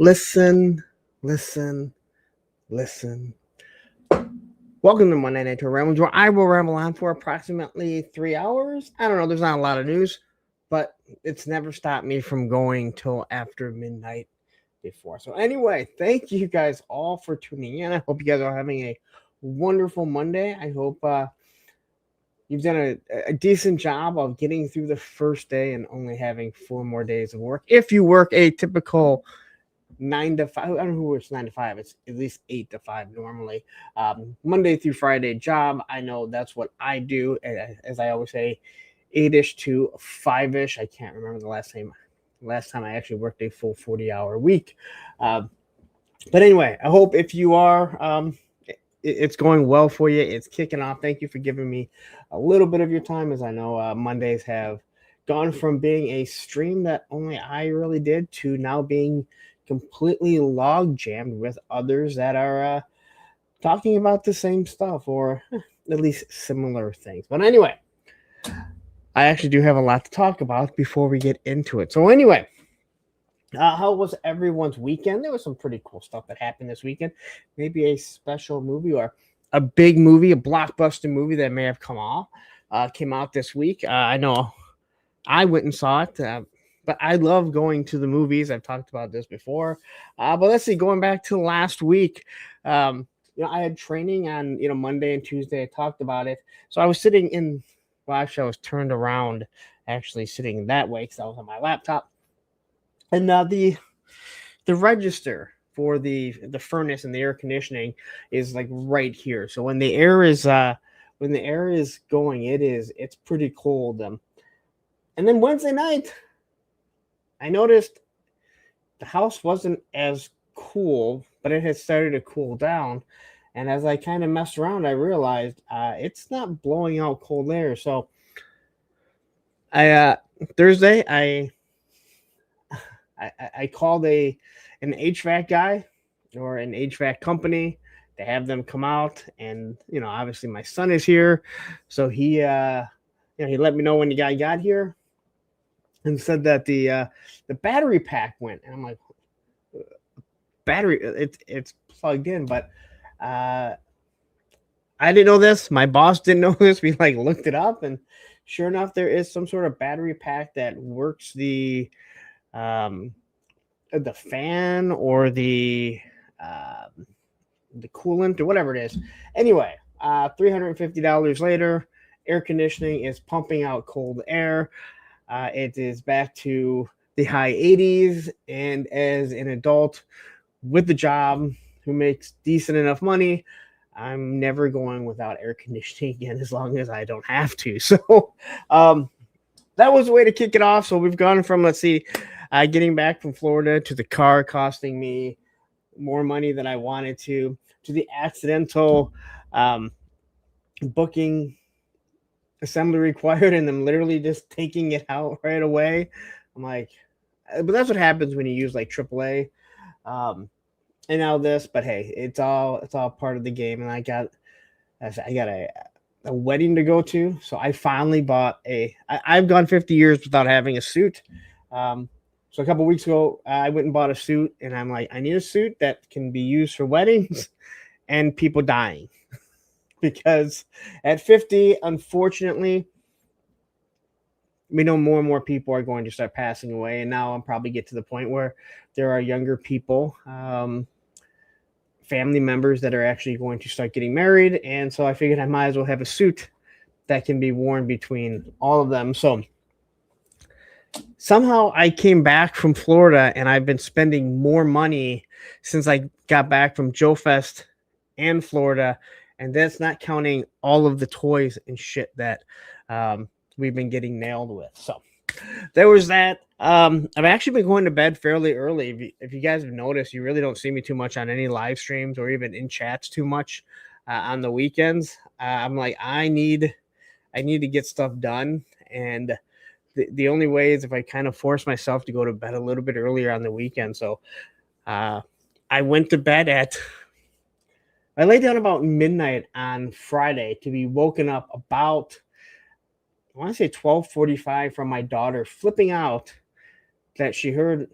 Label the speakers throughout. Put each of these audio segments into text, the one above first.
Speaker 1: Listen, listen, listen. Welcome to Monday Night Ramble, where I will ramble on for approximately 3 hours. I don't know, there's not a lot of news, but it's never stopped me from going till after midnight before. So, anyway, thank you guys all for tuning in. I hope you guys are having a wonderful Monday. I hope you've done a decent job of getting through the first day and only having 4 more days of work. If you work a typical 9 to 5. I don't know who works 9 to 5. It's at least 8 to 5 normally. Monday through Friday job. I know that's what I do. As I always say, 8ish to 5ish. I can't remember the last time I actually worked a full 40-hour week. But anyway, I hope if you are, it's going well for you. It's kicking off. Thank you for giving me a little bit of your time, as I know Mondays have gone from being a stream that only I really did to now being completely log jammed with others that are talking about the same stuff or at least similar things. But anyway, I actually do have a lot to talk about before we get into it. So anyway, how was everyone's weekend? There was some pretty cool stuff that happened this weekend. Maybe a special movie or a big movie, a blockbuster movie that may have came out this week. I know I went and saw it. But I love going to the movies. I've talked about this before. But let's see, going back to last week, I had training on, Monday and Tuesday. I talked about it. So I was sitting actually I was turned around, actually sitting that way because I was on my laptop. And the register for the furnace and the air conditioning is like right here. So when the air is going, it's pretty cold. And then Wednesday night, I noticed the house wasn't as cool, but it had started to cool down. And as I kind of messed around, I realized it's not blowing out cold air. So Thursday, I called an HVAC guy or an HVAC company to have them come out. And, obviously my son is here. So he let me know when the guy got here and said that the battery pack went. And I'm like, battery, it's plugged in, but I didn't know this. My boss didn't know this. We looked it up, and sure enough, there is some sort of battery pack that works the fan or the coolant or whatever it is. Anyway, $350 later, air conditioning is pumping out cold air. It is back to the high 80s, and as an adult with the job who makes decent enough money, I'm never going without air conditioning again as long as I don't have to. So that was the way to kick it off. So we've gone from, getting back from Florida to the car costing me more money than I wanted to the accidental booking assembly required and them literally just taking it out right away. I'm like, but that's what happens when you use AAA. And now this, but hey, it's all part of the game. And I got a wedding to go to. So I finally bought I've gone 50 years without having a suit. So a couple weeks ago, I went and bought a suit, and I'm like, I need a suit that can be used for weddings and people dying. Because at 50, unfortunately, we know more and more people are going to start passing away. And now I'll probably get to the point where there are younger people, family members that are actually going to start getting married. And so I figured I might as well have a suit that can be worn between all of them. So somehow I came back from Florida, and I've been spending more money since I got back from Joe Fest and Florida. And that's not counting all of the toys and shit that we've been getting nailed with. So there was that. I've actually been going to bed fairly early. If you guys have noticed, you really don't see me too much on any live streams or even in chats too much on the weekends. I'm like, I need to get stuff done. And the only way is if I kind of force myself to go to bed a little bit earlier on the weekend. So I went to bed I laid down about midnight on Friday to be woken up about, I want to say 12:45 from my daughter flipping out that she heard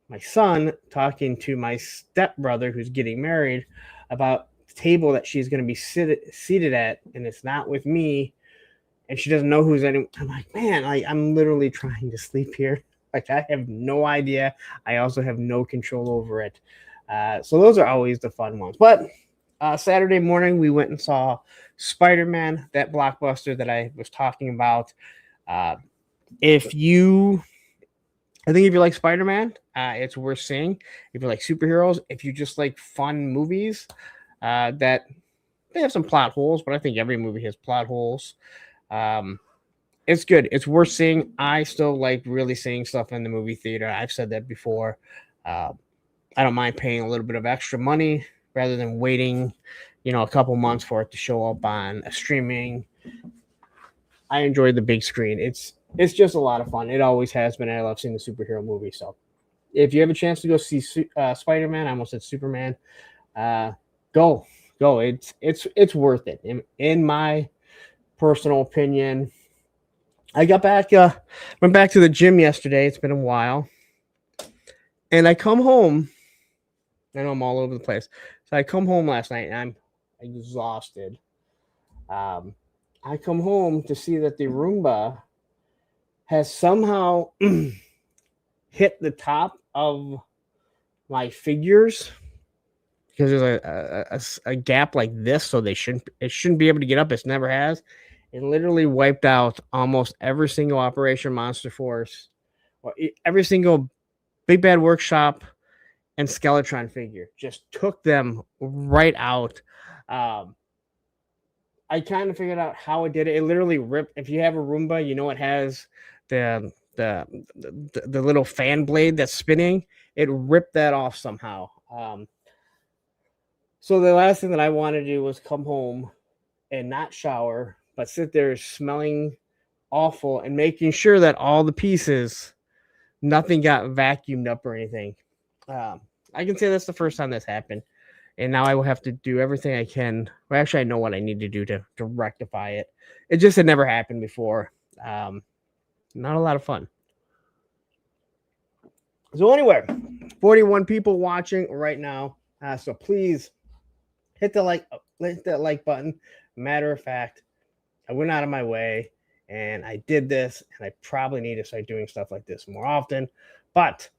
Speaker 1: my son talking to my stepbrother who's getting married about the table that she's going to be seated at, and it's not with me, and she doesn't know who's any. I'm like, man, I'm literally trying to sleep here. Like, I have no idea. I also have no control over it. So those are always the fun ones. But Saturday morning, we went and saw Spider-Man, that blockbuster that I was talking about. Uh, if you I think if you like Spider-Man, it's worth seeing. If you like superheroes, if you just like fun movies, that they have some plot holes, but I think every movie has plot holes. Um, it's good. It's worth seeing. I still like really seeing stuff in the movie theater. I've said that before. Uh, I don't mind paying a little bit of extra money rather than waiting, a couple months for it to show up on a streaming. I enjoy the big screen. It's just a lot of fun. It always has been. I love seeing the superhero movie. So if you have a chance to go see Spider-Man, I almost said Superman, uh, go. It's worth it. In my personal opinion, I went back to the gym yesterday. It's been a while, and I come home. I know I'm all over the place. So I come home last night and I'm exhausted. I come home to see that the Roomba has somehow hit the top of my figures because there's a gap like this, so it shouldn't be able to get up. It never has. It literally wiped out almost every single Operation Monster Force, or every single Big Bad Workshop and Skeletron figure. Just took them right out. I kind of figured out how it did it. It literally ripped. If you have a Roomba, it has the little fan blade that's spinning. It ripped that off somehow. So the last thing that I wanted to do was come home and not shower, but sit there smelling awful and making sure that all the pieces, nothing got vacuumed up or anything. I can say that's the first time that's happened. And now I will have to do everything I can. Well, actually, I know what I need to do to rectify it. It just had never happened before. Not a lot of fun. So anyway, 41 people watching right now. So please hit that like button. Matter of fact, I went out of my way and I did this, and I probably need to start doing stuff like this more often. But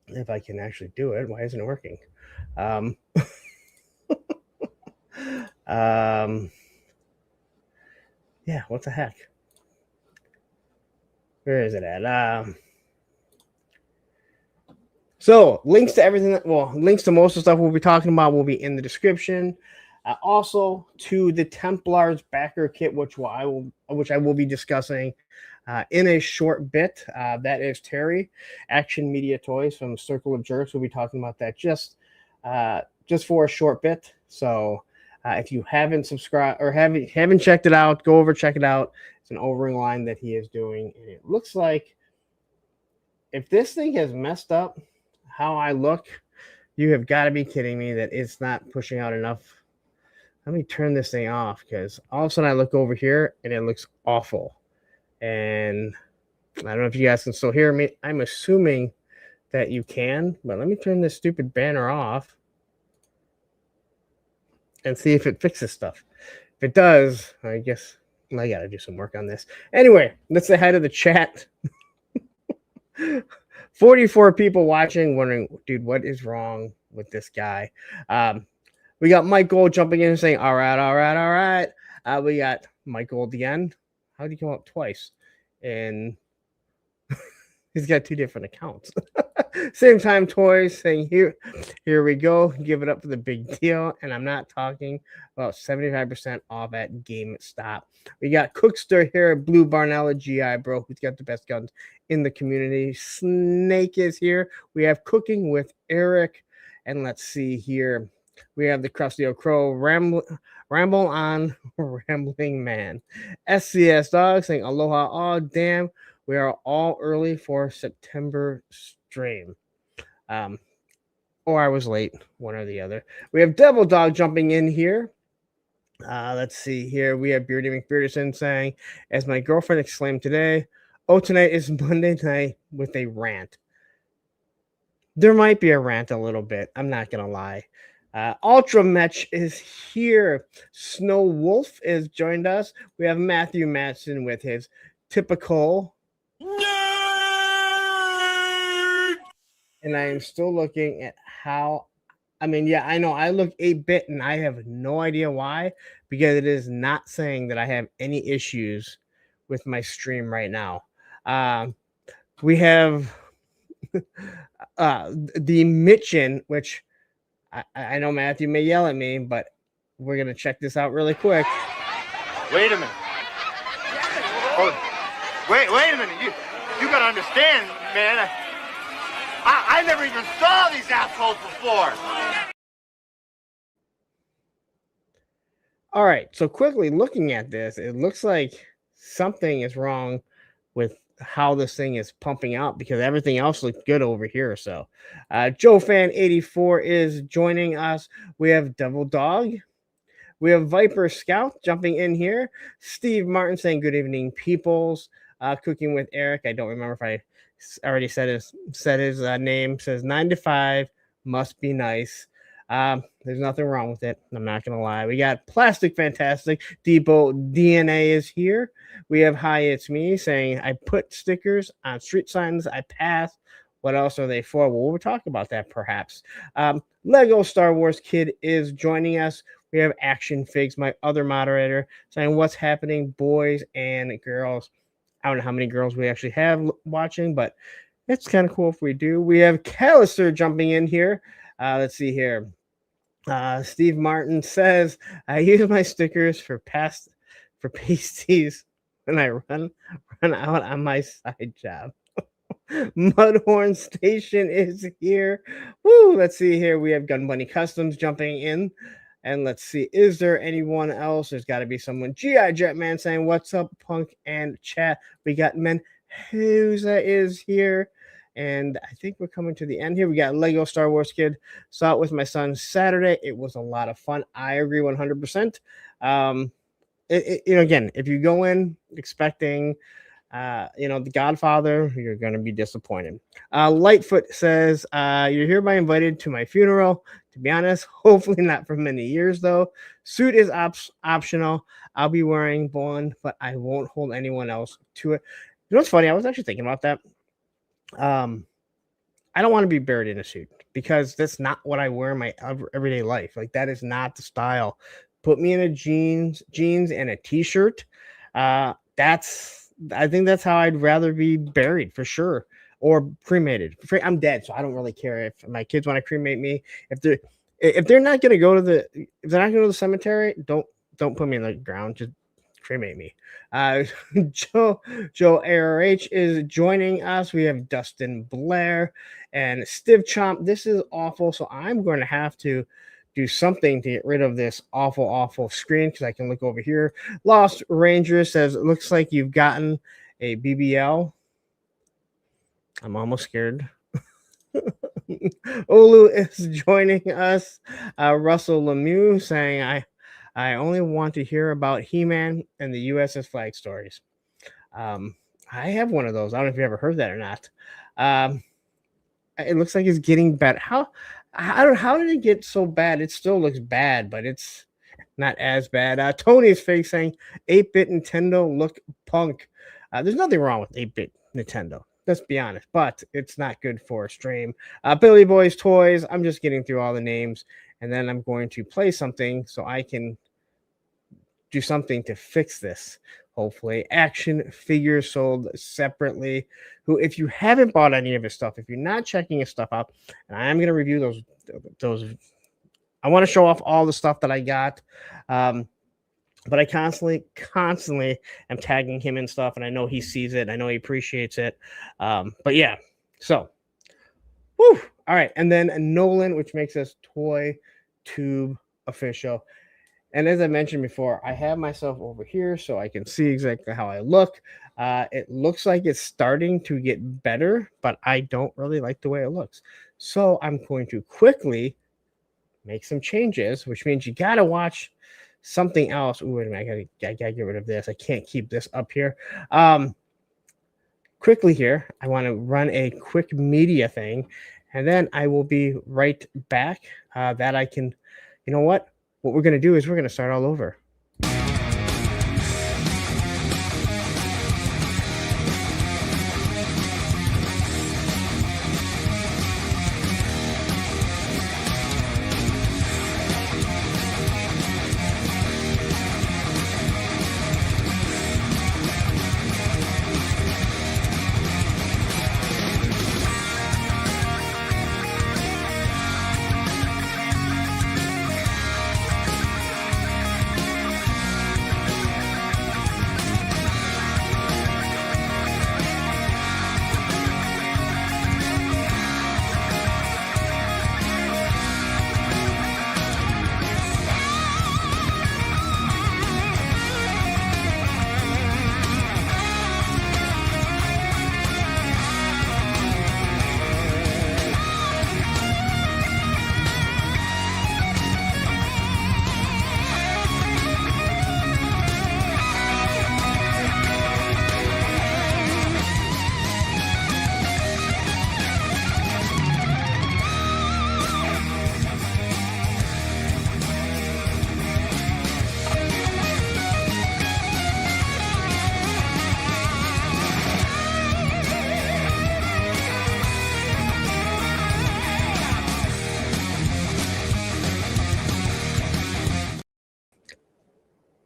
Speaker 1: if I can actually do it, why isn't it working? Yeah, what the heck? Where is it at? So links to everything. Links to most of the stuff we'll be talking about will be in the description. Also to the Templars Backerkit, which I will be discussing in a short bit. That is Terry, Action Media Toys from Circle of Jerks. We'll be talking about that just for a short bit. So if you haven't subscribed or haven't checked it out, go over, check it out. It's an overing line that he is doing, and it looks like if this thing has messed up how I look, you have got to be kidding me that it's not pushing out enough. Let me turn this thing off, because all of a sudden I look over here and it looks awful. And I don't know if you guys can still hear me. I'm assuming that you can, but let me turn this stupid banner off and see if it fixes stuff. If it does, I guess I got to do some work on this. Anyway, let's say hi to the chat. 44 people watching, wondering, dude, what is wrong with this guy? We got Michael jumping in and saying, all right. We got Michael again. How did he come up twice? And he's got two different accounts. Same time toys saying, here we go. Give it up for the big deal. And I'm not talking about 75% off at GameStop. We got Cookster here, Blue Barnella GI Bro, who's got the best guns in the community. Snake is here. We have Cooking with Eric. And let's see here. We have the Crusty O'Crow, Ramble on Rambling Man. SCS Dog saying aloha. Oh, damn. We are all early for September stream. Or I was late, one or the other. We have Devil Dog jumping in here. Let's see here. We have Beardy McBearderson saying, as my girlfriend exclaimed today, oh, tonight is Monday night with a rant. There might be a rant a little bit. I'm not gonna lie. Ultra Metch is here. Snow Wolf has joined us. We have Matthew Matson with his typical.
Speaker 2: Nerd!
Speaker 1: And I am still looking at how. I mean, yeah, I know I look 8-bit and I have no idea why, because it is not saying that I have any issues with my stream right now. We have the Mitchin, which I know Matthew may yell at me, but we're gonna check this out really quick.
Speaker 2: Wait a minute. Oh, wait a minute. You gotta understand, man. I never even saw these assholes before.
Speaker 1: All right, so quickly looking at this, it looks like something is wrong with how this thing is pumping out, because everything else looks good over here. So Joe Fan 84 is joining us. We have Devil Dog. We have Viper Scout jumping in here. Steve Martin saying good evening, peoples. Cooking with Eric. I don't remember if I already said his name. Says 9 to 5 must be nice. There's nothing wrong with it. I'm not gonna lie. We got Plastic Fantastic. Depot DNA is here. We have Hi It's Me saying I put stickers on street signs. I pass. What else are they for? Well, we'll talk about that perhaps. Lego Star Wars Kid is joining us. We have Action Figs, my other moderator, saying what's happening, boys and girls. I don't know how many girls we actually have watching, but it's kind of cool if we do. We have Callister jumping in here. Let's see here. Steve Martin says, I use my stickers for pasties when I run out on my side job. Mudhorn Station is here. Woo! Let's see here. We have Gun Bunny Customs jumping in. And let's see, is there anyone else? There's got to be someone. G.I. Jetman saying, what's up, Punk and chat? We got Menhuza is here. And I think we're coming to the end here. We got Lego Star Wars Kid. Saw it with my son Saturday. It was a lot of fun. I agree 100%. Again, if you go in expecting The Godfather, you're going to be disappointed. Lightfoot says, you're hereby invited to my funeral. To be honest, hopefully not for many years, though. Suit is optional. I'll be wearing one, but I won't hold anyone else to it. You know what's funny? I was actually thinking about that. I don't want to be buried in a suit because that's not what I wear in my everyday life. Like, that is not the style. Put me in a jeans and a t-shirt. I think that's how I'd rather be buried for sure, or cremated. I'm dead, so I don't really care if my kids want to cremate me. If they're not gonna go to the cemetery, don't put me in the ground. Just cremate me. Joe ARH is joining us. We have Dustin Blair and Stiv Chomp. This is awful, so I'm going to have to do something to get rid of this awful screen, because I can look over here. Lost Ranger says, it looks like you've gotten a BBL. I'm almost scared. Olu is joining us. Russell Lemieux saying, I only want to hear about He-Man and the USS Flag stories. I have one of those. I don't know if you ever heard that or not. It looks like it's getting better. How did it get so bad? It still looks bad, but it's not as bad. Tony's fake saying 8-bit Nintendo look punk. There's nothing wrong with 8-bit Nintendo. Let's be honest, but it's not good for a stream. Billy Boy's Toys. I'm just getting through all the names, and then I'm going to play something so I can do something to fix this. Hopefully, Action Figures sold separately. Who, if you haven't bought any of his stuff, if you're not checking his stuff out, and I am going to review those. I want to show off all the stuff that I got. But I constantly am tagging him and stuff, and I know he sees it. I know he appreciates it. But yeah, so, whew, all right. And then Nolan, which makes us Toy Tube official. And as I mentioned before, I have myself over here so I can see exactly how I look. It looks like it's starting to get better, but I don't really like the way it looks. So I'm going to quickly make some changes, which means you got to watch something else. Ooh, wait a minute, I gotta get rid of this. I can't keep this up here. Quickly here, I want to run a quick media thing, and then I will be right back. That I can, you know what we're going to do is we're going to start all over.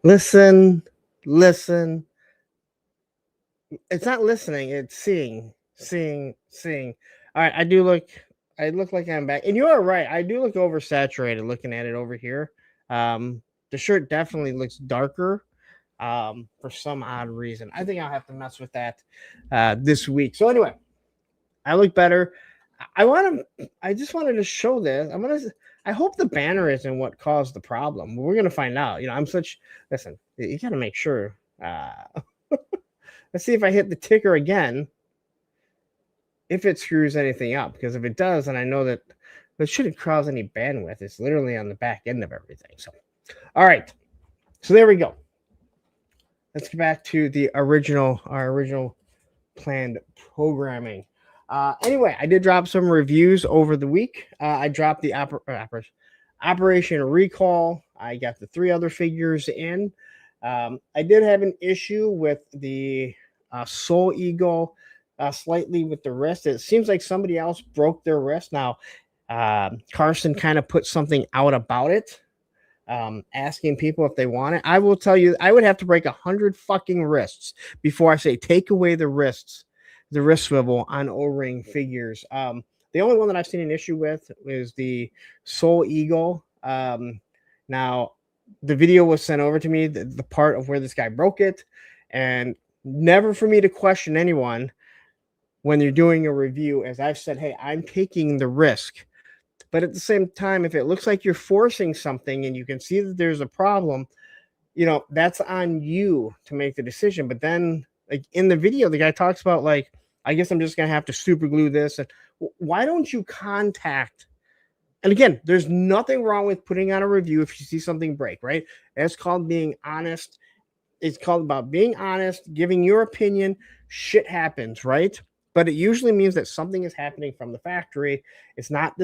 Speaker 1: Listen. It's not listening, it's seeing. All right, I look like I'm back. And you are right. I do look oversaturated looking at it over here. The shirt definitely looks darker for some odd reason. I think I'll have to mess with that this week. So anyway, I look better. I just wanted to show this. I hope the banner isn't what caused the problem. We're gonna find out. Listen, you gotta make sure. Let's see if I hit the ticker again. If it screws anything up, because if it does, and I know that it shouldn't cause any bandwidth, it's literally on the back end of everything. So, all right. So there we go. Let's get back to our original planned programming. Anyway, I did drop some reviews over the week. I dropped the Operation Recall. I got the 3 other figures in. I did have an issue with the Soul Eagle, slightly with the wrist. It seems like somebody else broke their wrist. Now, Carson kind of put something out about it, asking people if they want it. I will tell you, I would have to break 100 fucking wrists before I say take away the wrist swivel on O-ring figures. The only one that I've seen an issue with is the Soul Eagle. Now, the video was sent over to me, the part of where this guy broke it, and never for me to question anyone when you're doing a review, as I've said, hey, I'm taking the risk. But at the same time, if it looks like you're forcing something and you can see that there's a problem, that's on you to make the decision. But then, like in the video, the guy talks about, like, I guess I'm just going to have to super glue this. And why don't you contact? And again, there's nothing wrong with putting on a review if you see something break, right? It's called being honest. It's called about being honest, giving your opinion. Shit happens, right? But it usually means that something is happening from the factory. It's not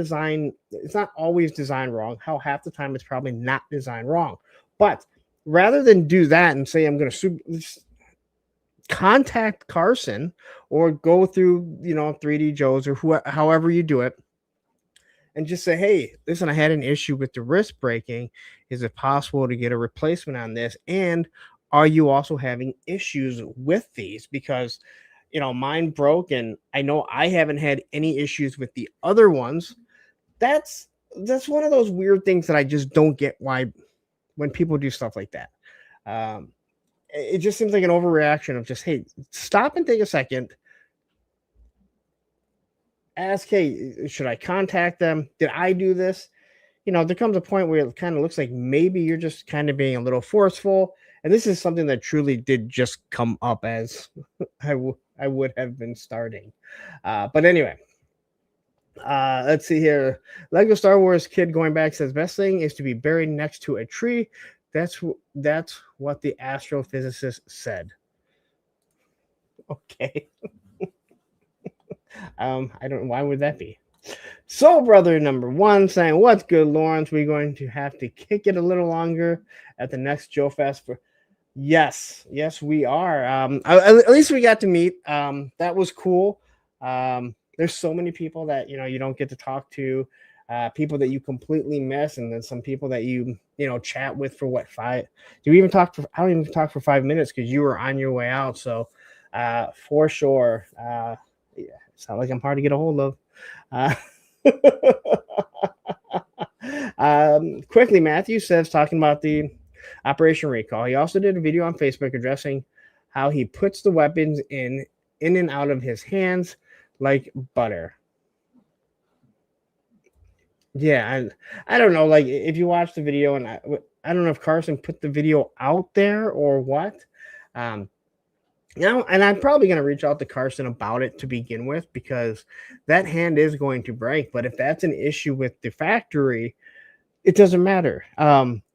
Speaker 1: always designed wrong. How half the time it's probably not designed wrong. But rather than do that and say, I'm going to contact Carson or go through, 3D Joe's or however you do it, and just say, hey, listen, I had an issue with the wrist breaking. Is it possible to get a replacement on this? And are you also having issues with these? Because, mine broke, and I know I haven't had any issues with the other ones. That's one of those weird things that I just don't get why when people do stuff like that. It just seems like an overreaction of just, hey, stop and take a second. Ask, hey, should I contact them? Did I do this? There comes a point where it kind of looks like maybe you're just kind of being a little forceful. And this is something that truly did just come up as I would have been starting. But anyway, let's see here. Lego Star Wars Kid going back says, best thing is to be buried next to a tree. That's what the astrophysicist said. Okay. I don't know. Why would that be? Soul Brother number 1 saying, "What's good, Lawrence? We're going to have to kick it a little longer at the next Joe Fest for." Yes, we are. At least we got to meet. That was cool. There's so many people that you don't get to talk to, people that you completely miss, and then some people that you chat with for what 5. Do we even talk for? I don't even talk for 5 minutes because you were on your way out. So, for sure, yeah, it's not like I'm hard to get a hold of. Uh, quickly, Matthew says, talking about the Operation Recall. He also did a video on Facebook addressing how he puts the weapons in and out of his hands like butter. Yeah, I don't know. Like, if you watch the video, and I don't know if Carson put the video out there or what. And I'm probably going to reach out to Carson about it to begin with, because that hand is going to break. But if that's an issue with the factory, it doesn't matter.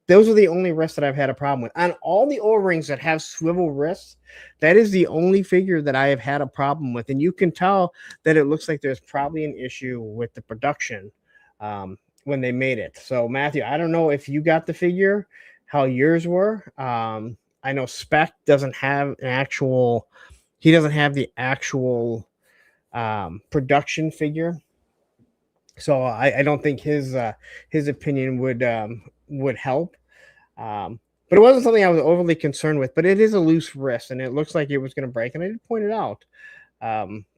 Speaker 1: Those are the only wrists that I've had a problem with. On all the O-rings that have swivel wrists, that is the only figure that I have had a problem with. And you can tell that it looks like there's probably an issue with the production when they made it. So, Matthew, I don't know if you got the figure, how yours were. I know Spec doesn't have an actual, he doesn't have the actual production figure. So I don't think his opinion would help. But it wasn't something I was overly concerned with. But it is a loose wrist, and it looks like it was going to break, and I did point it out.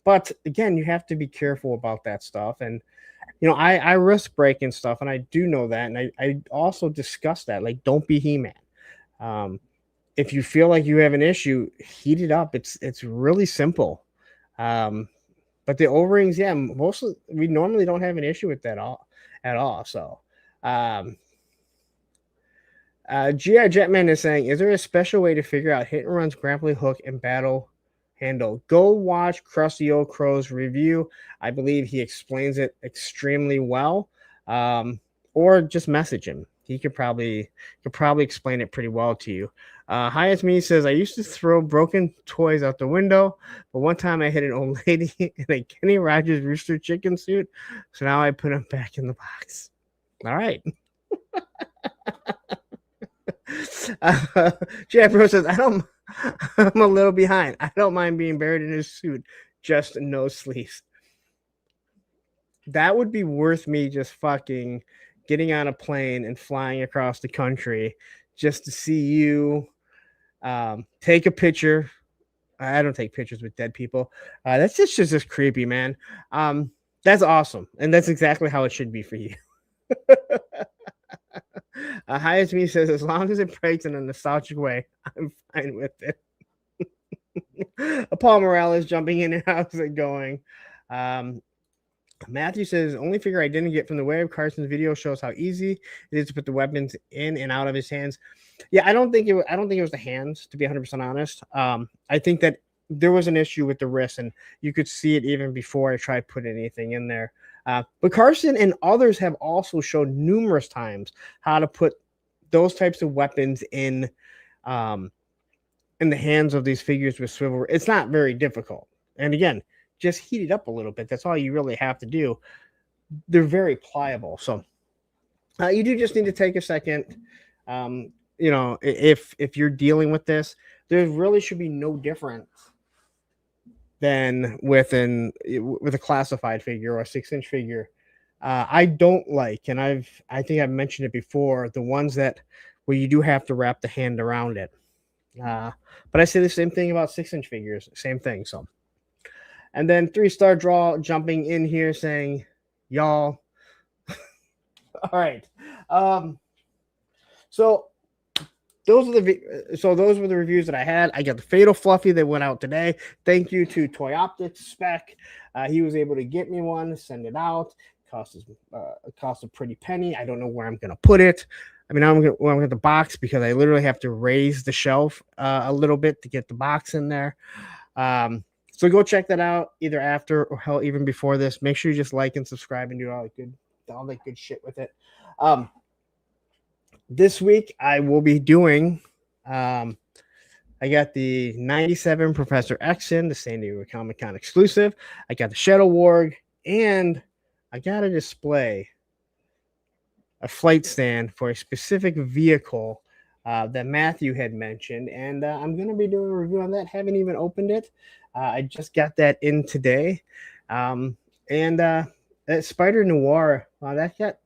Speaker 1: But again, you have to be careful about that stuff. And I risk breaking stuff, and I do know that, and I also discuss that. Like, don't be He-Man. If you feel like you have an issue, heat it up. It's really simple. But the O-rings, yeah, mostly we normally don't have an issue with that at all. So, GI Jetman is saying, "Is there a special way to figure out hit and runs, grappling hook, and battle handle?" Go watch Krusty Old Crow's review. I believe he explains it extremely well. Or just message him. He could probably explain it pretty well to you. Highest Me says, "I used to throw broken toys out the window, but one time I hit an old lady in a Kenny Rogers Rooster Chicken suit, so now I put them back in the box." All right. Jeff Bro says, I'm a little behind. I don't mind being buried in his suit, just no sleeves. That would be worth me just fucking getting on a plane and flying across the country just to see you take a picture. I don't take pictures with dead people. That's just creepy, man. That's awesome. And that's exactly how it should be for you. Highest Me says, "As long as it breaks in a nostalgic way, I'm fine with it." Paul Morales jumping in. How's it going? Matthew says, "Only figure I didn't get from the Wave Carson's video shows how easy it is to put the weapons in and out of his hands." Yeah, I don't think it was the hands, to be 100% honest. I think that there was an issue with the wrist, and you could see it even before I tried putting anything in there. But Carson and others have also shown numerous times how to put those types of weapons in the hands of these figures with swivel. It's not very difficult. And again, just heat it up a little bit. That's all you really have to do. They're very pliable. So you do just need to take a second. If you're dealing with this, there really should be no difference than with a classified figure or a 6-inch figure. I don't like, and I think I've mentioned it before, the ones where you do have to wrap the hand around it. But I say the same thing about 6-inch figures. Same thing. So, and then 3-star draw jumping in here saying, "Y'all." All right. So those were the reviews that I had. I got the Fatal Fluffy that went out today. Thank you to Toy Optics Spec. He was able to get me one, send it out. It cost a pretty penny. I don't know where I'm gonna put it. I mean, I'm gonna get the box because I literally have to raise the shelf a little bit to get the box in there. So go check that out either after or hell even before this. Make sure you just like and subscribe and do all that good shit with it. This week I will be doing. I got the 97 Professor X in the San Diego Comic-Con exclusive. I got the Shadow Warg, and I got a display, a flight stand for a specific vehicle that Matthew had mentioned, and I'm going to be doing a review on that. Haven't even opened it. I just got that in today, and that Spider Noir, that got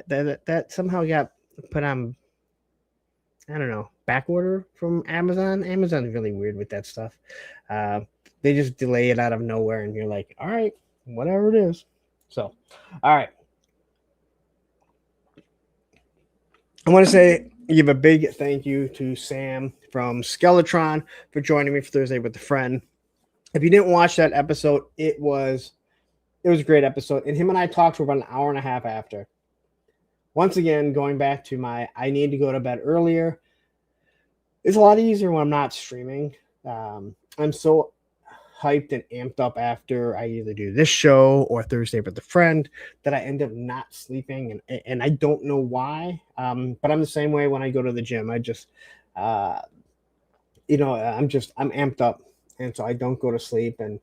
Speaker 1: that somehow got put on, I don't know, back order from Amazon. Amazon's really weird with that stuff. They just delay it out of nowhere, and you're like, all right, whatever it is. So, all right. I want to say give a big thank you to Sam from Skeletor for joining me for Thursday with a Friend. If you didn't watch that episode, it was a great episode, and him and I talked for about an hour and a half after. Once again, going back to my I need to go to bed earlier. It's a lot easier when I'm not streaming. I'm so hyped and amped up after I either do this show or Thursday with a Friend that I end up not sleeping, and I don't know why. But I'm the same way when I go to the gym. I just, I'm amped up, and so I don't go to sleep, and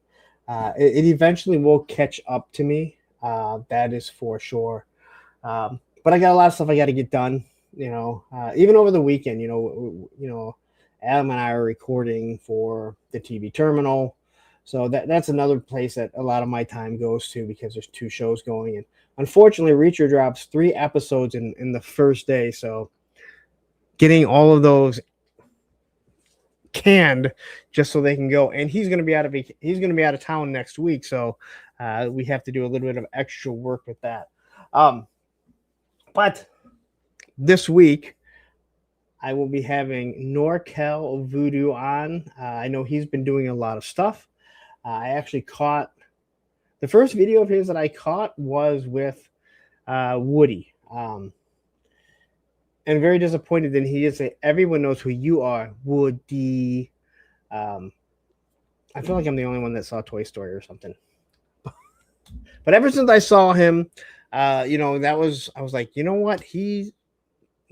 Speaker 1: it eventually will catch up to me. That is for sure. But I got a lot of stuff I got to get done. Even over the weekend, Adam and I are recording for the TV terminal. So that's another place that a lot of my time goes to because there's 2 shows going. And unfortunately, Reacher drops 3 episodes in the first day. So getting all of those canned just so they can go. And he's going to be out of town next week. So we have to do a little bit of extra work with that. But this week, I will be having Norcal Voodoo on. I know he's been doing a lot of stuff. I actually caught the first video of his that I caught was with Woody. And very disappointed that he didn't say, everyone knows who you are, Woody. I feel like I'm the only one that saw Toy Story or something. But ever since I saw him, I was like, you know what? He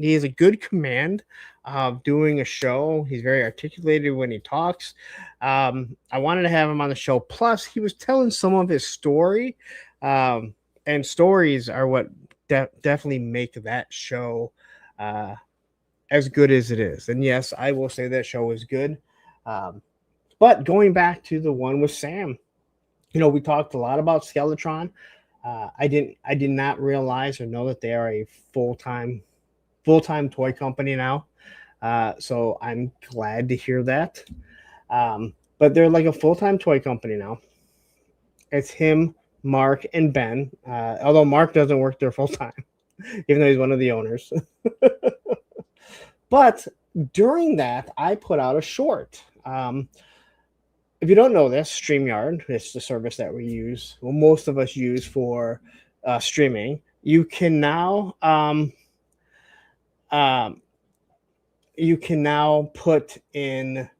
Speaker 1: has a good command of doing a show. He's very articulated when he talks. I wanted to have him on the show. Plus, he was telling some of his story. And stories are what definitely make that show as good as it is. And yes, I will say that show is good. But going back to the one with Sam, we talked a lot about Skeletor. I did not realize or know that they are a full-time toy company now. So I'm glad to hear that. But they're like a full-time toy company now. It's him, Mark, and Ben. Although Mark doesn't work there full-time, even though he's one of the owners. But during that, I put out a short. If you don't know this, StreamYard, it's the service that we use. Well, most of us use for streaming. You can now put in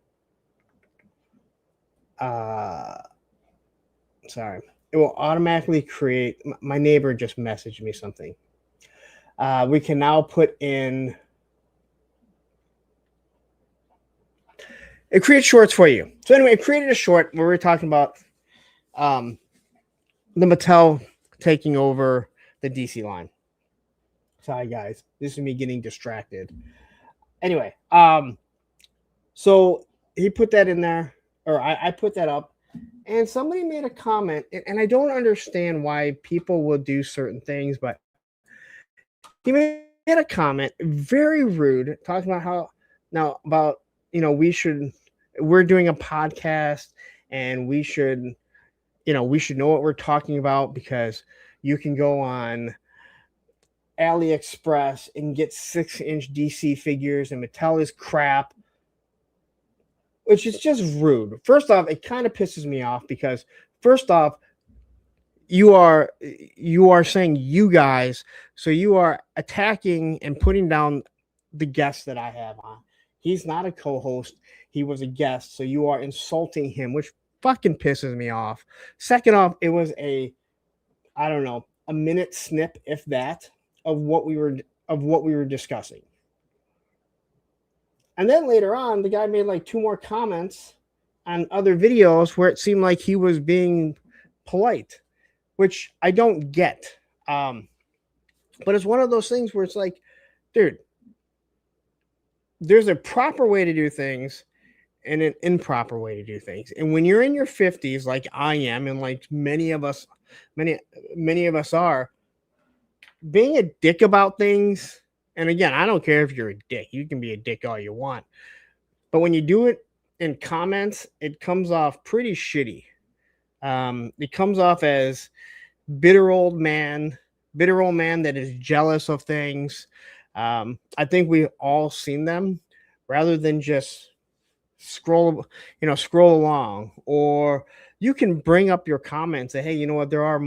Speaker 1: it will automatically create. My neighbor just messaged me something. We can now put in, it creates shorts for you. So anyway, it created a short where we're talking about the Mattel taking over the DC line. Sorry guys, this is me getting distracted. Anyway, so he put that in there, or I put that up, and somebody made a comment, and I don't understand why people will do certain things, but he made a comment, very rude, talking about how we're doing a podcast and we should know what we're talking about because you can go on AliExpress and get 6-inch DC figures and Mattel is crap, which is just rude. First off, it kind of pisses me off because first off, you are saying you guys, so you are attacking and putting down the guest that I have on. He's not a co-host. He was a guest, so you are insulting him, which fucking pisses me off. Second off, it was a minute snip, if that, of what we were discussing. And then later on, the guy made like 2 more comments on other videos where it seemed like he was being polite. which I don't get. But it's one of those things where it's like, dude, there's a proper way to do things and an improper way to do things. And when you're in your 50s, like I am, and like many of us are, being a dick about things. And again, I don't care if you're a dick. You can be a dick all you want. But when you do it in comments, it comes off pretty shitty. It comes off as bitter old man that is jealous of things. I think we've all seen them, rather than just scroll along. Or you can bring up your comments, say, hey, you know what, there are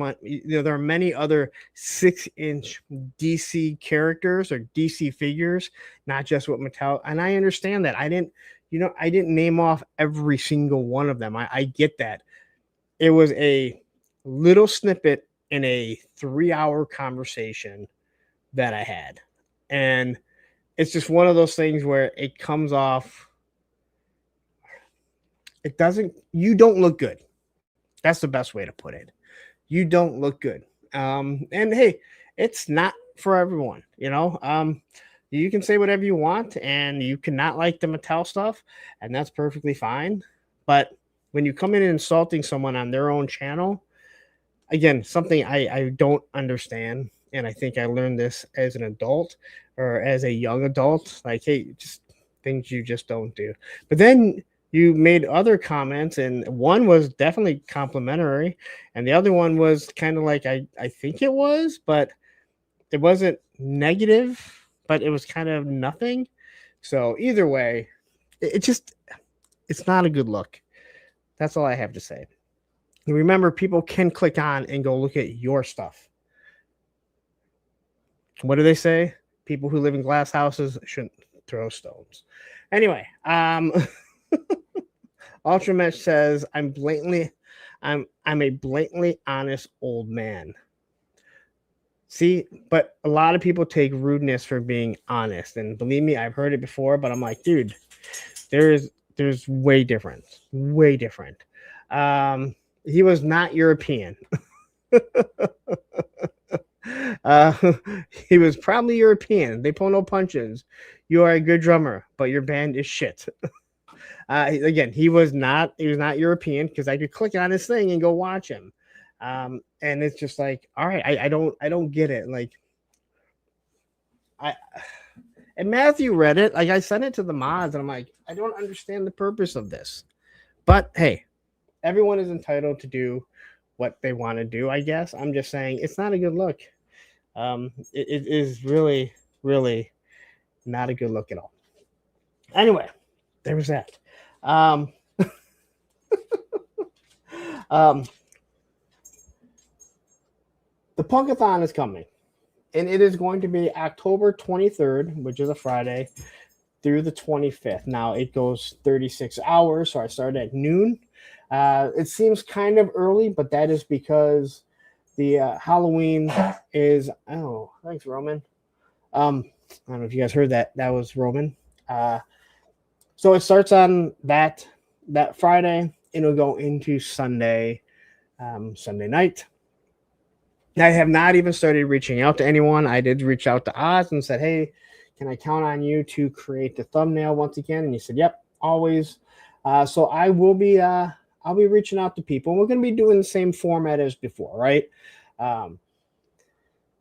Speaker 1: many other 6-inch DC characters or DC figures, not just what Mattel. And I understand that. I didn't name off every single one of them. I get that. It was a little snippet in a 3-hour conversation that I had. And it's just one of those things where it comes off. You don't look good. That's the best way to put it. You don't look good. And hey, it's not for everyone, you can say whatever you want, and you cannot like the Mattel stuff, and that's perfectly fine. But when you come in and insulting someone on their own channel, again, something I don't understand. And I think I learned this as an adult, or as a young adult, like, hey, just things you just don't do. But then you made other comments, and one was definitely complimentary, and the other one was kind of like, I think it was, but it wasn't negative, but it was kind of nothing. So either way, it's not a good look. That's all I have to say. And remember, people can click on and go look at your stuff. What do they say? People who live in glass houses shouldn't throw stones. Anyway, Ultramesh says, I'm a blatantly honest old man. See, but a lot of people take rudeness for being honest. And believe me, I've heard it before, but I'm like, dude, there's way different. Way different. He was not European. He was probably European. They pull no punches. You are a good drummer, but your band is shit. Again, he was not European, because I could click on his thing and go watch him. And it's just like, all right, I don't get it. Like, and Matthew read it. Like, I sent it to the mods, and I'm like, I don't understand the purpose of this. But hey, everyone is entitled to do what they want to do, I guess. I'm just saying it's not a good look. It is really, really not a good look at all. Anyway, there was that. The Punkathon is coming, and it is going to be October 23rd, which is a Friday, through the 25th. Now, it goes 36 hours, so I started at noon. It seems kind of early, but that is because the Halloween is... Oh, thanks, Roman. I don't know if you guys heard that. That was Roman. So it starts on that Friday. It'll go into Sunday night. I have not even started reaching out to anyone. I did reach out to Oz and said, hey, can I count on you to create the thumbnail once again? And he said, yep, always. So I will be... I'll be reaching out to people. We're going to be doing the same format as before, right?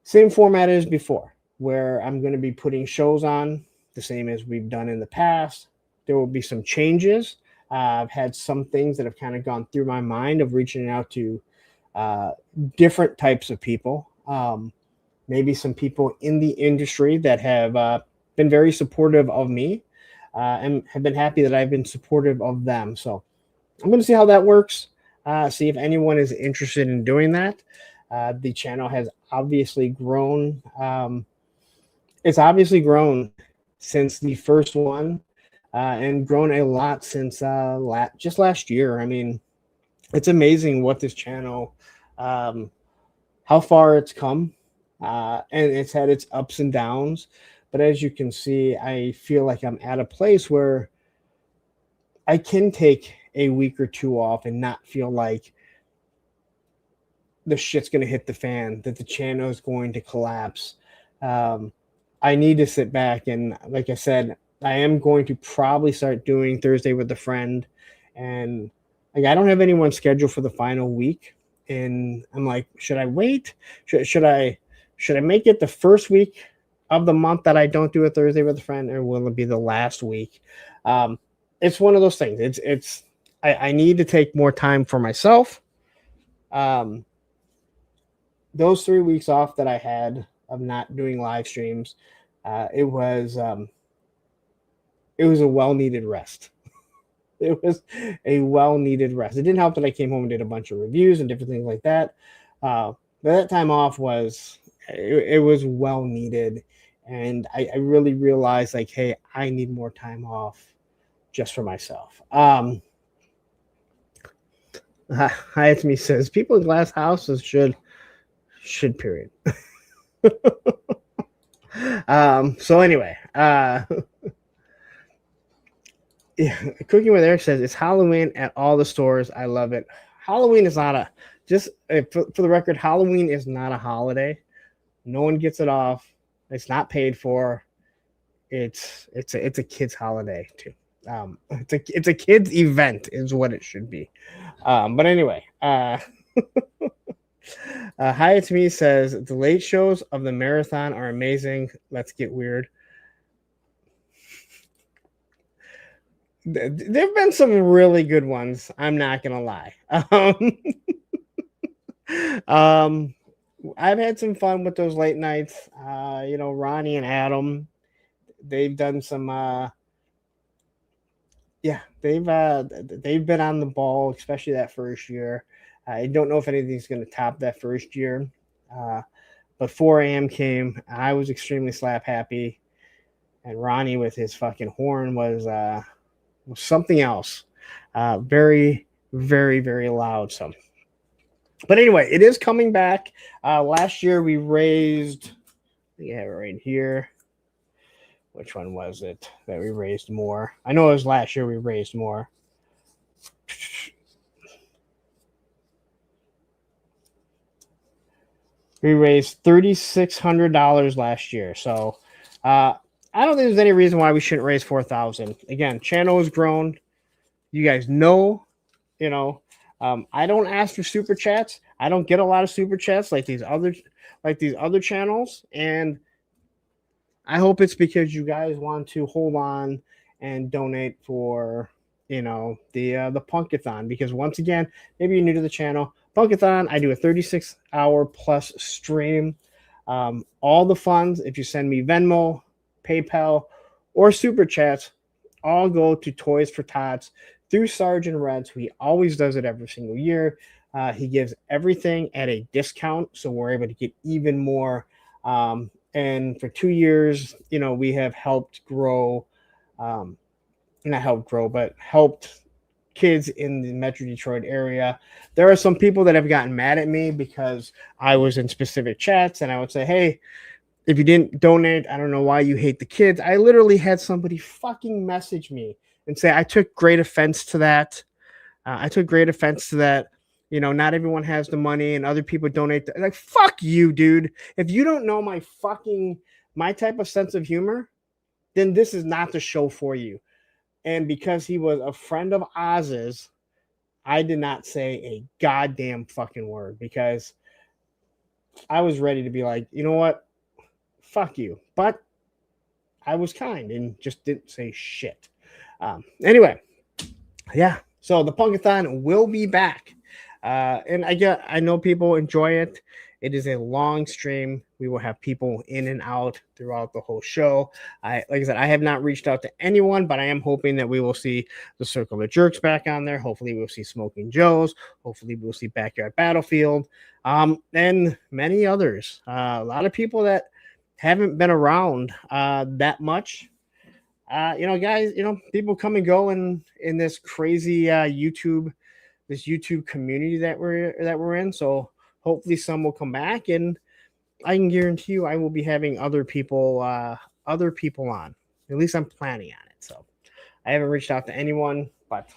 Speaker 1: Same format as before, where I'm going to be putting shows on the same as we've done in the past. There will be some changes. I've had some things that have kind of gone through my mind of reaching out to different types of people. Maybe some people in the industry that have been very supportive of me and have been happy that I've been supportive of them. So I'm going to see how that works, see if anyone is interested in doing that. The channel has obviously grown. It's obviously grown since the first one and grown a lot since just last year. I mean, it's amazing what this channel, how far it's come, and it's had its ups and downs. But as you can see, I feel like I'm at a place where I can take a week or two off and not feel like the shit's going to hit the fan, that the channel is going to collapse. I need to sit back and, like I said, I am going to probably start doing Thursday with a friend, and like I don't have anyone scheduled for the final week, and I'm like, should I wait? Should I make it the first week of the month that I don't do a Thursday with a friend, or will it be the last week? It's one of those things. I need to take more time for myself. Those 3 weeks off that I had of not doing live streams, it was a well-needed rest. It was a well-needed rest. It didn't help that I came home and did a bunch of reviews and different things like that. But that time off was well-needed, and I really realized, like, hey, I need more time off just for myself. Hi, it's me says people in glass houses should period. So anyway, yeah, Cooking with Eric says it's Halloween at all the stores. I love it. Halloween is not a for the record, Halloween is not a holiday. No one gets it off. It's not paid for. It's a kid's holiday too. It's a kid's event is what it should be. But anyway, Hi, it's me says the late shows of the marathon are amazing. Let's get weird. There've been some really good ones. I'm not gonna lie. I've had some fun with those late nights. Ronnie and Adam, they've done some. They've been on the ball, especially that first year. I don't know if anything's going to top that first year. But 4 a.m. came. I was extremely slap happy. And Ronnie with his fucking horn was something else. Very, very, very loud. So, but anyway, it is coming back. Last year we raised, I have it right here. Which one was it that we raised more? I know it was last year we raised more. We raised $3,600 last year. So I don't think there's any reason why we shouldn't raise $4,000. Again, channel has grown. You guys know, I don't ask for super chats. I don't get a lot of super chats like these other channels. And I hope it's because you guys want to hold on and donate for, the Punkathon. Because once again, maybe you're new to the channel. Punkathon, I do a 36-hour plus stream. All the funds, if you send me Venmo, PayPal, or Super Chats, all go to Toys for Tots through Sergeant Reds, who he always does it every single year. He gives everything at a discount, so we're able to get even more. And for 2 years, we have helped grow, helped kids in the Metro Detroit area. There are some people that have gotten mad at me because I was in specific chats and I would say, hey, if you didn't donate, I don't know why you hate the kids. I literally had somebody fucking message me and say, I took great offense to that. Not everyone has the money and other people donate. Like, fuck you, dude. If you don't know my type of sense of humor, then this is not the show for you. And because he was a friend of Oz's, I did not say a goddamn fucking word because I was ready to be like, you know what? Fuck you. But I was kind and just didn't say shit. Anyway, yeah. So the Punkathon will be back. And I know people enjoy it. It is a long stream. We will have people in and out throughout the whole show. Like I said, I have not reached out to anyone, but I am hoping that we will see the Circle of Jerks back on there. Hopefully we'll see Smoking Joe's. Hopefully we'll see Backyard Battlefield, and many others. A lot of people that haven't been around that much. Guys, people come and go in this crazy YouTube community that we're in. So hopefully some will come back, and I can guarantee you I will be having other people on. At least I'm planning on it. So I haven't reached out to anyone, but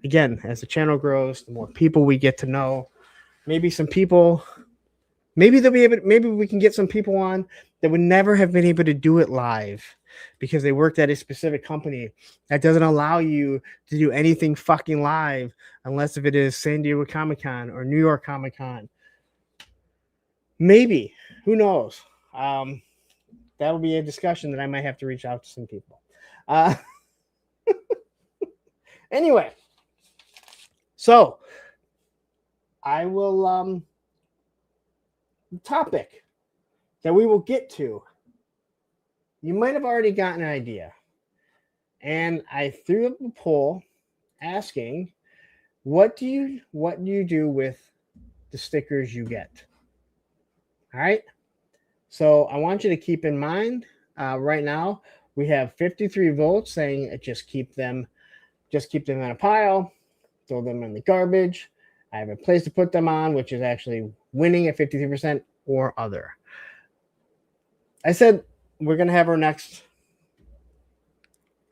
Speaker 1: again, as the channel grows, the more people we get to know, maybe some people, maybe they'll be able. Maybe we can get some people on that would never have been able to do it live because they worked at a specific company that doesn't allow you to do anything fucking live unless if it is San Diego Comic-Con or New York Comic-Con. Maybe, who knows? That will be a discussion that I might have to reach out to some people. Anyway, so I will the topic that we will get to. You might have already gotten an idea. And I threw up a poll asking, what do you do with the stickers you get? All right. So I want you to keep in mind right now we have 53 votes saying just keep them in a pile, throw them in the garbage. I have a place to put them on, which is actually winning at 53% or other. I said we're going to have our next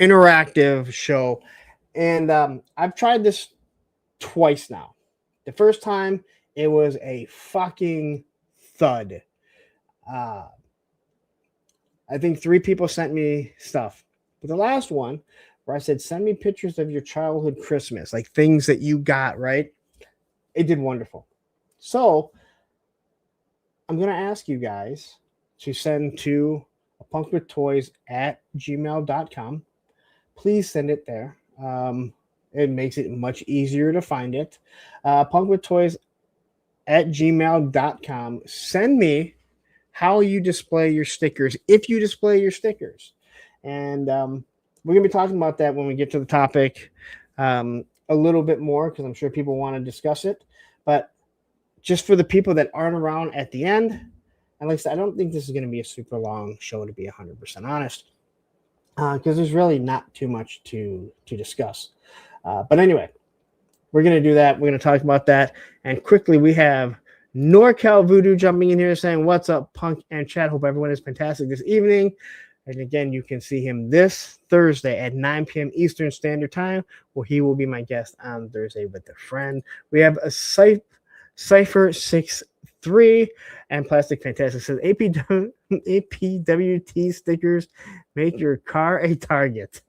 Speaker 1: interactive show. And I've tried this twice now. The first time, it was a fucking thud. I think 3 people sent me stuff. But the last one, where I said, send me pictures of your childhood Christmas, like things that you got, right? It did wonderful. So I'm going to ask you guys to send to punkwithtoys@gmail.com. Please send it there. It makes it much easier to find it. punkwithtoys@gmail.com. Send me how you display your stickers, if you display your stickers. And we're going to be talking about that when we get to the topic a little bit more, because I'm sure people want to discuss it. But just for the people that aren't around at the end, and like I said, I don't think this is going to be a super long show, to be 100% honest, because there's really not too much to discuss. But anyway, we're going to do that. We're going to talk about that. And quickly, we have NorCal Voodoo jumping in here saying, what's up, Punk and Chat? Hope everyone is fantastic this evening. And again, you can see him this Thursday at 9 p.m. Eastern Standard Time, where he will be my guest on Thursday with a friend. We have a Cypher 63 and Plastic Fantastic says, APWT stickers make your car a target.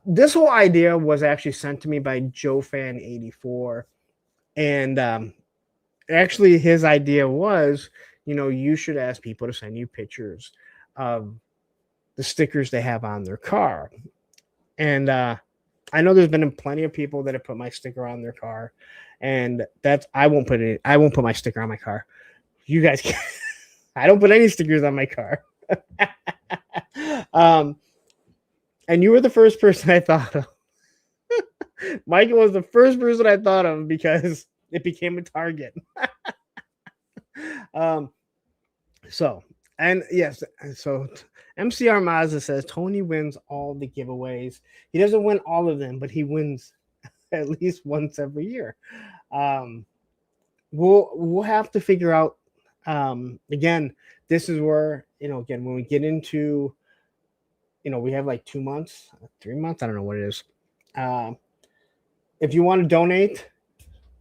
Speaker 1: This whole idea was actually sent to me by JoeFan84. And actually, his idea was, you should ask people to send you pictures of the stickers they have on their car. And I know there's been plenty of people that have put my sticker on their car, and I won't put my sticker on my car. You guys can. I don't put any stickers on my car. And you were the first person I thought of. Michael was the first person I thought of because it became a target. So MCR Mazda says Tony wins all the giveaways. He doesn't win all of them, but he wins at least once every year. We'll have to figure out. Again, this is where again, when we get into, we have like 2 months, 3 months. I don't know what it is. If you want to donate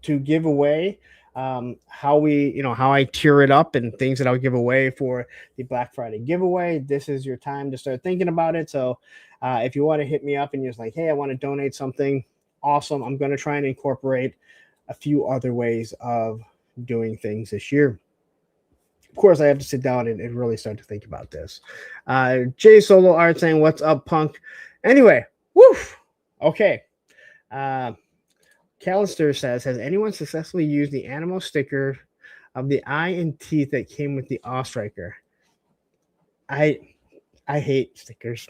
Speaker 1: to give away, how I tier it up and things that I'll give away for the Black Friday giveaway, this is your time to start thinking about it. So if you want to hit me up and you're just like, hey, I want to donate something, awesome. I'm going to try and incorporate a few other ways of doing things this year. Of course, I have to sit down and really start to think about this. Jay Solo Art saying, what's up, Punk? Anyway, woof. Okay. Callister says, has anyone successfully used the animal sticker of the eye and teeth that came with the Awe Striker? I hate stickers.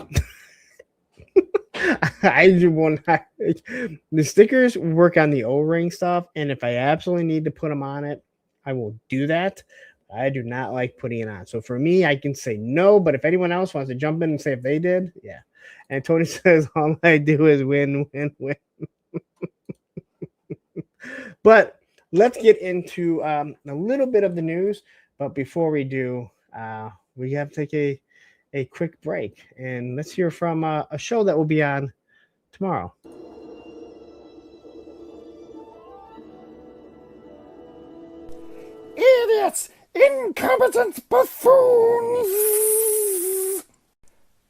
Speaker 1: The stickers work on the O-ring stuff, and if I absolutely need to put them on it, I will do that. I do not like putting it on. So for me, I can say no, but if anyone else wants to jump in and say if they did, yeah. And Tony says, all I do is win, win, win. But let's get into a little bit of the news. But before we do, we have to take a quick break. And let's hear from a show that will be on tomorrow.
Speaker 3: idiots! Incompetent buffoons!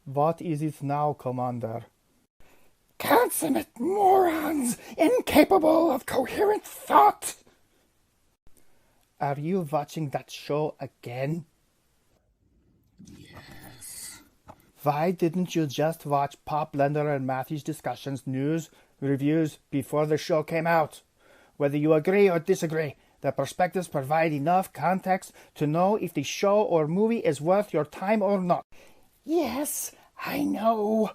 Speaker 3: What is it now, Commander? Consummate morons, incapable of coherent thought! Are you watching that show again? Yes. Why didn't you just watch Pop Blender and Matthew's discussions, news, reviews before the show came out? Whether you agree or disagree, the perspectives provide enough context to know if the show or movie is worth your time or not. Yes, I know.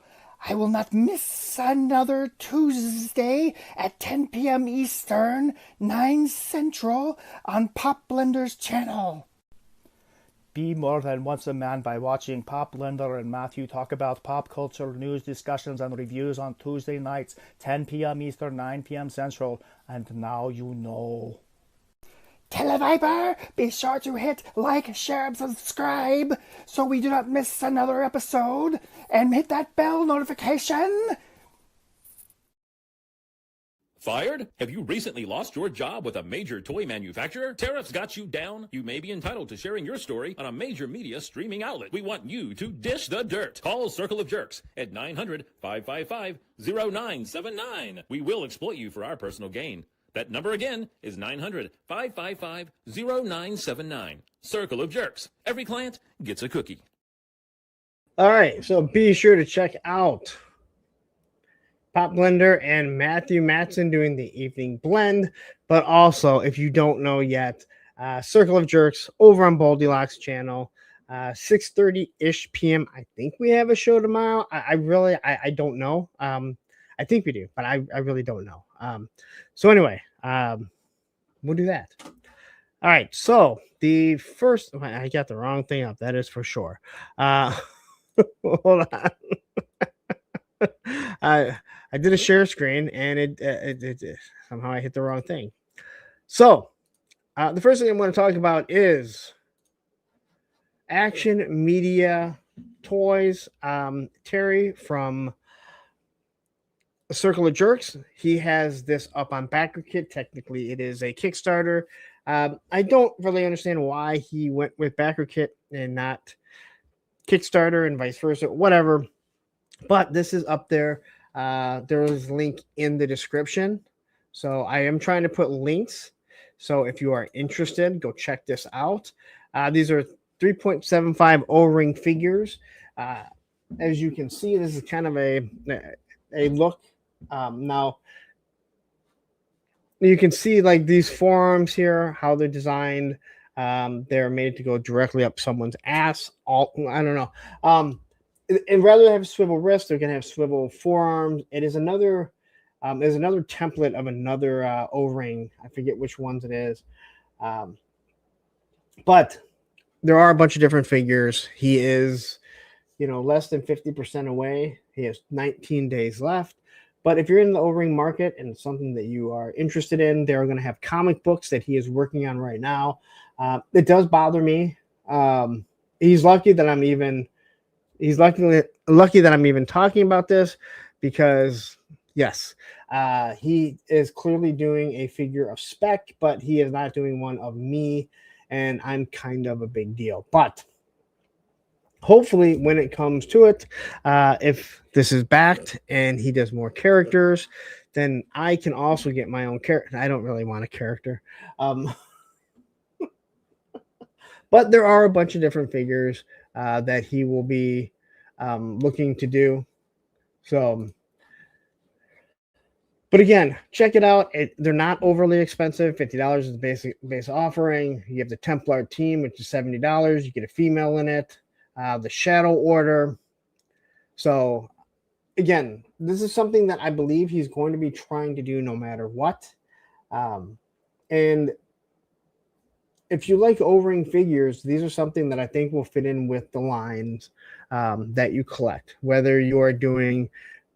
Speaker 3: I will not miss another Tuesday at 10 p.m. Eastern, 9 Central on Pop Blender's channel. Be more than once a man by watching Pop Blender and Matthew talk about pop culture news, discussions, and reviews on Tuesday nights, 10 p.m. Eastern, 9 p.m. Central. And now you know. Televiper, be sure to hit like, share, and subscribe so we do not miss another episode. And hit that bell notification.
Speaker 4: Fired? Have you recently lost your job with a major toy manufacturer? Tariffs got you down? You may be entitled to sharing your story on a major media streaming outlet. We want you to dish the dirt. Call Circle of Jerks at 900-555-0979. We will exploit you for our personal gain. That number again is 900-555-0979. Circle of Jerks. Every client gets a cookie.
Speaker 1: All right, so be sure to check out Pop Blender and Matthew Matson doing the evening blend. But also, if you don't know yet, Circle of Jerks over on Boldilocks channel, 6:30-ish p.m. I think we have a show tomorrow. I really don't know. I think we do, but I really don't know. So anyway, we'll do that. All right, so the first, I got the wrong thing up. That is for sure. Hold on. I did a share screen and it somehow I hit the wrong thing. So the first thing I'm going to talk about is Action Media Toys. Terry from Circle of Jerks, he has this up on Backerkit. Technically, it is a Kickstarter. I don't really understand why he went with Backerkit and not Kickstarter and vice versa, whatever. But this is up there. There is a link in the description. So I am trying to put links. So if you are interested, go check this out. These are 3.75 O-ring figures. As you can see, this is kind of a look. Now, you can see like these forearms here, how they're designed. They're made to go directly up someone's ass. I don't know. And rather than have swivel wrists, they're going to have swivel forearms. It is another, there's another template of another O-ring. I forget which ones it is. But there are a bunch of different figures. He is, less than 50% away. He has 19 days left. But if you're in the O-ring market and something that you are interested in, they're going to have comic books that he is working on right now. It does bother me. He's lucky that I'm even talking about this because, yes, he is clearly doing a figure of spec, but he is not doing one of me, and I'm kind of a big deal. But hopefully when it comes to it, if this is backed and he does more characters, then I can also get my own character. I don't really want a character. But there are a bunch of different figures that he will be looking to do. So, but again, check it out. They're not overly expensive. $50 is the base offering. You have the Templar team, which is $70. You get a female in it. The Shadow Order. So, again, this is something that I believe he's going to be trying to do no matter what. And if you like O-ring figures, these are something that I think will fit in with the lines that you collect. Whether you are doing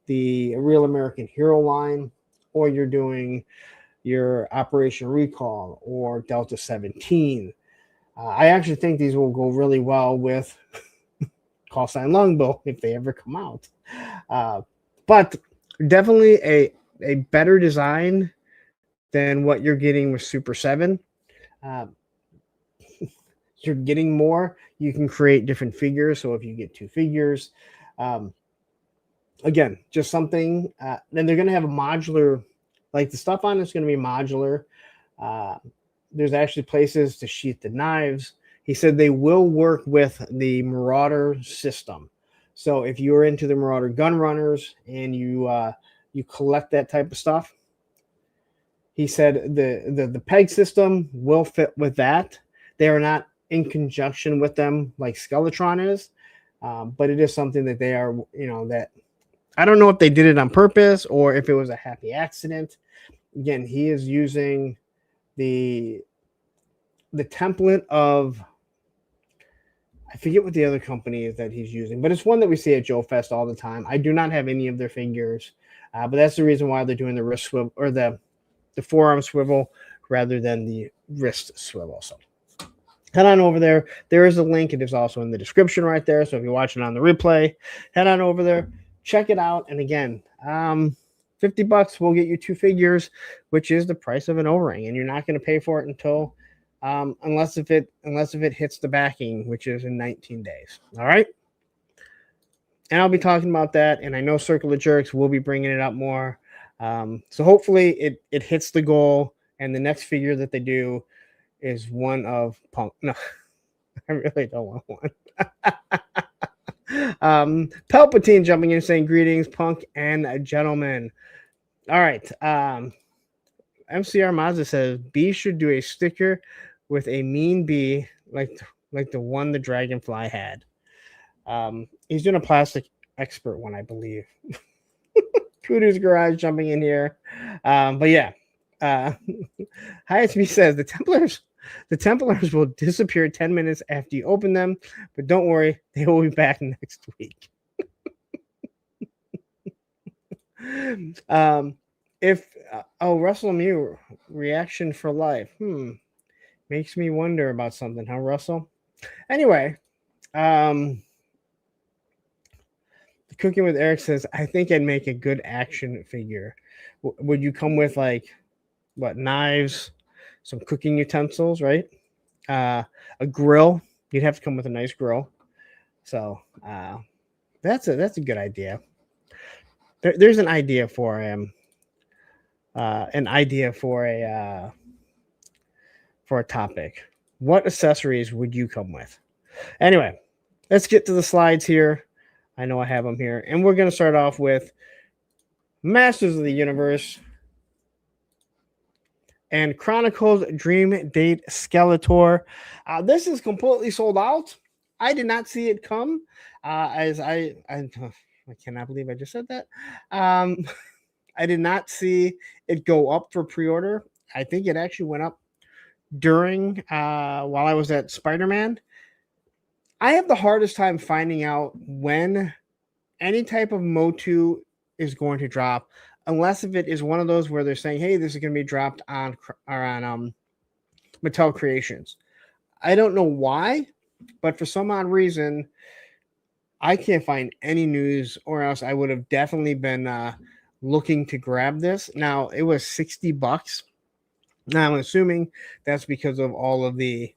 Speaker 1: the Real American Hero line or you're doing your Operation Recall or Delta 17. I actually think these will go really well with Call Sign Longbow if they ever come out. But definitely a better design than what you're getting with Super 7. you're getting more, you can create different figures. So if you get 2 figures, again, just something. Then they're going to have a modular, like the stuff on it's going to be modular. There's actually places to sheath the knives. He said they will work with the Marauder system. So if you're into the Marauder gun runners and you collect that type of stuff, he said the peg system will fit with that. They are not in conjunction with them like Skeletron is, but it is something that they are, that I don't know if they did it on purpose or if it was a happy accident. Again, he is using the template of, I forget what the other company is that he's using, but it's one that we see at Joe Fest all the time. I do not have any of their figures, but that's the reason why they're doing the wrist swivel or the forearm swivel rather than the wrist swivel. So head on over there. There is a link. It is also in the description right there. So if you're watching on the replay, head on over there, check it out. And again, $50 will get you 2 figures, which is the price of an O-ring, and you're not going to pay for it until unless if it hits the backing, which is in 19 days. All right. And I'll be talking about that. And I know Circle of Jerks will be bringing it up more. So hopefully it hits the goal. And the next figure that they do is one of Punk. No, I really don't want one. Palpatine jumping in saying greetings, Punk and gentlemen. All right. MCR Mazda says B should do a sticker with a mean bee like the one the Dragonfly had. He's doing a plastic expert one, I believe. Kudu's Garage jumping in here. But yeah. HSB says the Templars will disappear 10 minutes after you open them, but don't worry, they will be back next week. Russell Mew, reaction for life. Makes me wonder about something, huh, Russell? Anyway, Cooking with Eric says, I think I'd make a good action figure. Would you come with knives, some cooking utensils, right? A grill. You'd have to come with a nice grill. So that's a good idea. There's an idea for him. For a topic. What accessories would you come with? Anyway, let's get to the slides here. I know I have them here. And we're going to start off with Masters of the Universe and Chronicles Dream Date Skeletor. This is completely sold out. I did not see it come. I cannot believe I just said that. I did not see it go up for pre-order. I think it actually went up during while I was at Spider-Man. I have the hardest time finding out when any type of Motu is going to drop, unless if it is one of those where they're saying, hey, this is going to be dropped on Mattel Creations. I don't know why, but for some odd reason, I can't find any news, or else I would have definitely been looking to grab this. Now, it was $60. Now, I'm assuming that's because of all of the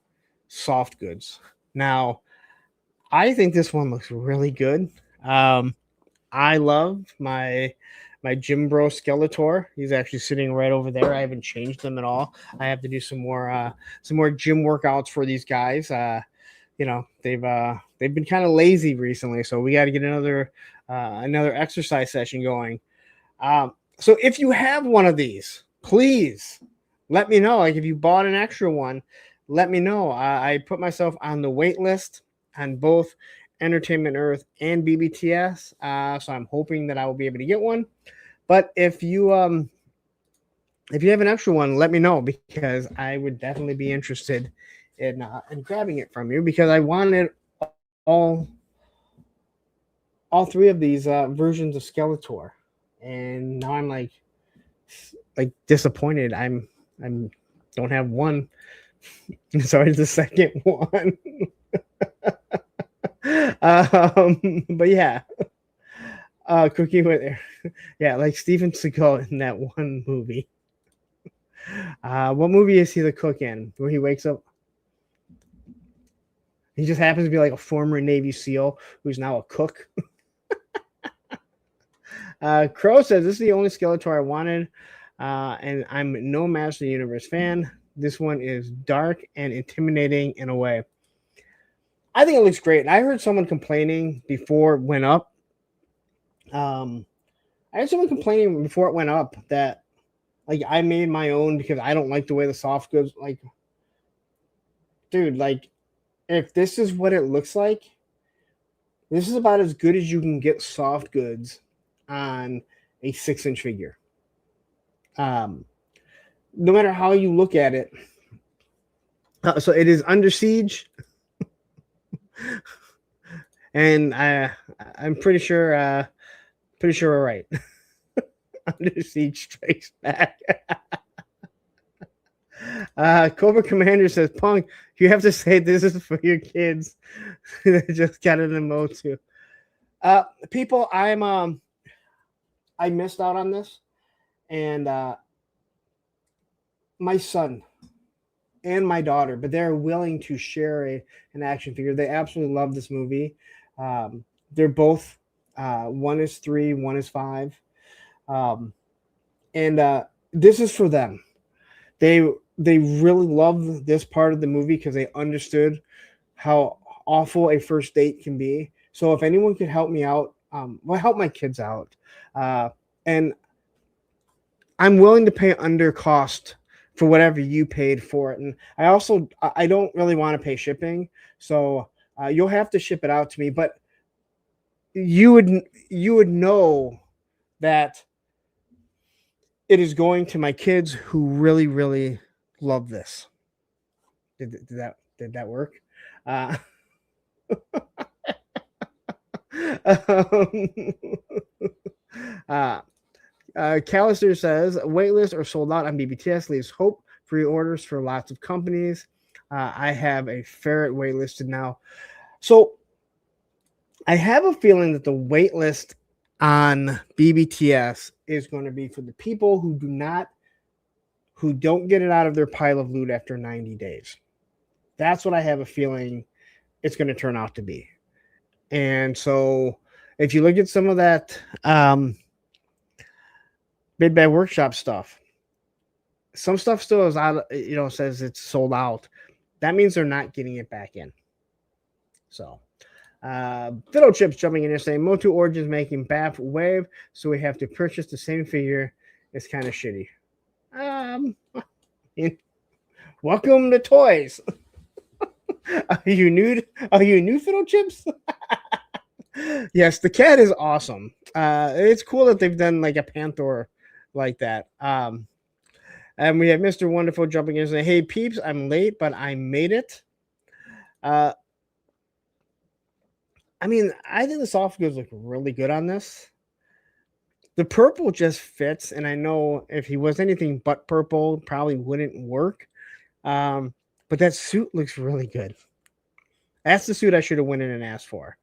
Speaker 1: soft goods. Now, I think this one looks really good. I love my Gym Bro Skeletor. He's actually sitting right over there. I haven't changed them at all. I have to do some more gym workouts for these guys. They've been kind of lazy recently, so we got to get another exercise session going. So if you have one of these, please let me know. Like if you bought an extra one, let me know. I put myself on the wait list on both Entertainment Earth and BBTS. So I'm hoping that I will be able to get one. But if you have an extra one, let me know, because I would definitely be interested in grabbing it from you, because I wanted all three of these versions of Skeletor, and now I'm like disappointed. I'm don't have one. Sorry, the second one. But yeah, Cookie with like Steven Seagal in that one movie. What movie is he the cook in, where he wakes up? He just happens to be like a former Navy SEAL who's now a cook. Crow says, this is the only Skeletor I wanted, and I'm no Master of the Universe fan. This one is dark and intimidating in a way. I think it looks great. And I heard someone complaining before it went up. I heard someone complaining before it went up that like I made my own because I don't like the way the soft goods like. Dude, like if this is what it looks like, this is about as good as you can get soft goods on a 6-inch figure. No matter how you look at it. So it is Under Siege. And I'm pretty sure we're right. Under Siege Strikes Back. Cobra Commander says, Punk, you have to say this is for your kids. They just got an emote too. People, I missed out on this, and my son and my daughter, but they're willing to share an action figure. They absolutely love this movie. They're both one is 3, one is 5, and this is for them. They really love this part of the movie because they understood how awful a first date can be. So if anyone could help me out, help my kids out. And I'm willing to pay under cost for whatever you paid for it. And I don't really want to pay shipping. So you'll have to ship it out to me, but you would know that it is going to my kids who really, really love this. Did that work? Callister says waitlist or sold out on BBTS leaves hope for reorders for lots of companies. I have a ferret waitlisted now, so I have a feeling that the waitlist on BBTS is going to be for the people who don't get it out of their pile of loot after 90 days. That's what I have a feeling it's going to turn out to be. And so if you look at some of that Big Bad Workshop stuff, some stuff still is out, says it's sold out. That means they're not getting it back in. So Fiddle Chips jumping in here saying Motu Origins making Bath Wave, so we have to purchase the same figure. It's kind of shitty. Welcome to toys. Are you new, Fiddle Chips? Yes, the cat is awesome. It's cool that they've done like a Panther like that. And we have Mr. Wonderful jumping in and saying, hey peeps, I'm late, but I made it. I mean, I think the soft goods look really good on this. The purple just fits, and I know if he was anything but purple, probably wouldn't work. But that suit looks really good. That's the suit I should have went in and asked for.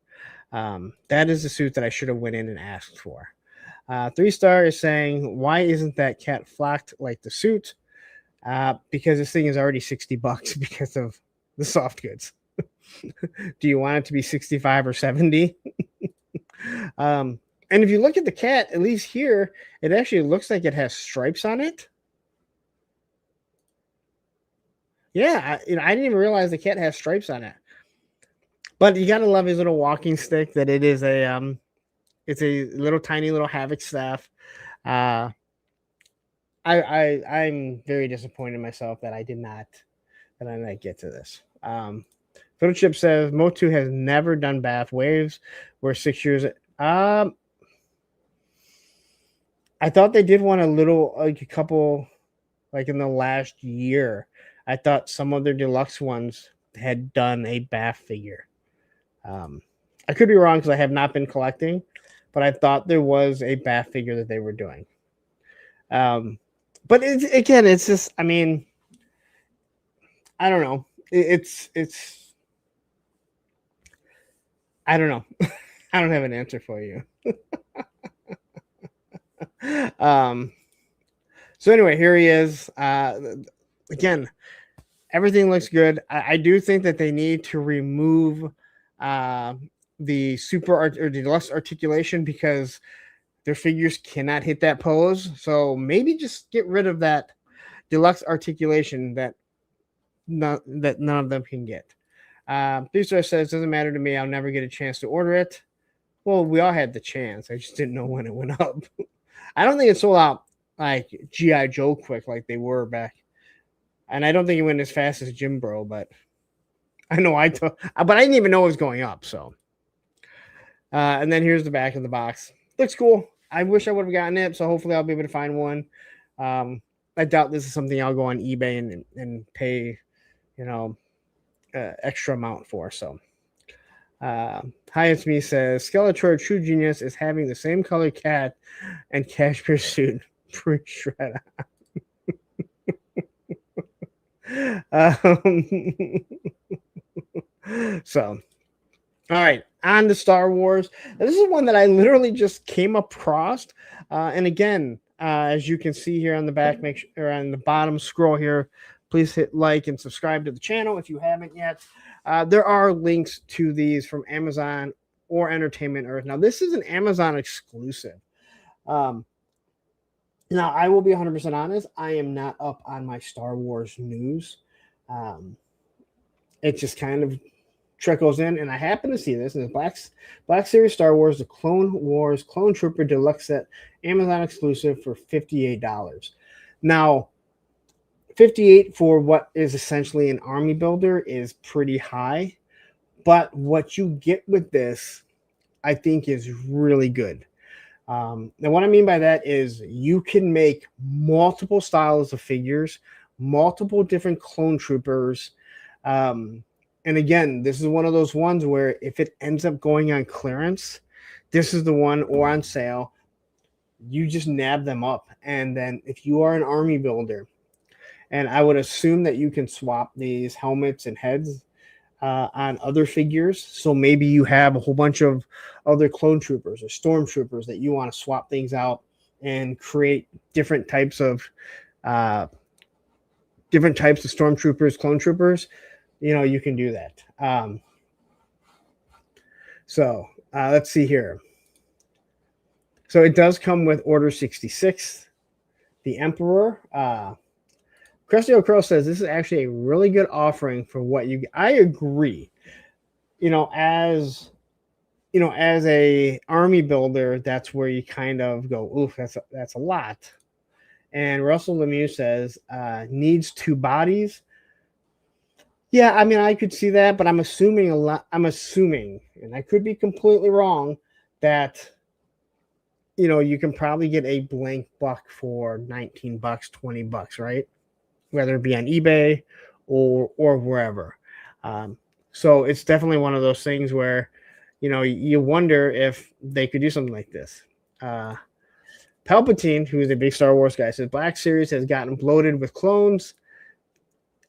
Speaker 1: That is the suit that I should have went in and asked for. 3-star is saying, why isn't that cat flocked like the suit? Because this thing is already $60 because of the soft goods. Do you want it to be 65 or 70? And if you look at the cat, at least here, it actually looks like it has stripes on it. Yeah, I didn't even realize the cat has stripes on it. But you gotta love his little walking stick. That it is it's a little tiny little Havoc staff. I'm very disappointed in myself that I did not get to this. Little Chip says Motu has never done bath waves. We're 6 years. I thought they did one a couple, like in the last year. I thought some of their deluxe ones had done a bath figure. I could be wrong because I have not been collecting, but I thought there was a bath figure that they were doing. But it's just, I mean, I don't know. It's I don't know. I don't have an answer for you. So anyway, here he is. Again, everything looks good. I do think that they need to remove the or the deluxe articulation because their figures cannot hit that pose. So maybe just get rid of that deluxe articulation that none of them can get. Booster says, doesn't matter to me. I'll never get a chance to order it. Well, we all had the chance. I just didn't know when it went up. I don't think it sold out like G.I. Joe quick like they were back. And I don't think it went as fast as Jim Bro, but I know but I didn't even know it was going up. So, and then here's the back of the box. Looks cool. I wish I would have gotten it. So hopefully I'll be able to find one. I doubt this is something I'll go on eBay and pay, extra amount for. So, Hi, it's me says Skeletor True Genius is having the same color cat and cashmere suit pre-shred. So, all right, on to Star Wars. Now, this is one that I literally just came across, and again, as you can see here on the back, make sure or on the bottom scroll here, please hit like and subscribe to the channel if you haven't yet. There are links to these from Amazon or Entertainment Earth. Now, this is an Amazon exclusive. Now, I will be 100% honest. I am not up on my Star Wars news. It just kind of trickles in, and I happen to see this in the Black Series Star Wars, the Clone Wars Clone Trooper Deluxe Set, Amazon exclusive for $58. Now, $58 for what is essentially an army builder is pretty high, but what you get with this, I think, is really good. Now, what I mean by that is you can make multiple styles of figures, multiple different clone troopers. And again, this is one of those ones where if it ends up going on clearance, this is the one, or on sale, you just nab them up. And then if you are an army builder, and I would assume that you can swap these helmets and heads on other figures. So maybe you have a whole bunch of other clone troopers or stormtroopers that you want to swap things out and create different types of stormtroopers, clone troopers. You can do that. Let's see here. So it does come with Order 66, the Emperor. Crusty O'Crow says this is actually a really good offering for what you get. I agree. As a army builder, that's where you kind of go, oof, that's a lot. And Russell Lemieux says needs 2 bodies. Yeah, I mean, I could see that, but I'm assuming, and I could be completely wrong, that you can probably get a blank buck for $19, $20, right? Whether it be on eBay or wherever. So it's definitely one of those things where, you wonder if they could do something like this. Palpatine, who is a big Star Wars guy, says Black Series has gotten bloated with clones.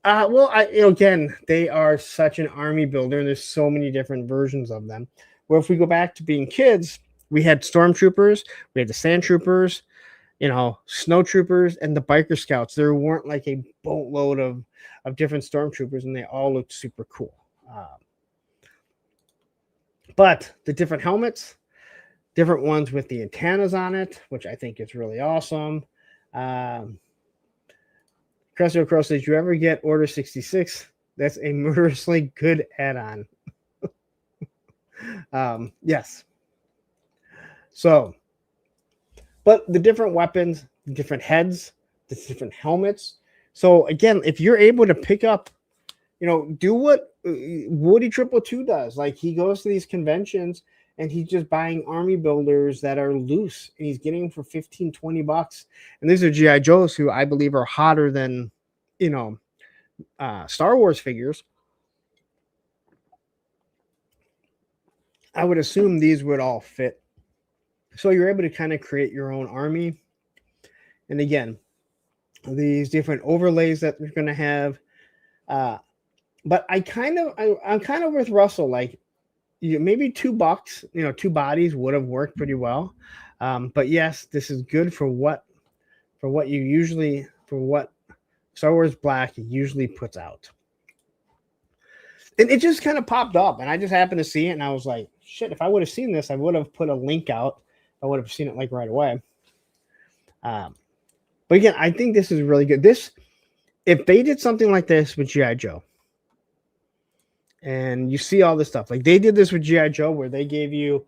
Speaker 1: Again, they are such an army builder, and there's so many different versions of them. Where if we go back to being kids, we had stormtroopers, we had the sand troopers, snow troopers, and the biker scouts. There weren't like a boatload of different stormtroopers, and they all looked super cool. But the different helmets, different ones with the antennas on it, which I think is really awesome. Cressio Crow says, you ever get Order 66? That's a murderously good add-on. Yes. So, but the different weapons, the different heads, the different helmets. So again, if you're able to pick up, do what Woody 222 does. Like, he goes to these conventions and he's just buying army builders that are loose, and he's getting them for $15-$20. And these are G.I. Joes who I believe are hotter than, Star Wars figures. I would assume these would all fit. So you're able to kind of create your own army. And again, these different overlays that you're going to have. But I'm kind of with Russell. Like, maybe $2, 2 bodies would have worked pretty well. But yes, this is good for what Star Wars Black usually puts out. And it just kind of popped up, and I just happened to see it, and I was like, shit, if I would have seen this, I would have put a link out. I would have seen it like right away. But again, I think this is really good. If they did something like this with G.I. Joe, and you see all this stuff, like they did this with G.I. Joe, where they gave you,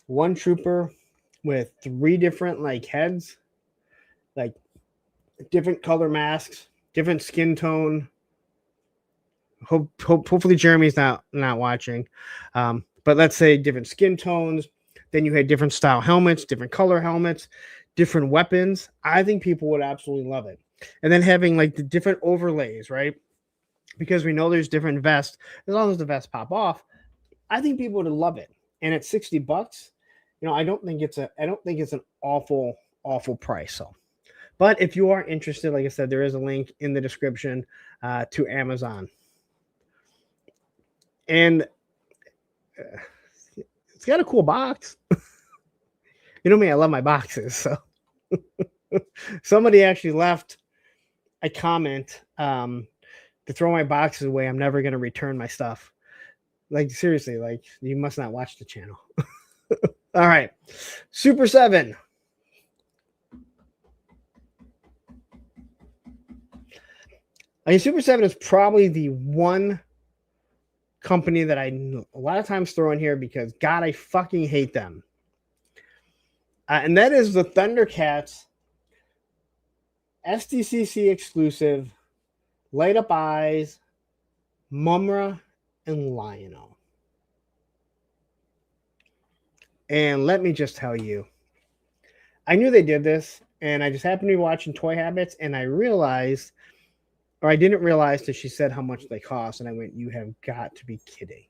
Speaker 1: one trooper with 3 different like heads, like different color masks, different skin tone. Hopefully Jeremy's not watching, but let's say different skin tones. Then you had different style helmets, different color helmets, different weapons. I think people would absolutely love it. And then having like the different overlays, right? Because we know there's different vests. As long as the vests pop off, I think people would love it. And at $60, I don't think it's an awful price. So, but if you are interested, like I said, there is a link in the description to Amazon. And it's got a cool box. You know me, I love my boxes. So somebody actually left a comment to throw my boxes away. I'm never going to return my stuff. Like, seriously, like, you must not watch the channel. All right. Super 7. I mean, Super 7 is probably the one company that I a lot of times throw in here because, God, I fucking hate them. And that is the Thundercats SDCC exclusive Light Up Eyes, Mumra, and Lion-O. And let me just tell you, I knew they did this, and I just happened to be watching Toy Habits, and I realized, or I didn't realize that she said how much they cost, and I went, you have got to be kidding.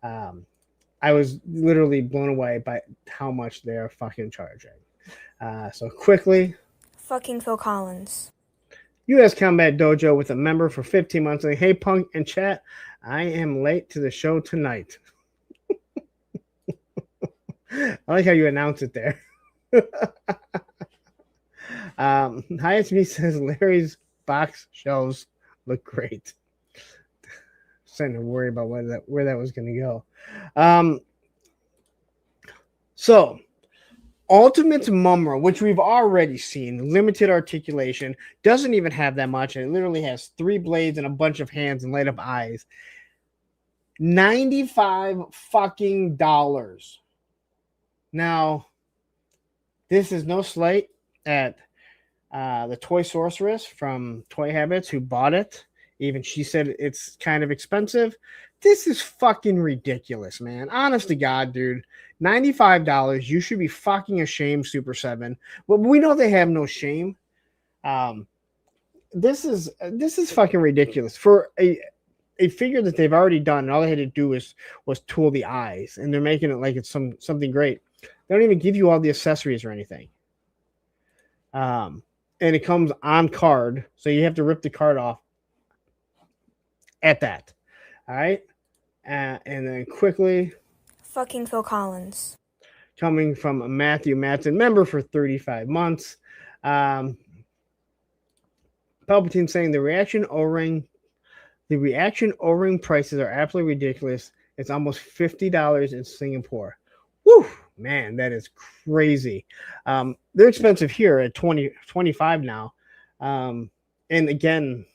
Speaker 1: I was literally blown away by how much they're fucking charging. So quickly.
Speaker 5: Fucking Phil Collins.
Speaker 1: U.S. Combat Dojo with a member for 15 months. Like, hey, Punk and chat, I am late to the show tonight. I like how you announce it there. Highest Me says Larry's box shelves look great. Starting to worry about where that was going to go. So Ultimate's Mumra, which we've already seen, limited articulation, doesn't even have that much, and it literally has 3 blades and a bunch of hands and light up eyes. $95 fucking dollars. Now, this is no slight at the Toy Sorceress from Toy Habits who bought it. Even she said it's kind of expensive. This is fucking ridiculous, man. Honest to God, dude. $95. You should be fucking ashamed, Super 7. But we know they have no shame. This is fucking ridiculous. For a figure that they've already done, and all they had to do was tool the eyes, and they're making it like it's something great. They don't even give you all the accessories or anything. And it comes on card, so you have to rip the card off at that. All right. And then quickly.
Speaker 5: Fucking Phil Collins.
Speaker 1: Coming from a Matthew Matson member for 35 months. Palpatine saying the reaction O-ring prices are absolutely ridiculous. It's almost $50 in Singapore. Woo, man, that is crazy. They're expensive here at $25 now. And again,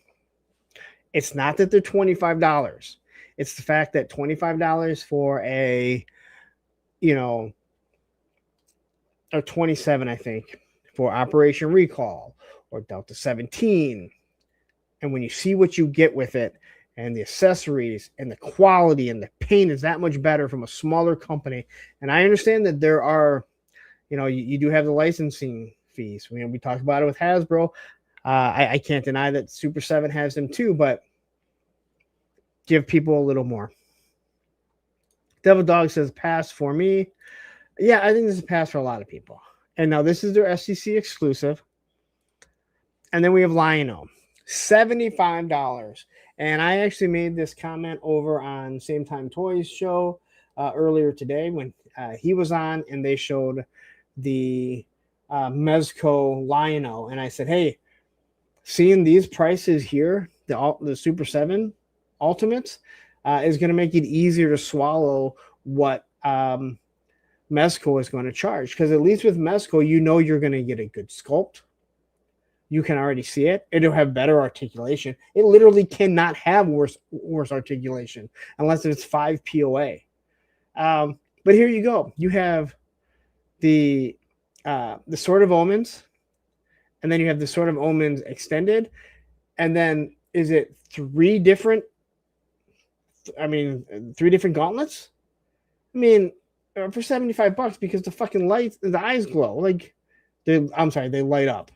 Speaker 1: it's not that they're $25. It's the fact that $25 for or 27, I think, for Operation Recall or Delta 17. And when you see what you get with it and the accessories and the quality and the paint is that much better from a smaller company. And I understand that there are, you do have the licensing fees. We talked about it with Hasbro. I can't deny that Super 7 has them too, but give people a little more. Devil Dog says pass for me. Yeah, I think this is a pass for a lot of people. And now this is their SCC exclusive. And then we have Lion-O, $75. And I actually made this comment over on Same Time Toys show earlier today when he was on and they showed the Mezco Lion-O. And I said, hey, seeing these prices here, the Super 7, Ultimates is going to make it easier to swallow what Mezco is going to charge. Because at least with Mezco, you know you're going to get a good sculpt. You can already see it. It'll have better articulation. It literally cannot have worse articulation unless it's 5 POA. But here you go. You have the Sword of Omens, and then you have the Sword of Omens extended, and then is it 3 different gauntlets? I mean, for $75 because the fucking lights, the eyes glow. Like, they light up.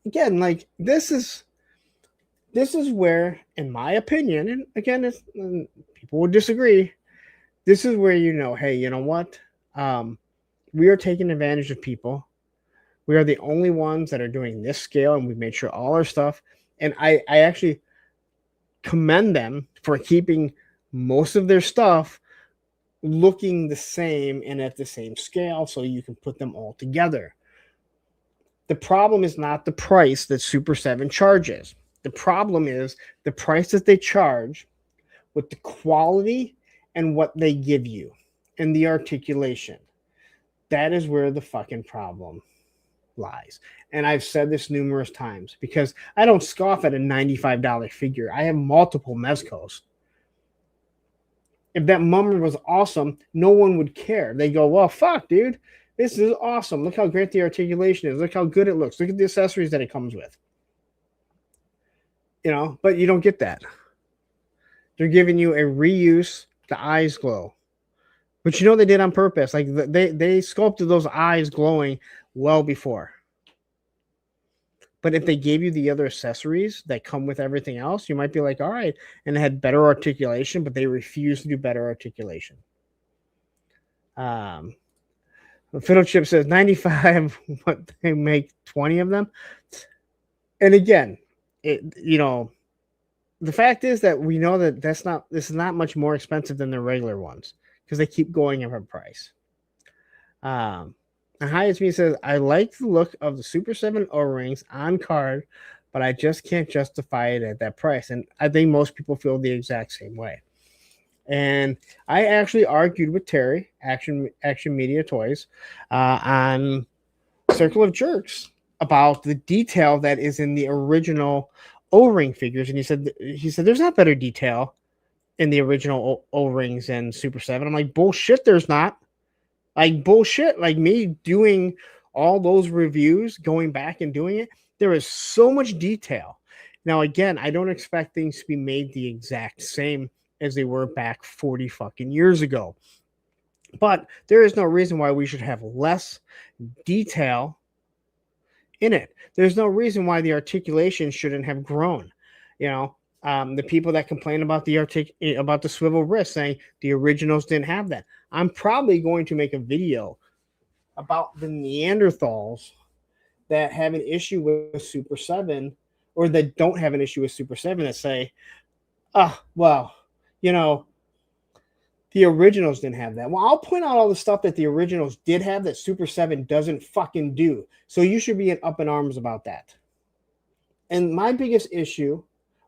Speaker 1: Again, like, this is where, in my opinion, and again, people will disagree, this is where hey, you know what? We are taking advantage of people. We are the only ones that are doing this scale, and we've made sure all our stuff. And I actually commend them for keeping most of their stuff looking the same and at the same scale so you can put them all together. The problem is not the price that Super 7 charges. The problem is the price that they charge with the quality and what they give you and the articulation. That is where the fucking problem lies. And I've said this numerous times because I don't scoff at a $95 figure. I have multiple Mezcos. If that Mummer was awesome, no one would care. They go, well, fuck, dude. This is awesome. Look how great the articulation is. Look how good it looks. Look at the accessories that it comes with. But you don't get that. They're giving you a reuse, the eyes glow. But they did on purpose. Like, they sculpted those eyes glowing well before. But if they gave you the other accessories that come with everything else, you might be like, all right. And it had better articulation, but they refused to do better articulation. Fiddle Chip says 95, what, they make 20 of them. And again, the fact is that we know that this is not much more expensive than the regular ones because they keep going up in price. And Highest Me says, I like the look of the Super 7 O-rings on card, but I just can't justify it at that price. And I think most people feel the exact same way. And I actually argued with Terry, Action Media Toys, on Circle of Jerks about the detail that is in the original O-ring figures. And he said there's not better detail in the original O-rings than Super 7. I'm like, bullshit, there's not. Like, bullshit. Like, me doing all those reviews, going back and doing it, there is so much detail. Now, again, I don't expect things to be made the exact same as they were back 40 fucking years ago. But there is no reason why we should have less detail in it. There's no reason why the articulation shouldn't have grown. The people that complain about about the swivel wrist, saying the originals didn't have that. I'm probably going to make a video about the Neanderthals that have an issue with Super 7, or that don't have an issue with Super 7, that say, the originals didn't have that. Well, I'll point out all the stuff that the originals did have that Super 7 doesn't fucking do. So you should be up in arms about that. And my biggest issue,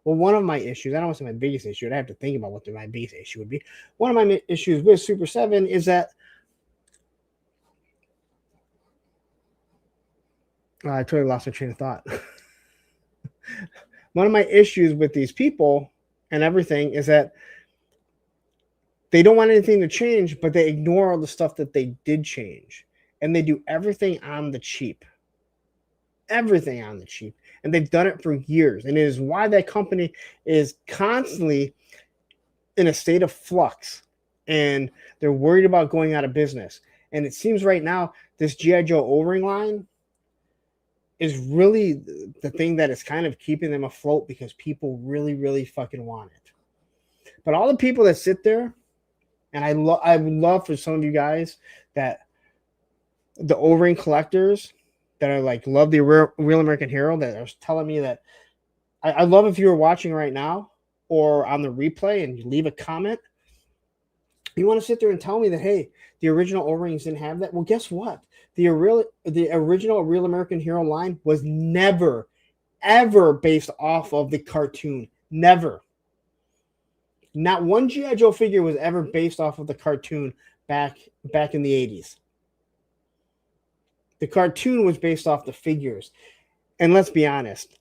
Speaker 1: one of my issues, I don't want to say my biggest issue, I'd have to think about what my biggest issue would be. One of my issues with Super 7 is that I totally lost my train of thought. One of my issues with these people and everything is that they don't want anything to change, but they ignore all the stuff that they did change. And they do everything on the cheap. Everything on the cheap. And they've done it for years. And it is why that company is constantly in a state of flux. And they're worried about going out of business. And it seems right now, this G.I. Joe O-ring line is really the thing that is kind of keeping them afloat, because people really, really fucking want it. But all the people that sit there, and I would love for some of you guys that the O-ring collectors that are like, love the Real American Hero, that are telling me that I love if you were watching right now or on the replay and you leave a comment. You want to sit there and tell me that, hey, the original O-rings didn't have that? Well, guess what? The original Real American Hero line was never ever based off of the cartoon. Never. Not one G.I. Joe figure was ever based off of the cartoon back in the 80s. The cartoon was based off the figures. And let's be honest,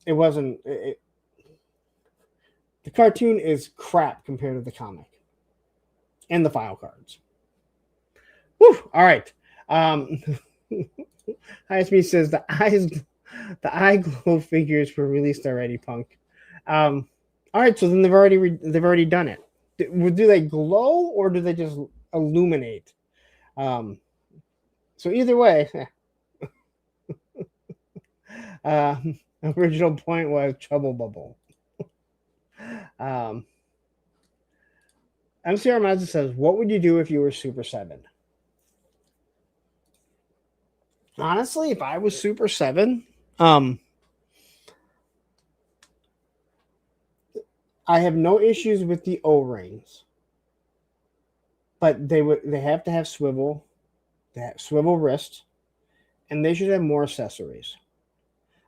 Speaker 1: it wasn't. The cartoon is crap compared to the comic and the file cards. Whew, all right. Highest Me says the eye glow figures were released already, Punk. All right, so then they've already done it. Do they glow or do they just illuminate? So either way, original point was Trouble Bubble. MCR Mazda says, what would you do if you were Super 7? Honestly, if I was Super 7, I have no issues with the O-rings. But they have to have swivel. They have swivel wrist. And they should have more accessories.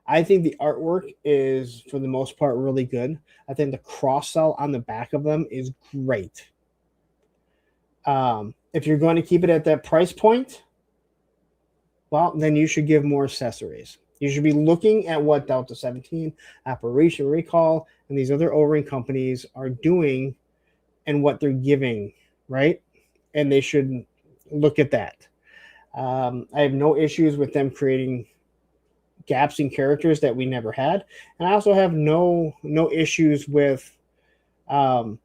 Speaker 1: I think the artwork is, for the most part, really good. I think the cross-sell on the back of them is great. If you're going to keep it at that price point, well, then you should give more accessories. You should be looking at what Delta 17, Operation Recall, and these other O-ring companies are doing and what they're giving, right? And they should look at that. I have no issues with them creating gaps in characters that we never had, and I also have no issues with them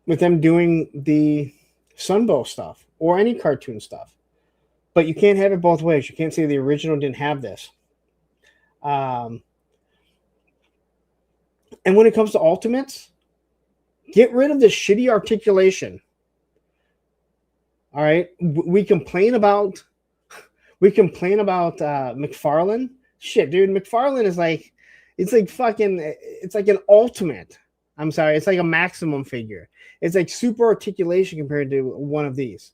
Speaker 1: doing the Sunbow stuff or any cartoon stuff. But you can't have it both ways. You can't say the original didn't have this. And when it comes to Ultimates, get rid of the shitty articulation. All right, we complain about McFarlane. Shit, dude, McFarlane is like, it's like an ultimate. I'm sorry, it's like a maximum figure. It's like super articulation compared to one of these.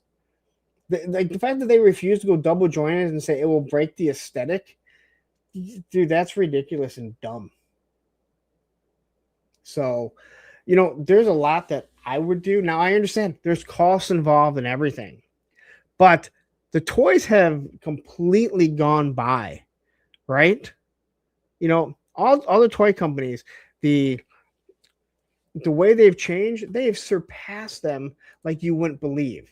Speaker 1: The fact that they refuse to go double jointed and say it will break the aesthetic, dude, that's ridiculous and dumb. So, there's a lot that I would do. Now, I understand there's costs involved and everything, but the toys have completely gone by, right? All the toy companies, the way they've changed, they've surpassed them like you wouldn't believe.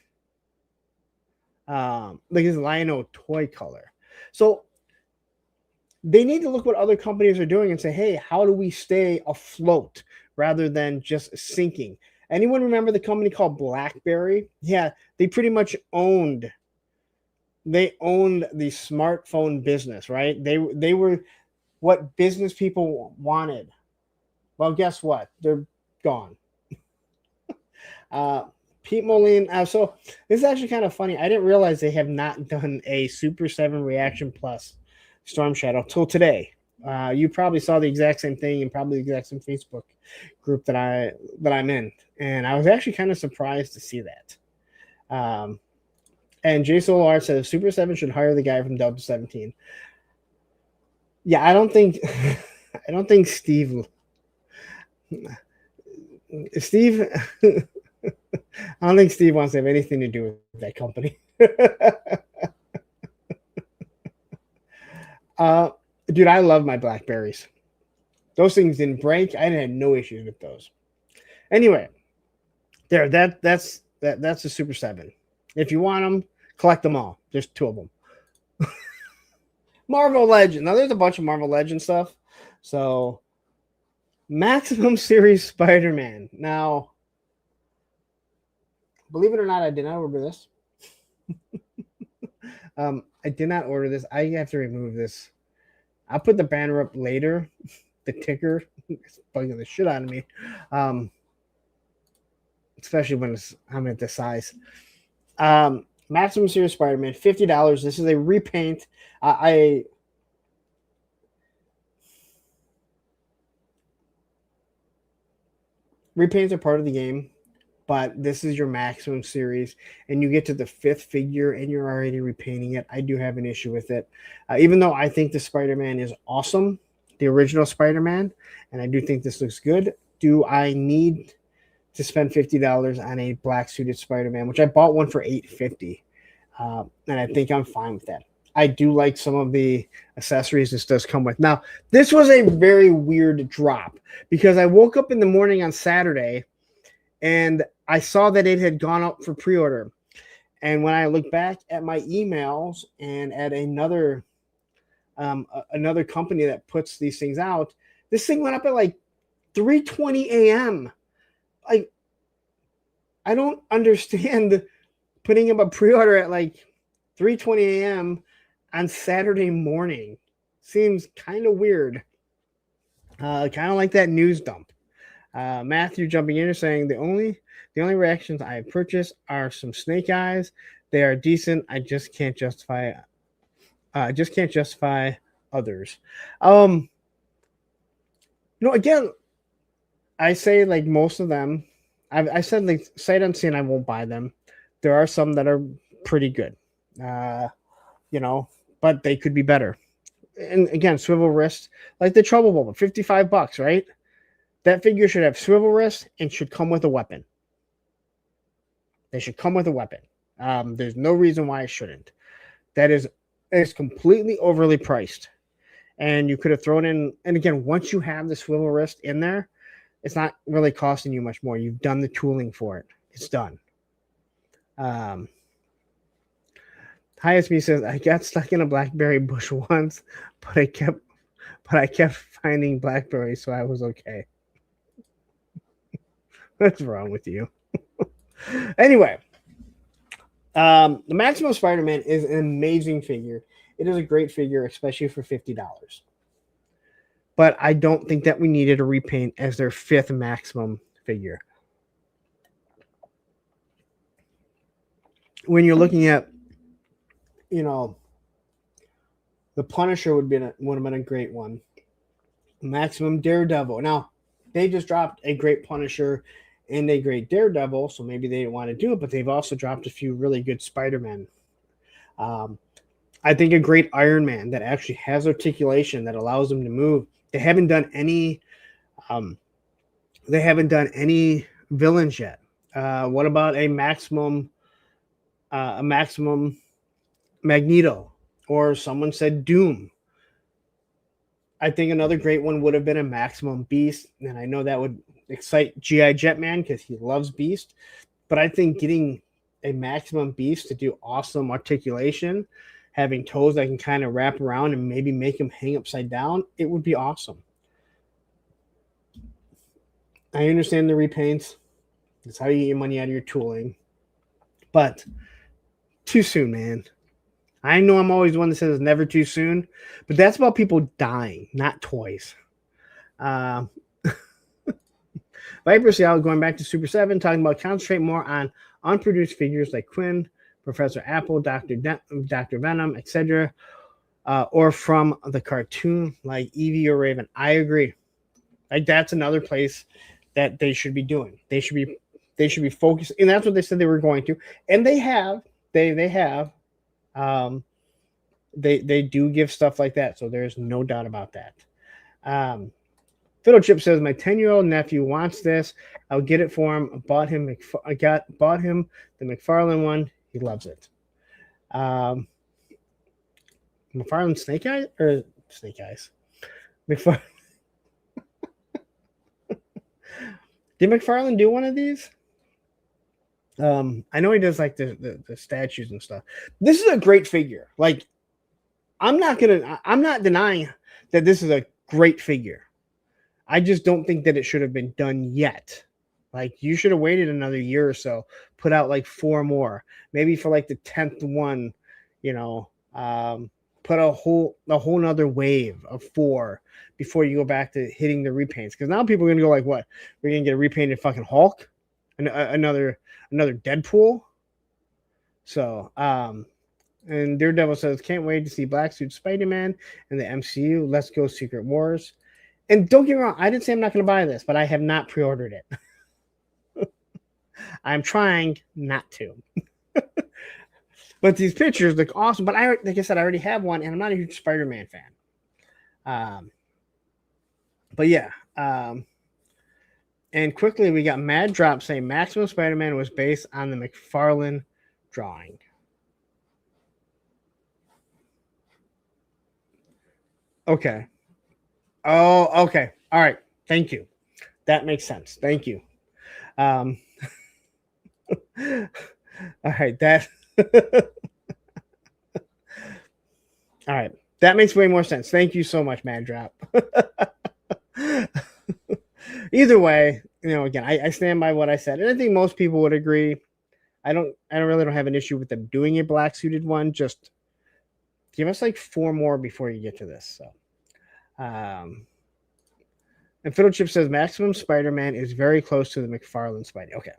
Speaker 1: Like this Lionel toy color. So they need to look what other companies are doing and say, hey, how do we stay afloat rather than just sinking? Anyone remember the company called BlackBerry? Yeah, they pretty much owned the smartphone business, right? They were what business people wanted. Well, guess what? They're gone. Pete Moline. So this is actually kind of funny. I didn't realize they have not done a Super 7 Reaction Plus Storm Shadow till today. You probably saw the exact same thing and probably the exact same Facebook group that I'm in, and I was actually kind of surprised to see that. And J Solar says Super 7 should hire the guy from Delta 17. Yeah, I don't think Steve. I don't think Steve wants to have anything to do with that company. Dude, I love my Blackberries. Those things didn't break. I had no issues with those. Anyway, that's a Super 7. If you want them, collect them all. There's 2 of them. Marvel Legends. Now, there's a bunch of Marvel Legends stuff. So, Maximum Series Spider-Man. Now, believe it or not, I did not order this. I did not order this. I have to remove this. I'll put the banner up later. The ticker. It's bugging the shit out of me. Especially when I'm at this size. Maximum Series Spider-Man, $50. This is a repaint. Repaints are part of the game, but this is your Maximum Series, and you get to the 5th figure, and you're already repainting it. I do have an issue with it. Even though I think the Spider-Man is awesome, the original Spider-Man, and I do think this looks good. Do I need to spend $50 on a black suited Spider-Man, which I bought one for $850, and I think I'm fine with that. I do like some of the accessories this does come with. Now, this was a very weird drop because I woke up in the morning on Saturday and I saw that it had gone up for pre-order. And when I look back at my emails and at another company that puts these things out, this thing went up at like 3:20 a.m. Like, I don't understand putting up a pre-order at like 3:20 a.m. on Saturday morning. Seems kind of weird. Kind of like that news dump. Matthew jumping in and saying the only reactions I have purchased are some snake eyes. They are decent. I just can't justify others. Again, I say like most of them. I said like sight unseen, I won't buy them. There are some that are pretty good. But they could be better. And again, swivel wrist, like the Trouble Bubble, $55, right? That figure should have swivel wrist and should come with a weapon. They should come with a weapon. There's no reason why it shouldn't. That is completely overly priced. And you could have thrown in, and again, once you have the swivel wrist in there, it's not really costing you much more. You've done the tooling for it. It's done. Highest Me says, I got stuck in a blackberry bush once, but I kept finding blackberries, so I was okay. What's wrong with you? Anyway, the Maximum Spider-Man is an amazing figure. It is a great figure, especially for $50. But I don't think that we needed a repaint as their 5th Maximum figure. When you're looking at, the Punisher would have been a great one. Maximum Daredevil. Now, they just dropped a great Punisher and a great Daredevil, so maybe they didn't want to do it, but they've also dropped a few really good Spider-Men. I think a great Iron Man that actually has articulation that allows them to move. They haven't done any villains yet. What about a maximum Magneto, or someone said Doom? I think another great one would have been a Maximum Beast, and I know that would excite G.I. Jetman because he loves Beast, but I think getting a Maximum Beast to do awesome articulation, having toes that can kind of wrap around and maybe make him hang upside down, it would be awesome. I understand the repaints. That's how you get your money out of your tooling. But too soon, man. I know I'm always the one that says it's never too soon, but that's about people dying, not toys. Viper Seattle going back to Super 7, talking about concentrate more on unproduced figures like Quinn, Professor Apple, Dr. Venom, etc., or from the cartoon like Evie or Raven. I agree. Like, that's another place that they should be doing. They should be focused, and that's what they said they were going to, and they have. They do give stuff like that, so there's no doubt about that. Fiddle Chip says, my 10-year-old nephew wants this. I'll get it for him. I bought him the McFarlane one. He loves it. McFarlane Snake Eyes or Snake Eyes? McFarlane. Did McFarlane do one of these? I know he does like the statues and stuff. This is a great figure. Like, I'm not denying that this is a great figure. I just don't think that it should have been done yet. Like, you should have waited another year or so, put out like 4 more, maybe for like the 10th one, put a whole nother wave of 4 before you go back to hitting the repaints. Because now people are gonna go like, what? We're gonna get a repainted fucking Hulk, another Deadpool. So, and Daredevil says, can't wait to see Black Suit Spider-Man in the MCU. Let's go Secret Wars. And don't get me wrong, I didn't say I'm not going to buy this, but I have not pre-ordered it. I'm trying not to. But these pictures look awesome. But like I said, I already have one, and I'm not a huge Spider-Man fan. But yeah. And quickly, we got Mad Drop saying Maximum Spider-Man was based on the McFarlane drawing. Okay. Oh, okay. All right. Thank you. That makes sense. Thank you. All right. That. All right. That makes way more sense. Thank you so much, Mad Drop. Either way, again, I stand by what I said, and I think most people would agree. I really don't have an issue with them doing a black suited one. Just give us like 4 more before you get to this. So, and Fiddlechip says Maximum Spider-Man is very close to the McFarlane Spidey. Okay,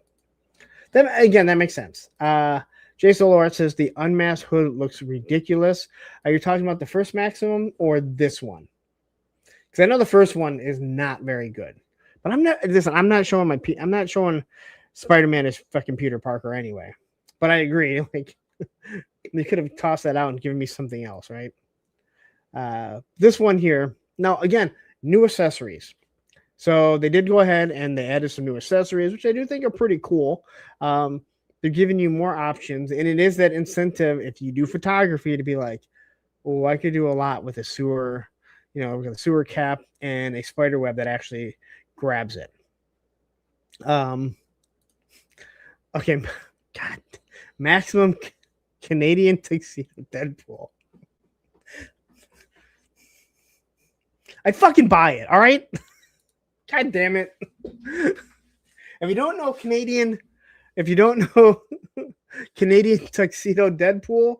Speaker 1: that makes sense. Jay Solart says the unmasked hood looks ridiculous. Are you talking about the first Maximum or this one? Because I know the first one is not very good. But I'm not showing Spider-Man as fucking Peter Parker anyway. But I agree. Like, they could have tossed that out and given me something else, right? This one here. Now, again, new accessories. So they did go ahead and they added some new accessories, which I do think are pretty cool. They're giving you more options. And it is that incentive, if you do photography, to be like, oh, I could do a lot with a sewer, with a sewer cap and a spider web that actually grabs it. Okay, God, Maximum Canadian Tuxedo Deadpool. I'd fucking buy it, all right? God damn it. If you don't know Canadian Tuxedo Deadpool,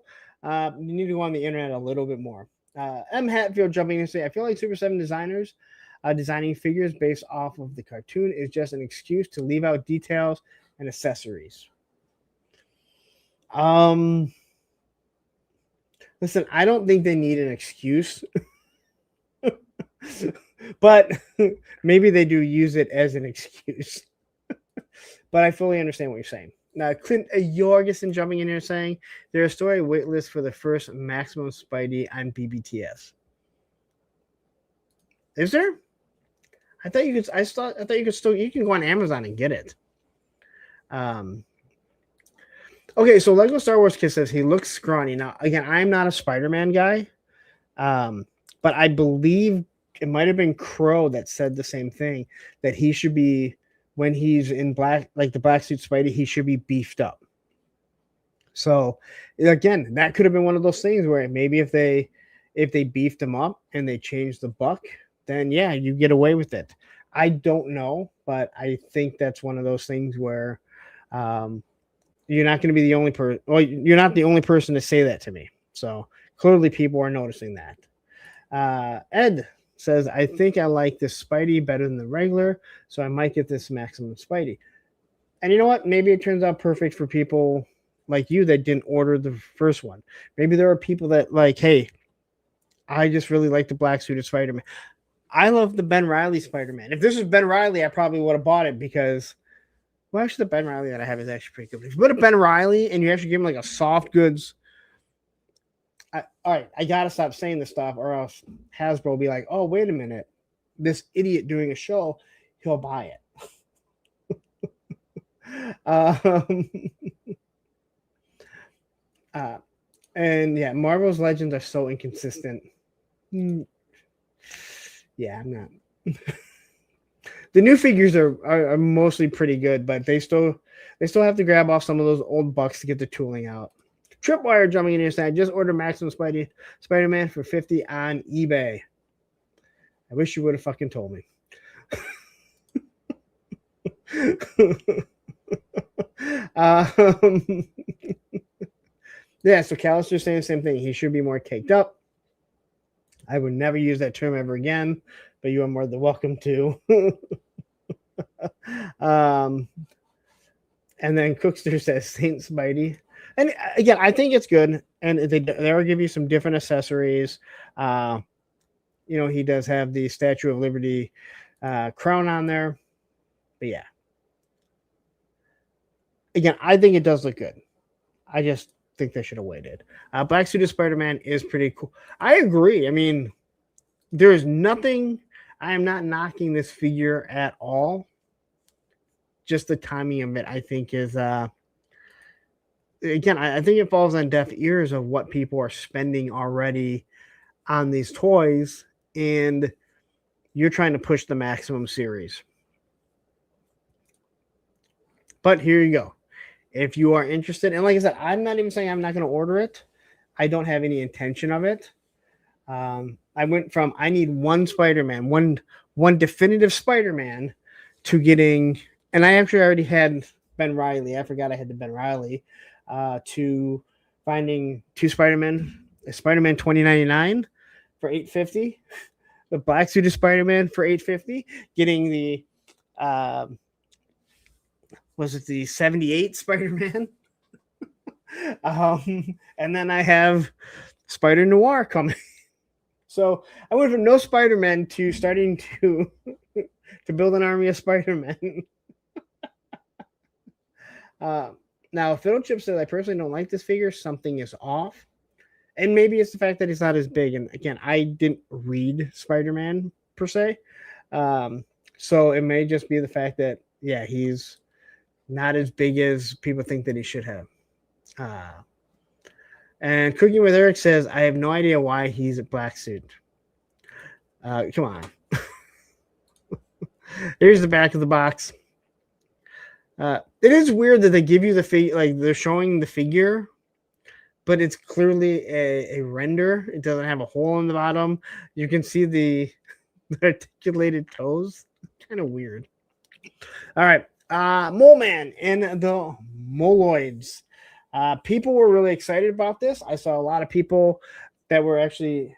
Speaker 1: you need to go on the internet a little bit more. M. Hatfield jumping in and say, I feel like Super 7 designers designing figures based off of the cartoon is just an excuse to leave out details and accessories. Listen, I don't think they need an excuse, but maybe they do use it as an excuse. But I fully understand what you're saying. Now, Clint Jorgensen jumping in here saying there's a story waitlist for the first Maximum Spidey on BBTS. Is there? I thought you could. I thought you could still. You can go on Amazon and get it. Okay, so Lego Star Wars Kid says he looks scrawny. Now, again, I'm not a Spider-Man guy, but I believe it might have been Crow that said the same thing, that he should be, when he's in black, like the black suit Spidey, he should be beefed up. So again, that could have been one of those things where maybe if they beefed him up and they changed the buck, then yeah, you get away with it. I don't know, but I think that's one of those things where you're not going to be the only person. Well, you're not the only person to say that to me. So clearly people are noticing that. Ed says, I think I like this Spidey better than the regular, so I might get this Maximum Spidey. And you know what? Maybe it turns out perfect for people like you that didn't order the first one. Maybe there are people that like, hey, I just really like the black suited Spider-Man. I love the Ben Reilly Spider-Man. If this was Ben Reilly, I probably would have bought it because, well, actually, the Ben Reilly that I have is actually pretty good. If you put a Ben Reilly and you actually give him like a soft goods, all right, I gotta stop saying this stuff, or else Hasbro will be like, "Oh, wait a minute, this idiot doing a show, he'll buy it." And yeah, Marvel's Legends are so inconsistent. Yeah, I'm not. The new figures are mostly pretty good, but they still have to grab off some of those old bucks to get the tooling out. Tripwire jumping in here saying, I just ordered Maximum Spider-Man for $50 on eBay. I wish you would have fucking told me. Yeah, so Callister's saying the same thing. He should be more caked up. I would never use that term ever again, but you are more than welcome to. And then Cookster says Saint Spidey. And again, I think it's good. And they'll give you some different accessories. He does have the Statue of Liberty crown on there. But yeah. Again, I think it does look good. I just think they should have waited. Black Suited Spider-Man is pretty cool. I agree. I mean, there is nothing. I am not knocking this figure at all. Just the timing of it, I think, is again, I think it falls on deaf ears of what people are spending already on these toys, and you're trying to push the maximum series. But here you go. If you are interested, and like I said, I'm not even saying I'm not going to order it. I don't have any intention of it. I went from I need one Spider-Man, one definitive Spider-Man, to getting, and I actually already had Ben Reilly. I forgot I had the Ben Reilly. To finding two Spider-Man, Spider-Man 2099 for $850, the black suited Spider-Man for $850, getting the was it the 78 Spider-Man? And then I have Spider Noir coming. So I went from no Spider-Man to starting to build an army of Spider-Man. Now, Fiddle Chip says, I personally don't like this figure. Something is off. And maybe it's the fact that he's not as big. And again, I didn't read Spider-Man per se. So it may just be the fact that, yeah, he's not as big as people think that he should have. And Cooking with Eric says, I have no idea why he's a black suit. Come on. Here's the back of the box. It is weird that they give you the figure, like they're showing the figure, but it's clearly a render. It doesn't have a hole in the bottom. You can see the articulated toes. Kind of weird. All right. Mole Man and the Moloids. People were really excited about this. I saw a lot of people that were actually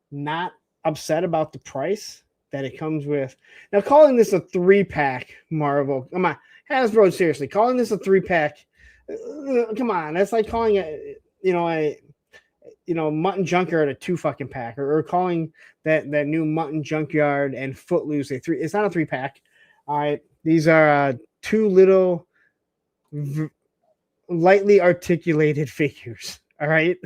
Speaker 1: not upset about the price that it comes with. Now, calling this a 3-pack, Marvel, come on, Hasbro, seriously, calling this a 3-pack, come on, that's like calling a Mutton Junkyard a 2-fucking-pack, or calling that new Mutton Junkyard and Footloose a 3. It's not a 3-pack. All right, these are 2 little lightly articulated figures. All right.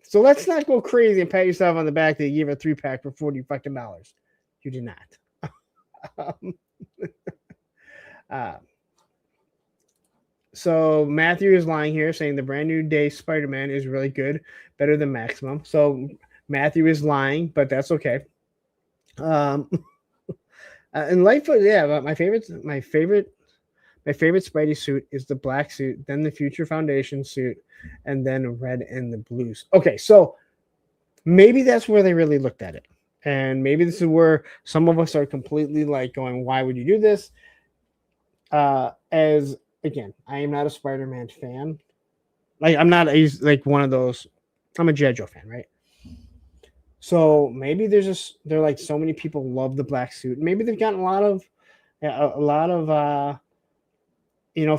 Speaker 1: So let's not go crazy and pat yourself on the back that you gave a 3-pack for $40 fucking dollars. You did not. So Matthew is lying here saying the brand new day Spider-Man is really good, better than Maximum. So Matthew is lying, but that's okay. And Lightfoot, yeah, but my favorite Spidey suit is the black suit, then the Future Foundation suit, and then red and the blues. Okay, so maybe that's where they really looked at it. And maybe this is where some of us are completely like going, why would you do this? As again, I am not a Spider-Man fan. Like I'm not like one of those. I'm a G.I. Joe fan, right? So maybe they're like so many people love the black suit. Maybe they've gotten a lot of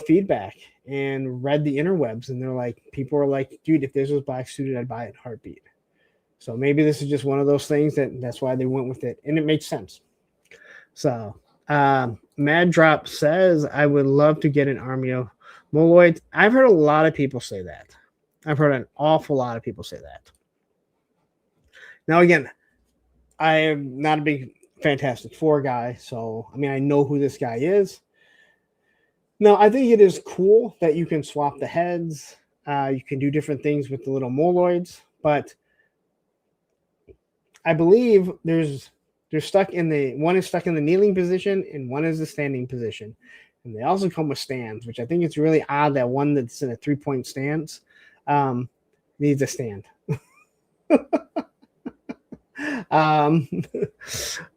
Speaker 1: feedback and read the interwebs, and they're like, people are like, dude, if this was black suited, I'd buy it in a heartbeat. So maybe this is just one of those things that's why they went with it, and it makes sense. So Mad Drop says, I would love to get an army of Moloids. I've heard a lot of people say that. I've heard an awful lot of people say that. Now, again, I am not a big Fantastic Four guy, so I mean, I know who this guy is. Now, I think it is cool that you can swap the heads. You can do different things with the little Moloids, but I believe they're stuck in one is stuck in the kneeling position and one is the standing position. And they also come with stands, which I think it's really odd that one that's in a 3-point stance needs a stand.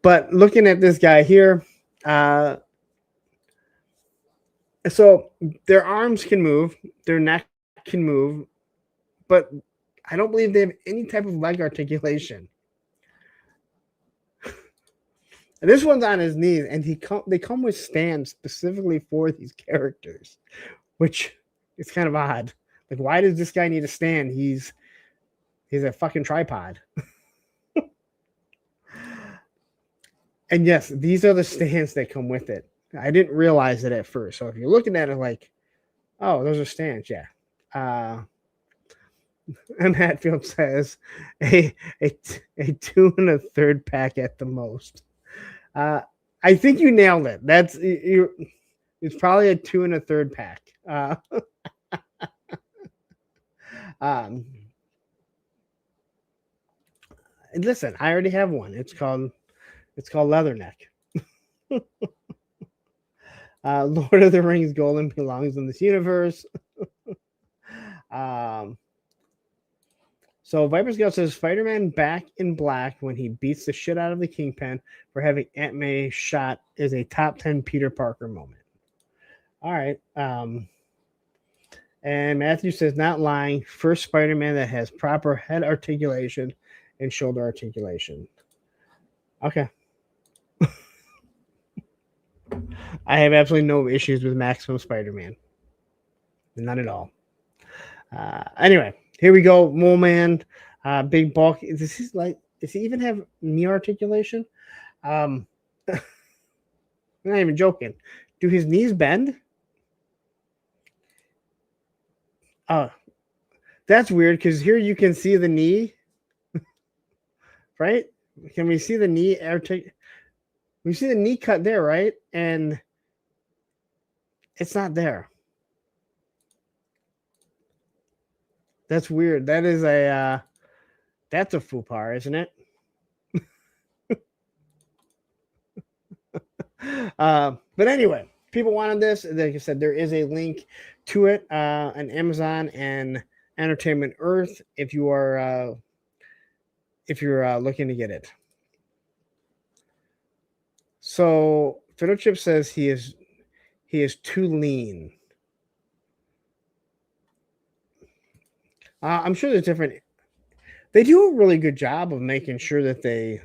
Speaker 1: But looking at this guy here, so their arms can move, their neck can move, but I don't believe they have any type of leg articulation. And this one's on his knees, and they come with stands specifically for these characters, which is kind of odd. Like, why does this guy need a stand? He's a fucking tripod. And yes, these are the stands that come with it. I didn't realize it at first. So if you're looking at it like, oh, those are stands, yeah. And Hatfield says a 2 1/3 pack at the most. I think you nailed it. That's you. It's probably a 2 1/3 pack. Um, and listen, I already have one. It's called Leatherneck. Lord of the Rings Golden belongs in this universe. So Viper Scout says Spider-Man back in black when he beats the shit out of the Kingpin for having Aunt May shot is a top 10 Peter Parker moment. All right. And Matthew says, not lying, first Spider-Man that has proper head articulation and shoulder articulation. Okay. I have absolutely no issues with Maximum Spider-Man. None at all. Anyway, here we go. Mole Man, big bulk. Does he even have knee articulation? I'm not even joking. Do his knees bend? Oh, that's weird because here you can see the knee, right? Can we see the knee? We see the knee cut there, right? And it's not there. That's weird. That is that's a faux pas, isn't it? But anyway, people wanted this. Like I said, there is a link to it on Amazon and Entertainment Earth if you're looking to get it. So Fiddle Chip says he is too lean. I'm sure there's different. They do a really good job of making sure that they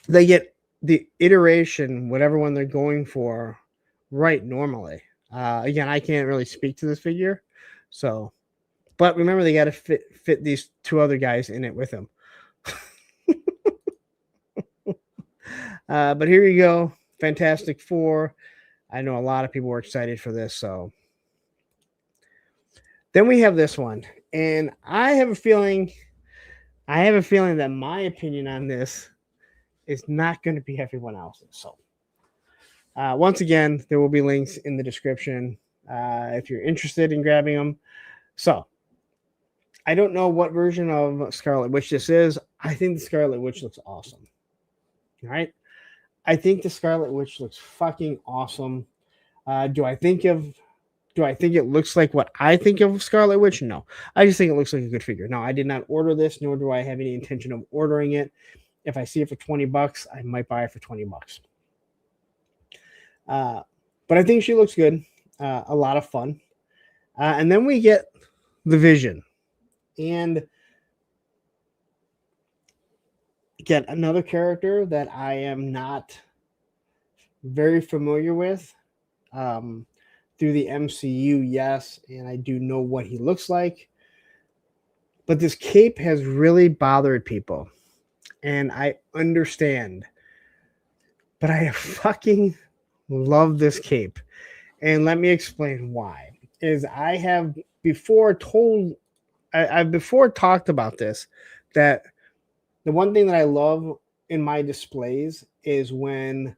Speaker 1: get the iteration, whatever one they're going for, right normally. Again, I can't really speak to this figure, so. But remember, they got to fit these two other guys in it with them. But here you go, Fantastic Four. I know a lot of people were excited for this, so. Then we have this one, and I have a feeling that my opinion on this is not going to be everyone else's. So, once again, there will be links in the description if you're interested in grabbing them. So, I don't know what version of Scarlet Witch this is. I think the Scarlet Witch looks awesome. All right? I think the Scarlet Witch looks fucking awesome. Do I think it looks like what I think of Scarlet Witch? No. I just think it looks like a good figure. No, I did not order this, nor do I have any intention of ordering it. If I see it for $20, I might buy it for $20. But I think she looks good. A lot of fun. And then we get the Vision. And again, another character that I am not very familiar with. Through the MCU, yes, and I do know what he looks like. But this cape has really bothered people. And I understand. But I fucking love this cape. And let me explain why. I have before I've before talked about this, that the one thing that I love in my displays is when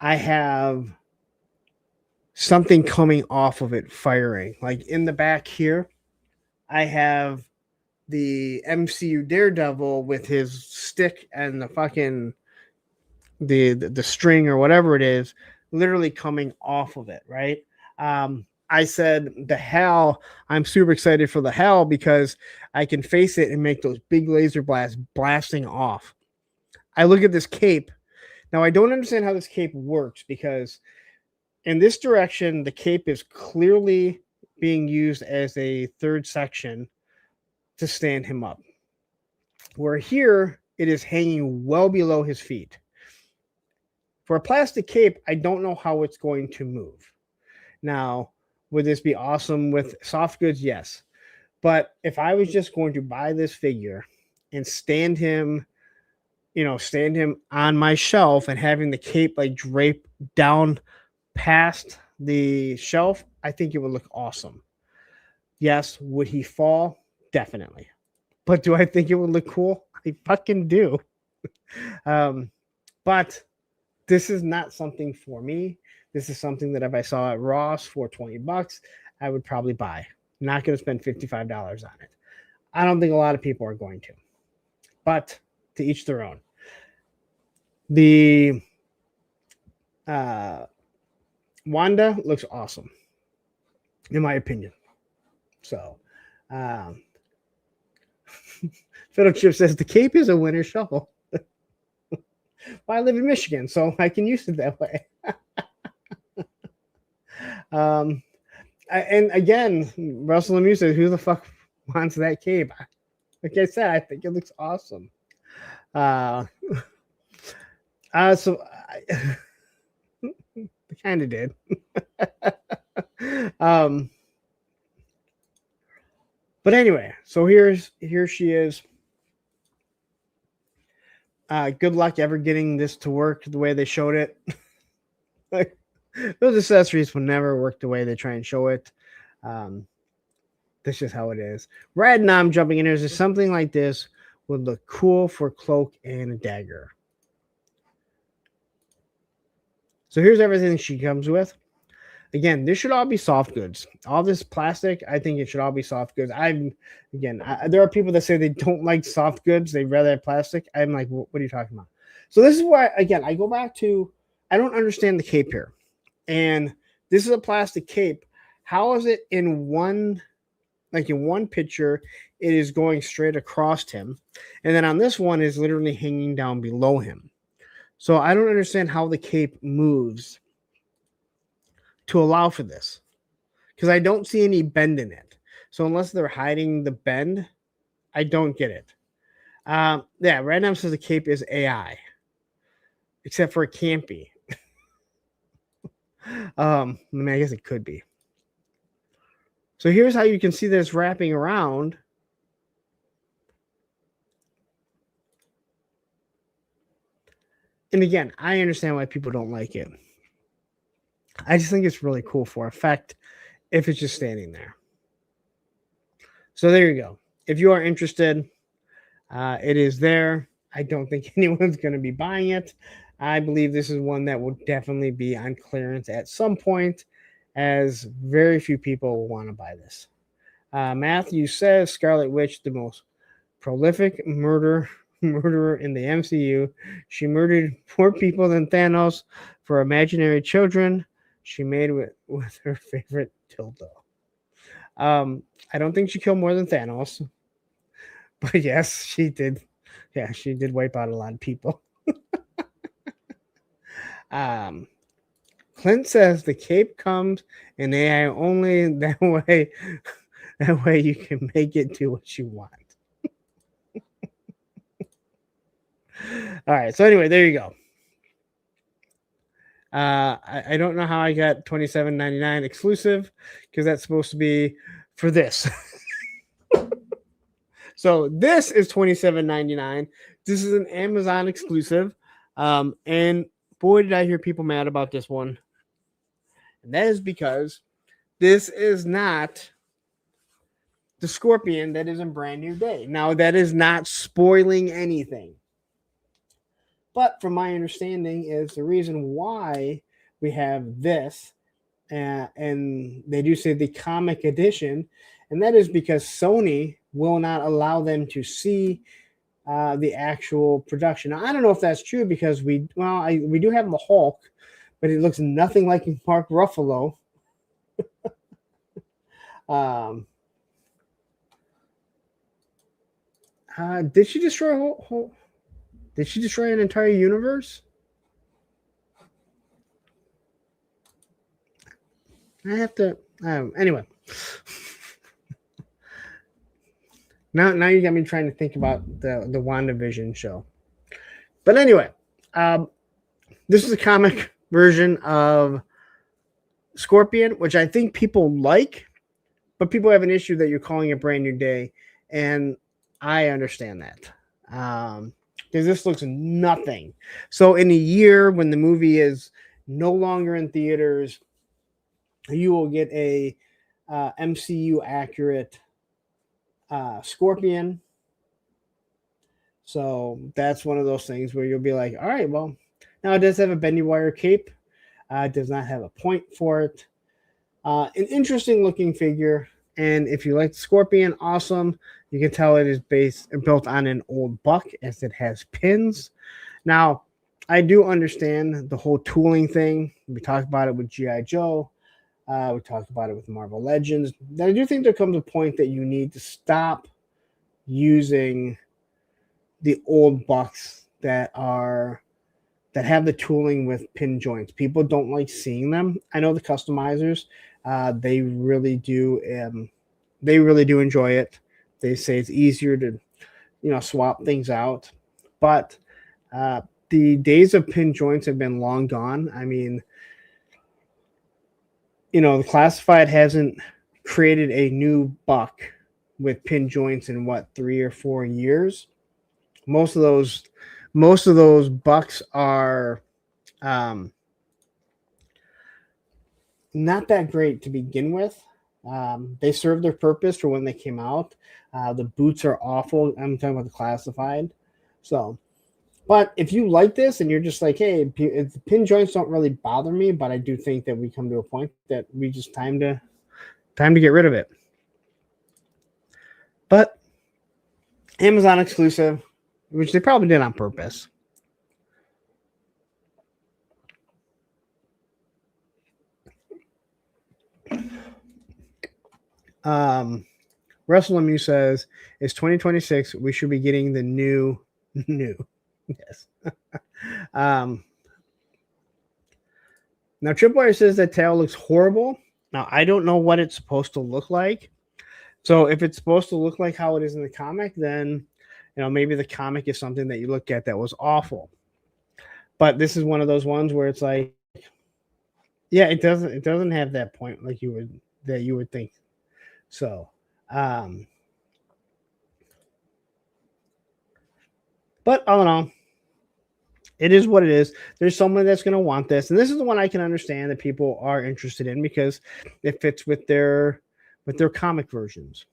Speaker 1: I have something coming off of it firing. Like in the back here, I have the MCU Daredevil with his stick and the fucking the string or whatever it is literally coming off of it, right? I said the Hal, I'm super excited for the Hal because I can face it and make those big laser blasts blasting off. I look at this cape. Now, I don't understand how this cape works because in this direction, the cape is clearly being used as a third section to stand him up. Where here, it is hanging well below his feet. For a plastic cape, I don't know how it's going to move. Now, would this be awesome with soft goods? Yes. But if I was just going to buy this figure and stand him on my shelf and having the cape like drape down past the shelf, I think it would look awesome. Yes. Would he fall? Definitely. But do I think it would look cool? I fucking do. But this is not something for me. This is something that if I saw at Ross for $20, I would probably buy. Not going to spend $55 on it. I don't think a lot of people are going to. But to each their own. The Wanda looks awesome, in my opinion. So, Fiddle Chip says the cape is a winter shovel. Well, I live in Michigan, so I can use it that way. And again, Russell Lemieux says, "Who the fuck wants that cape?" Like I said, I think it looks awesome. So I kind of did. But anyway, so here she is. Good luck ever getting this to work the way they showed it. Like, those accessories will never work the way they try and show it. That's just how it is. Red Nom jumping in here says something like this would look cool for cloak and a dagger. So here's everything she comes with. Again, this should all be soft goods. All this plastic, I think it should all be soft goods. There are people that say they don't like soft goods. They rather have plastic. I'm like, what are you talking about? So this is why, again, I go back to, I don't understand the cape here. And this is a plastic cape. How is it in one picture, it is going straight across him. And then on this one is literally hanging down below him. So I don't understand how the cape moves to allow for this, because I don't see any bend in it. So unless they're hiding the bend, I don't get it. Yeah, right now says the cape is AI, except for it can't be. I mean, I guess it could be. So here's how you can see this wrapping around. And again, I understand why people don't like it. I just think it's really cool for effect if it's just standing there. So there you go. If you are interested, it is there. I don't think anyone's going to be buying it. I believe this is one that will definitely be on clearance at some point, as very few people will want to buy this. Matthew says Scarlet Witch, the most prolific murderer in the MCU. She murdered more people than Thanos for imaginary children she made with her favorite dildo. I don't think she killed more than Thanos, but yes, she did. Yeah, she did wipe out a lot of people. Clint says the cape comes in AI only. That way you can make it do what you want. All right. So anyway, there you go. I don't know how I got $27.99 exclusive, because that's supposed to be for this. So this is $27.99. This is an Amazon exclusive. And boy, did I hear people mad about this one. And that is because this is not the Scorpion that is in Brand New Day. Now, that is not spoiling anything. But from my understanding is the reason why we have this, and they do say the comic edition, and that is because Sony will not allow them to see the actual production. Now, I don't know if that's true, because we do have the Hulk, but it looks nothing like Mark Ruffalo. Did she destroy Did she destroy an entire universe? I have to. Anyway. Now you got me trying to think about the WandaVision show. But anyway, this is a comic version of Scorpion, which I think people like, but people have an issue that you're calling it Brand New Day, and I understand that. Because this looks nothing. So in a year, when the movie is no longer in theaters, you will get a MCU accurate Scorpion. So that's one of those things where you'll be like, all right, well, now it does have a bendy wire cape. It does not have a point for it. An interesting looking figure. And if you like the Scorpion, awesome. You can tell it is built on an old buck as it has pins. Now, I do understand the whole tooling thing. We talked about it with G.I. Joe. We talked about it with Marvel Legends. I do think there comes a point that you need to stop using the old bucks that have the tooling with pin joints. People don't like seeing them. I know the customizers, they really do enjoy it. They say it's easier to, swap things out. But the days of pin joints have been long gone. I mean, the Classified hasn't created a new buck with pin joints in 3 or 4 years. Most of those bucks are not that great to begin with. They serve their purpose for when they came out. The boots are awful. I'm talking about the Classified. So, but if you like this and you're just like, hey, the pin joints don't really bother me, but I do think that we come to a point that we just time to get rid of it. But Amazon exclusive, which they probably did on purpose. Russell Lemieux says, "It's 2026. We should be getting the new." Yes. Now Tripwire says that tail looks horrible. Now I don't know what it's supposed to look like. So if it's supposed to look like how it is in the comic, then maybe the comic is something that you look at that was awful. But this is one of those ones where it's like, yeah, it doesn't have that point like you would think. So, but all in all, it is what it is. There's someone that's going to want this, and this is the one I can understand that people are interested in because it fits with their comic versions.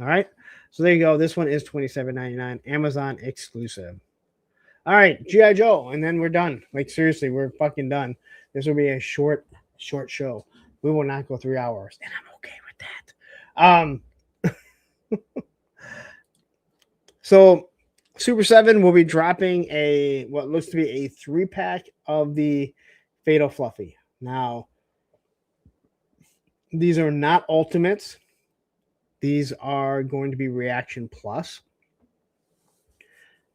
Speaker 1: All right, so there you go. This one is $27.99, Amazon exclusive. All right, G.I. Joe, and then we're done. Like seriously, we're fucking done. This will be a short show. We will not go 3 hours, and I'm okay with that. So Super 7 will be dropping what looks to be a 3-pack of the Fatal Fluffy. Now, these are not Ultimates. These are going to be Reaction Plus.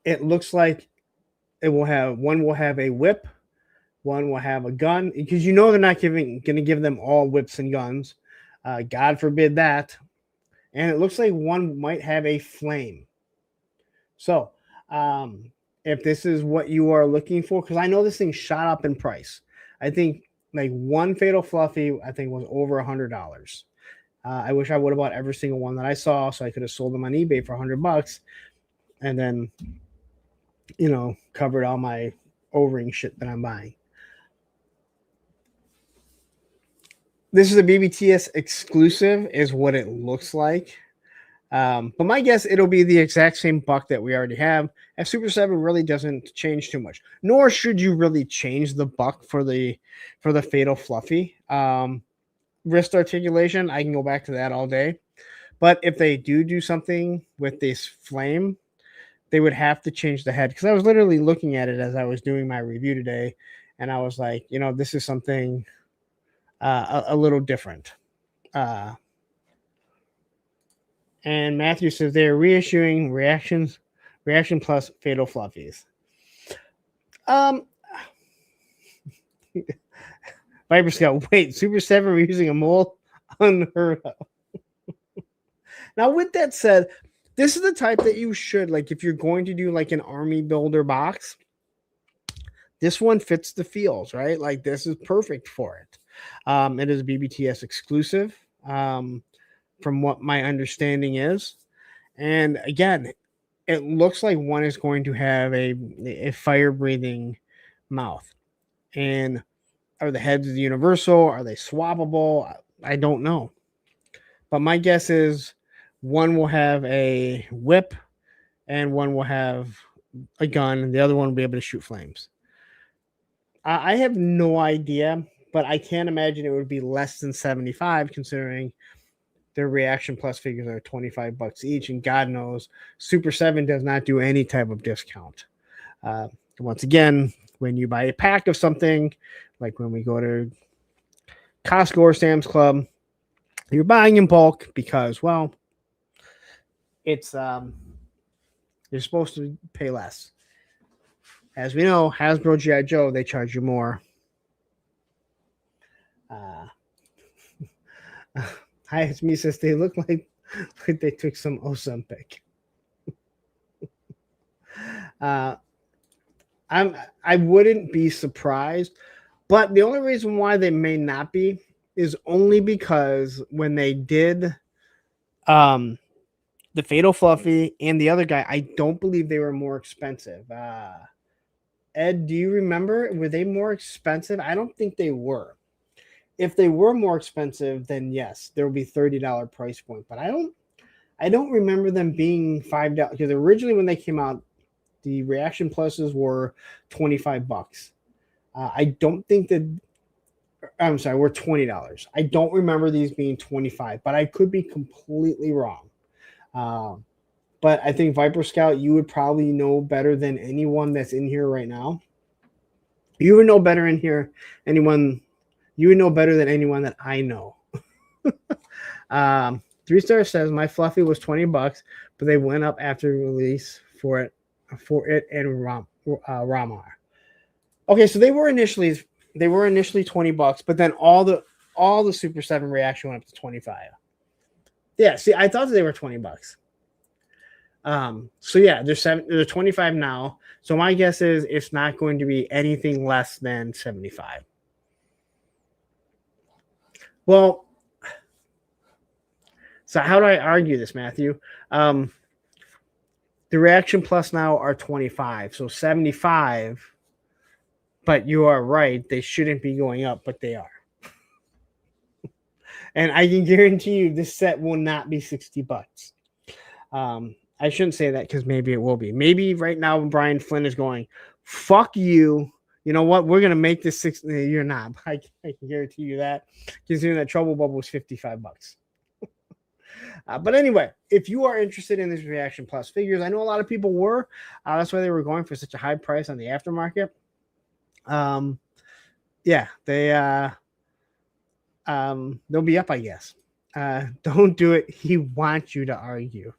Speaker 1: It looks like one will have a whip, one will have a gun, because they're not going to give them all whips and guns. God forbid that. And it looks like one might have a flame. So, if this is what you are looking for, because I know this thing shot up in price. I think like one Fatal Fluffy, I think was over $100. I wish I would have bought every single one that I saw, so I could have sold them on eBay for $100, and then, covered all my O-ring shit that I'm buying. This is a BBTS exclusive, is what it looks like. But my guess, it'll be the exact same buck that we already have. As Super 7 really doesn't change too much, nor should you really change the buck for the Fatal Fluffy. Wrist articulation, I can go back to that all day. But if they do something with this flame, they would have to change the head. Because I was literally looking at it as I was doing my review today, and I was like, this is something a little different. And Matthew says they're reissuing Reaction Plus Fatal Fluffies. Viper Scout, wait, Super 7 we're using a mold? Unheard of. Now, with that said, this is the type that you should, like, if you're going to do like an army builder box, this one fits the feels, right? Like, this is perfect for it. It is BBTS exclusive, from what my understanding is. And again, it looks like one is going to have a fire-breathing mouth. And are the heads universal? Are they swappable? I don't know. But my guess is one will have a whip and one will have a gun, and the other one will be able to shoot flames. I have no idea, but I can't imagine it would be less than 75 considering their Reaction Plus figures are $25 each, and God knows Super 7 does not do any type of discount. Once again, when you buy a pack of something, like when we go to Costco or Sam's Club, you're buying in bulk because, well, it's you're supposed to pay less. As we know, Hasbro G.I. Joe, they charge you more. Hi, it's me, says they look like they took some Ozempic. I wouldn't be surprised, but the only reason why they may not be is only because when they did the Fatal Fluffy and the other guy, I don't believe they were more expensive. Ed, do you remember? Were they more expensive? I don't think they were. If they were more expensive, then yes, there would be $30 price point. But I don't remember them being $5 because originally when they came out, the Reaction Pluses were $25. I don't think that. I'm sorry, were $20. I don't remember these being $25, but I could be completely wrong. But I think Viper Scout, you would probably know better than anyone that's in here right now. You would know better in here. You would know better than anyone that I know. 3-star says my Fluffy was $20, but they went up after release for it and Ramar. Okay, so they were initially $20, but then all the Super 7 reaction went up to 25. Yeah, see, I thought they were $20. So yeah, they're 25 now. So my guess is it's not going to be anything less than 75. Well, so how do I argue this, Matthew? The Reaction Plus now are 25, so 75. But you are right; they shouldn't be going up, but they are. And I can guarantee you, this set will not be $60. I shouldn't say that because maybe it will be. Maybe right now Brian Flynn is going, "Fuck you." You know what? We're gonna make this 60. You're not. I can guarantee you that. Considering that Trouble Bubble was $55. But anyway, if you are interested in these Reaction Plus figures, I know a lot of people were. That's why they were going for such a high price on the aftermarket. Yeah, they'll be up, I guess. Don't do it. He wants you to argue.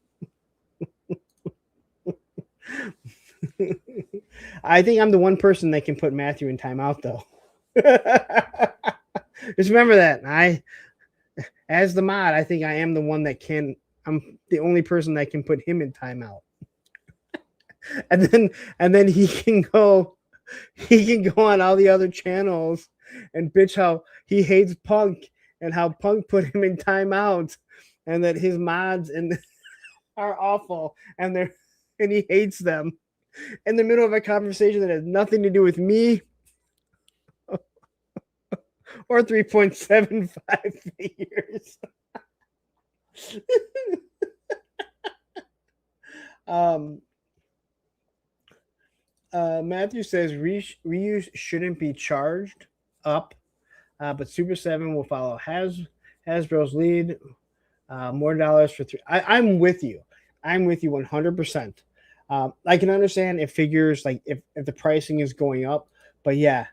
Speaker 1: I think I'm the one person that can put Matthew in timeout, though. Just remember that. As the mod, I think I am the one that can. I'm the only person that can put him in timeout. and then he can go on all the other channels and bitch how he hates Punk and how Punk put him in timeout and that his mods are awful and he hates them in the middle of a conversation that has nothing to do with me or 3.75 figures. Matthew says reuse shouldn't be charged up, but Super 7 will follow Hasbro's lead. More dollars for 3. I'm with you. I'm with you 100%. I can understand if figures like if the pricing is going up, but yeah,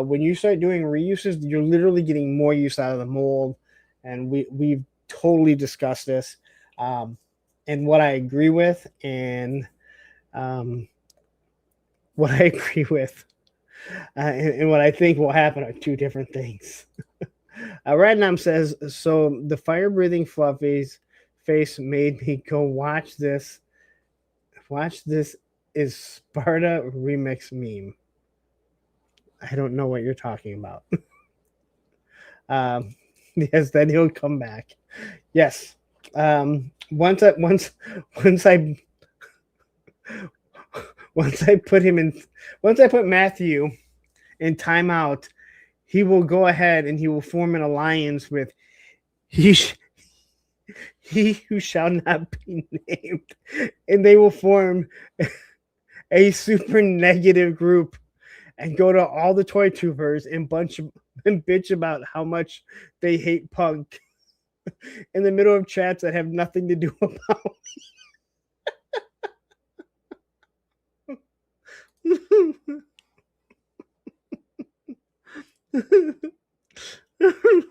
Speaker 1: when you start doing reuses, you're literally getting more use out of the mold, and we've totally discussed this. And what I agree with, and what I agree with, and what I think will happen are two different things. Radnam says, so the fire-breathing Fluffy's face made me go watch this. Watch this is Sparta remix meme. I don't know what you're talking about. Yes, then he'll come back. Yes. Once I put Matthew in timeout, he will go ahead and he will form an alliance with he who shall not be named, and they will form a super negative group and go to all the toy tubers and bitch about how much they hate punk in the middle of chats that have nothing to do about.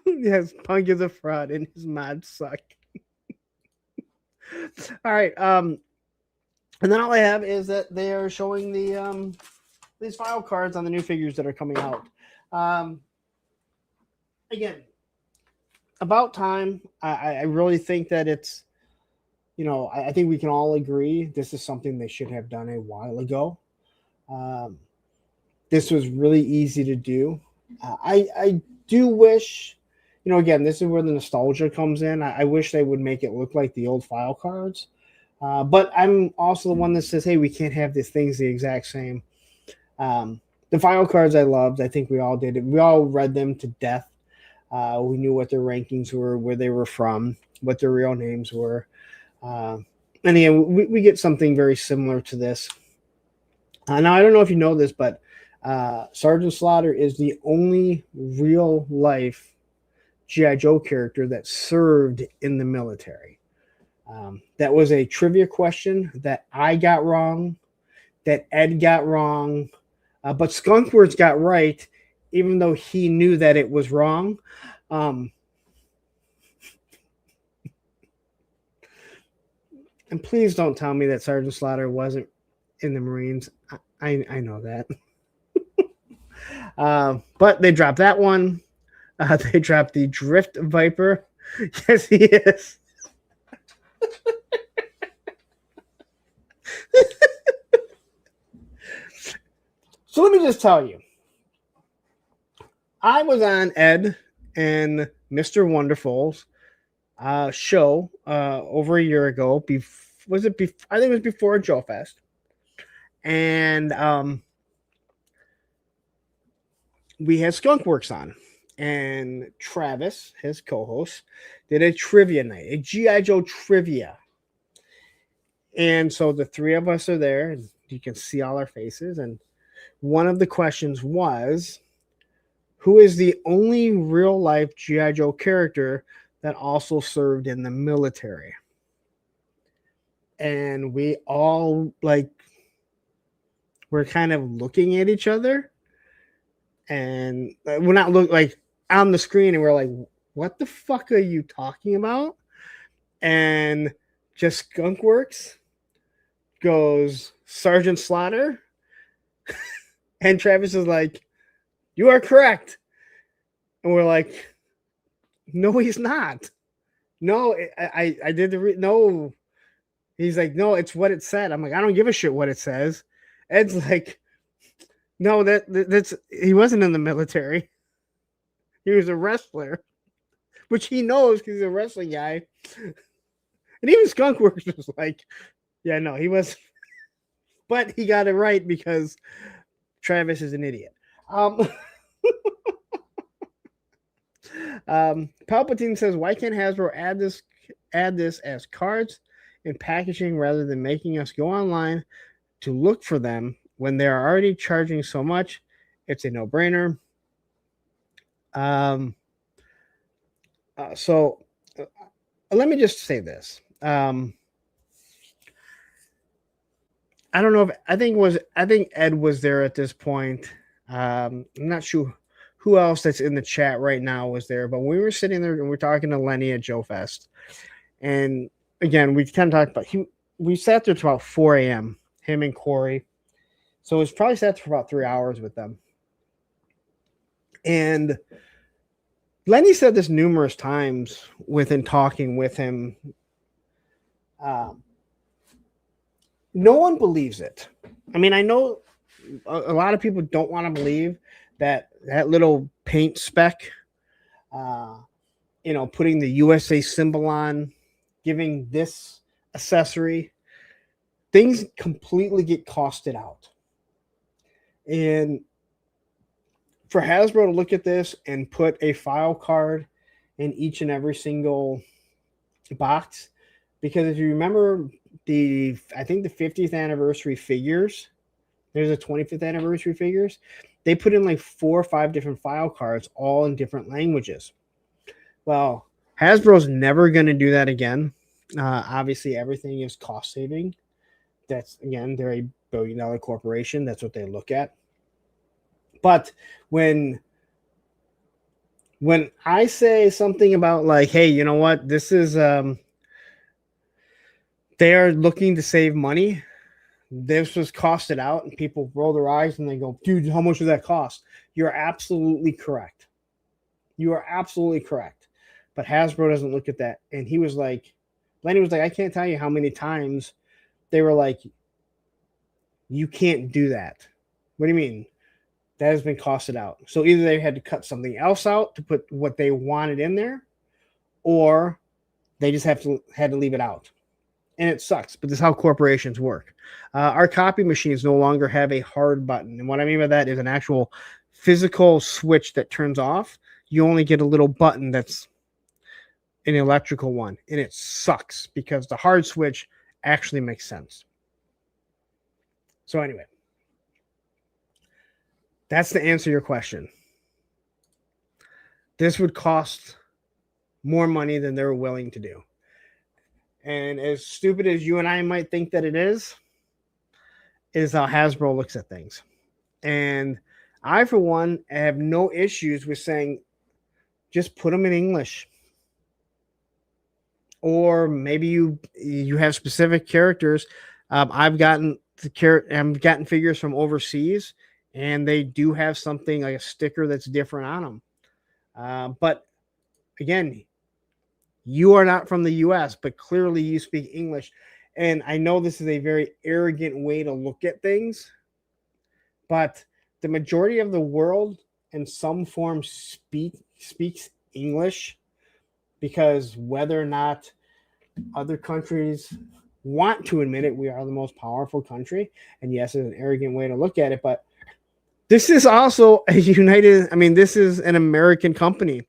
Speaker 1: Yes, punk is a fraud and his mods suck. All right, and then all I have is that they are showing the these file cards on the new figures that are coming out. Again, about time. I really think that it's, you know, I think we can all agree this is something they should have done a while ago. This was really easy to do. I do wish, you know, again, this is where the nostalgia comes in. I wish they would make it look like the old file cards. But I'm also the one that says, hey, we can't have these things the exact same. The file cards I loved. I think we all did it. We all read them to death. We knew what their rankings were, where they were from, what their real names were. And again, we get something very similar to this. Now, I don't know if you know this, but Sergeant Slaughter is the only real life G.I. Joe character that served in the military. That was a trivia question that I got wrong, that Ed got wrong, but Skunkworks got right, even though he knew that it was wrong. And please don't tell me that Sergeant Slaughter wasn't in the Marines. I know that. But they dropped that one. They dropped the Drift Viper. Yes, he is. So let me just tell you. I was on Ed and Mr. Wonderful's show over a year ago. I think it was before Joe Fest. And we had Skunkworks on. And Travis, his co-host, did a trivia night, a G.I. Joe trivia. And so the three of us are there, and you can see all our faces. And one of the questions was, who is the only real-life G.I. Joe character that also served in the military? And we all, we're kind of looking at each other. And we're not on the screen, and we're like, what the fuck are you talking about? And just Skunkworks goes, Sergeant Slaughter. And Travis is like, you are correct. And we're like, no, he's not. No, I did no. He's like, no, it's what it said. I'm like, I don't give a shit what it says. Ed's like, no, that's he wasn't in the military. He was a wrestler, which he knows because he's a wrestling guy. And even Skunkworks was like, yeah, no, he was. But he got it right because Travis is an idiot. Palpatine says, why can't Hasbro add this as cards and packaging rather than making us go online to look for them when they are already charging so much? It's a no-brainer. So let me just say this. I don't know if I think Ed was there at this point. I'm not sure who else that's in the chat right now was there, but we were sitting there and we're talking to Lenny at Joe Fest. And again, we kind of talked about we sat there till about 4 a.m., him and Corey. So it was probably sat for about 3 hours with them. And Lenny said this numerous times within talking with him. No one believes it. I mean, I know a lot of people don't want to believe that little paint speck, putting the USA symbol on, giving this accessory, things completely get costed out. And for Hasbro to look at this and put a file card in each and every single box. Because if you remember I think the 50th anniversary figures, there's a 25th anniversary figures, they put in like 4 or 5 different file cards, all in different languages. Well, Hasbro's never going to do that again. Obviously, everything is cost saving. That's, again, they're a billion-dollar corporation. That's what they look at. But when I say something about like, hey, you know what, this is they are looking to save money. This was costed out, and people roll their eyes and they go, dude, how much does that cost? You're absolutely correct. You are absolutely correct. But Hasbro doesn't look at that. And he was like, Lenny was like, I can't tell you how many times they were like, you can't do that. What do you mean? That has been costed out. So either they had to cut something else out to put what they wanted in there, or they just had to leave it out. And it sucks, but this is how corporations work. Our copy machines no longer have a hard button. And what I mean by that is an actual physical switch that turns off. You only get a little button that's an electrical one. And it sucks because the hard switch actually makes sense. So anyway, that's to answer your question. This would cost more money than they're willing to do. And as stupid as you and I might think that it is how Hasbro looks at things. And I, for one, have no issues with saying, just put them in English. Or maybe you have specific characters. I've gotten figures from overseas, and they do have something like a sticker that's different on them. But again, you are not from the U.S., but clearly you speak English. And I know this is a very arrogant way to look at things, but the majority of the world in some form speaks English, because whether or not other countries want to admit it, we are the most powerful country. And yes, it's an arrogant way to look at it, but this is also this is an American company.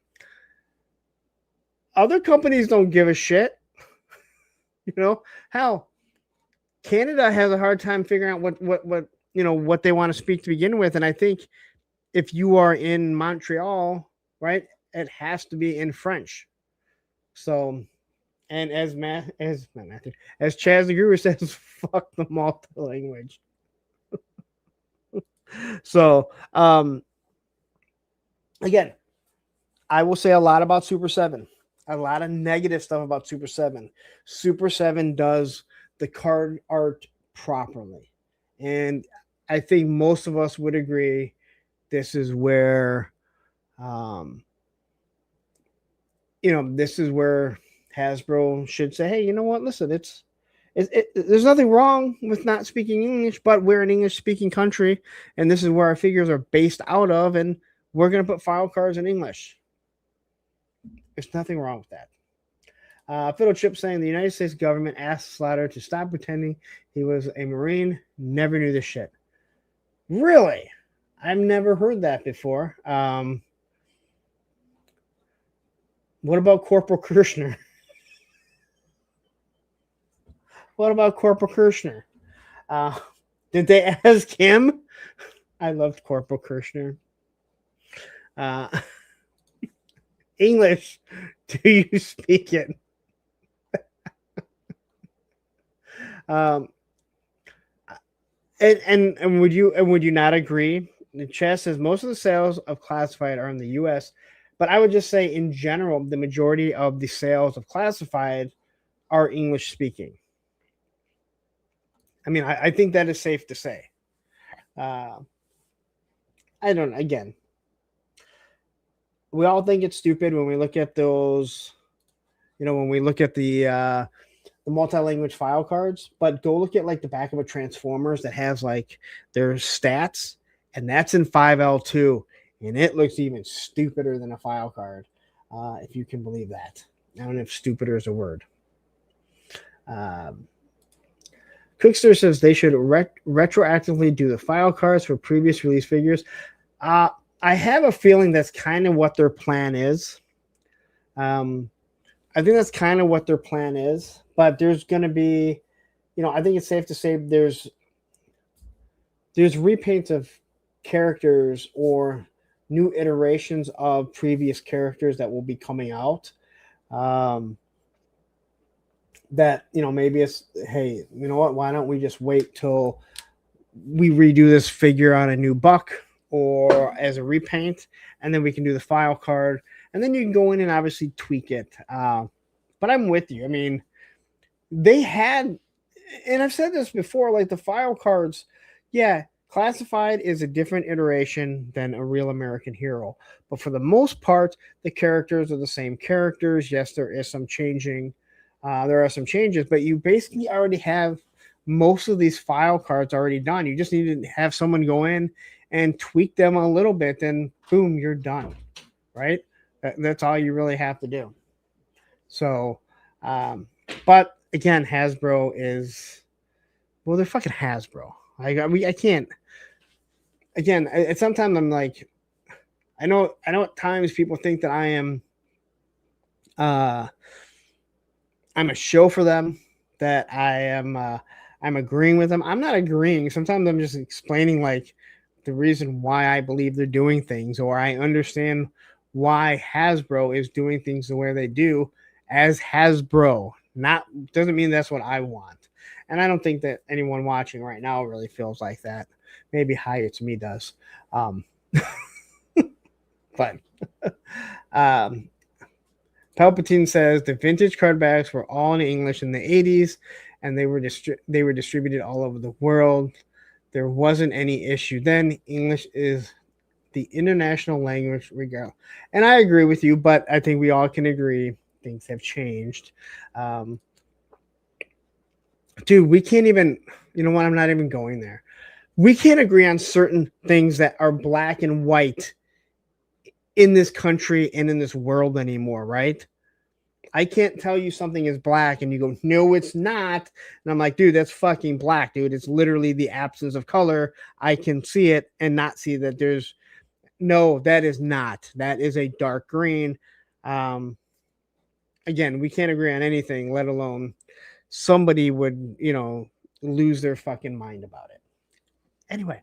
Speaker 1: Other companies don't give a shit. Hell, Canada has a hard time figuring out what they want to speak to begin with. And I think if you are in Montreal, right, it has to be in French. So, and as Chaz the Guru says, fuck the multi-language. So, again, I will say a lot about Super 7. A lot of negative stuff about Super 7. Super 7 does the card art properly. And I think most of us would agree this is where this is where Hasbro should say, hey, you know what? Listen, there's nothing wrong with not speaking English, but we're an English-speaking country, and this is where our figures are based out of, and we're going to put file cards in English. There's nothing wrong with that. Fiddle Chip saying the United States government asked Slaughter to stop pretending he was a Marine. Never knew this shit. Really? I've never heard that before. What about Corporal Kirshner? What about Corporal Kirshner? Did they ask him? I loved Corporal Kirshner. English, do you speak it? And would you not agree? The chat says most of the sales of classified are in the U.S., but I would just say in general, the majority of the sales of classified are English speaking. I mean, I think that is safe to say. I don't know. Again, we all think it's stupid when we look at those, when we look at the multi-language file cards, but go look at like the back of a Transformers that has like their stats, and that's in 5L2, and it looks even stupider than a file card, if you can believe that. I don't know if stupider is a word. Cookster says they should retroactively do the file cards for previous release figures. I have a feeling that's kind of what their plan is. I think that's kind of what their plan is, but there's going to be, I think it's safe to say there's repaints of characters or new iterations of previous characters that will be coming out. That, maybe it's, hey, you know what? Why don't we just wait till we redo this figure on a new buck or as a repaint, and then we can do the file card, and then you can go in and obviously tweak it. But I'm with you. I mean, they had, and I've said this before, like the file cards, yeah, Classified is a different iteration than a Real American Hero. But for the most part, the characters are the same characters. Yes, there is some changing. There are some changes, but you basically already have most of these file cards already done. You just need to have someone go in and tweak them a little bit, then boom, you're done, right? That's all you really have to do. So, but again, Hasbro is, well, they're fucking Hasbro. I can't. Again, sometimes I'm like, I know at times people think that I'm a show for them, that I'm agreeing with them. I'm not agreeing. Sometimes I'm just explaining like the reason why I believe they're doing things, or I understand why Hasbro is doing things the way they do as Hasbro. Not doesn't mean that's what I want. And I don't think that anyone watching right now really feels like that. Maybe Hi It's Me does. But Palpatine says the vintage card backs were all in English in the 80s, and they were distributed all over the world. There wasn't any issue then. English is the international language regardless. And I agree with you, but I think we all can agree things have changed. Dude, we can't even, you know what? I'm not even going there. We can't agree on certain things that are black and white in this country and in this world anymore, right? I can't tell you something is black and you go, no, it's not. And I'm like, dude, that's fucking black, dude. It's literally the absence of color. I can see it and not see that there's, no, that is not. That is a dark green. Again, we can't agree on anything, let alone somebody would, lose their fucking mind about it. Anyway,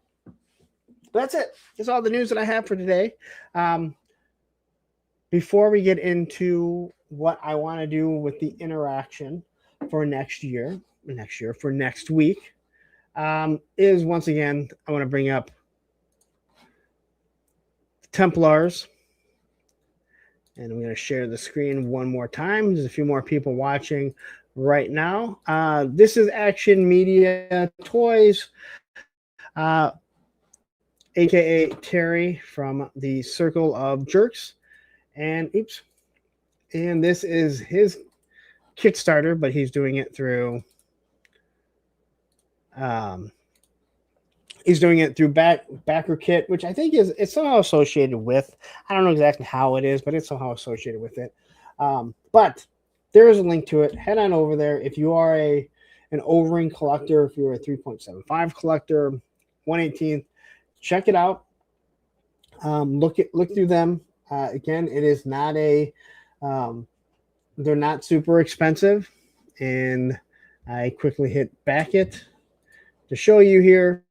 Speaker 1: that's it. That's all the news that I have for today. Before we get into what I want to do with the interaction for next week, is once again, I want to bring up Templars. And I'm going to share the screen one more time. There's a few more people watching right now. This is Action Media Toys, aka Terry from the Circle of Jerks. And this is his Kickstarter, but he's doing it through Backerkit, which I think it's somehow associated with. I don't know exactly how it is, but it's somehow associated with it. But there is a link to it. Head on over there. If you are an O-ring collector, if you're a 3.75 collector, 1/18th, check it out. Look through them. Again, it is not they're not super expensive. And I quickly hit back it to show you here.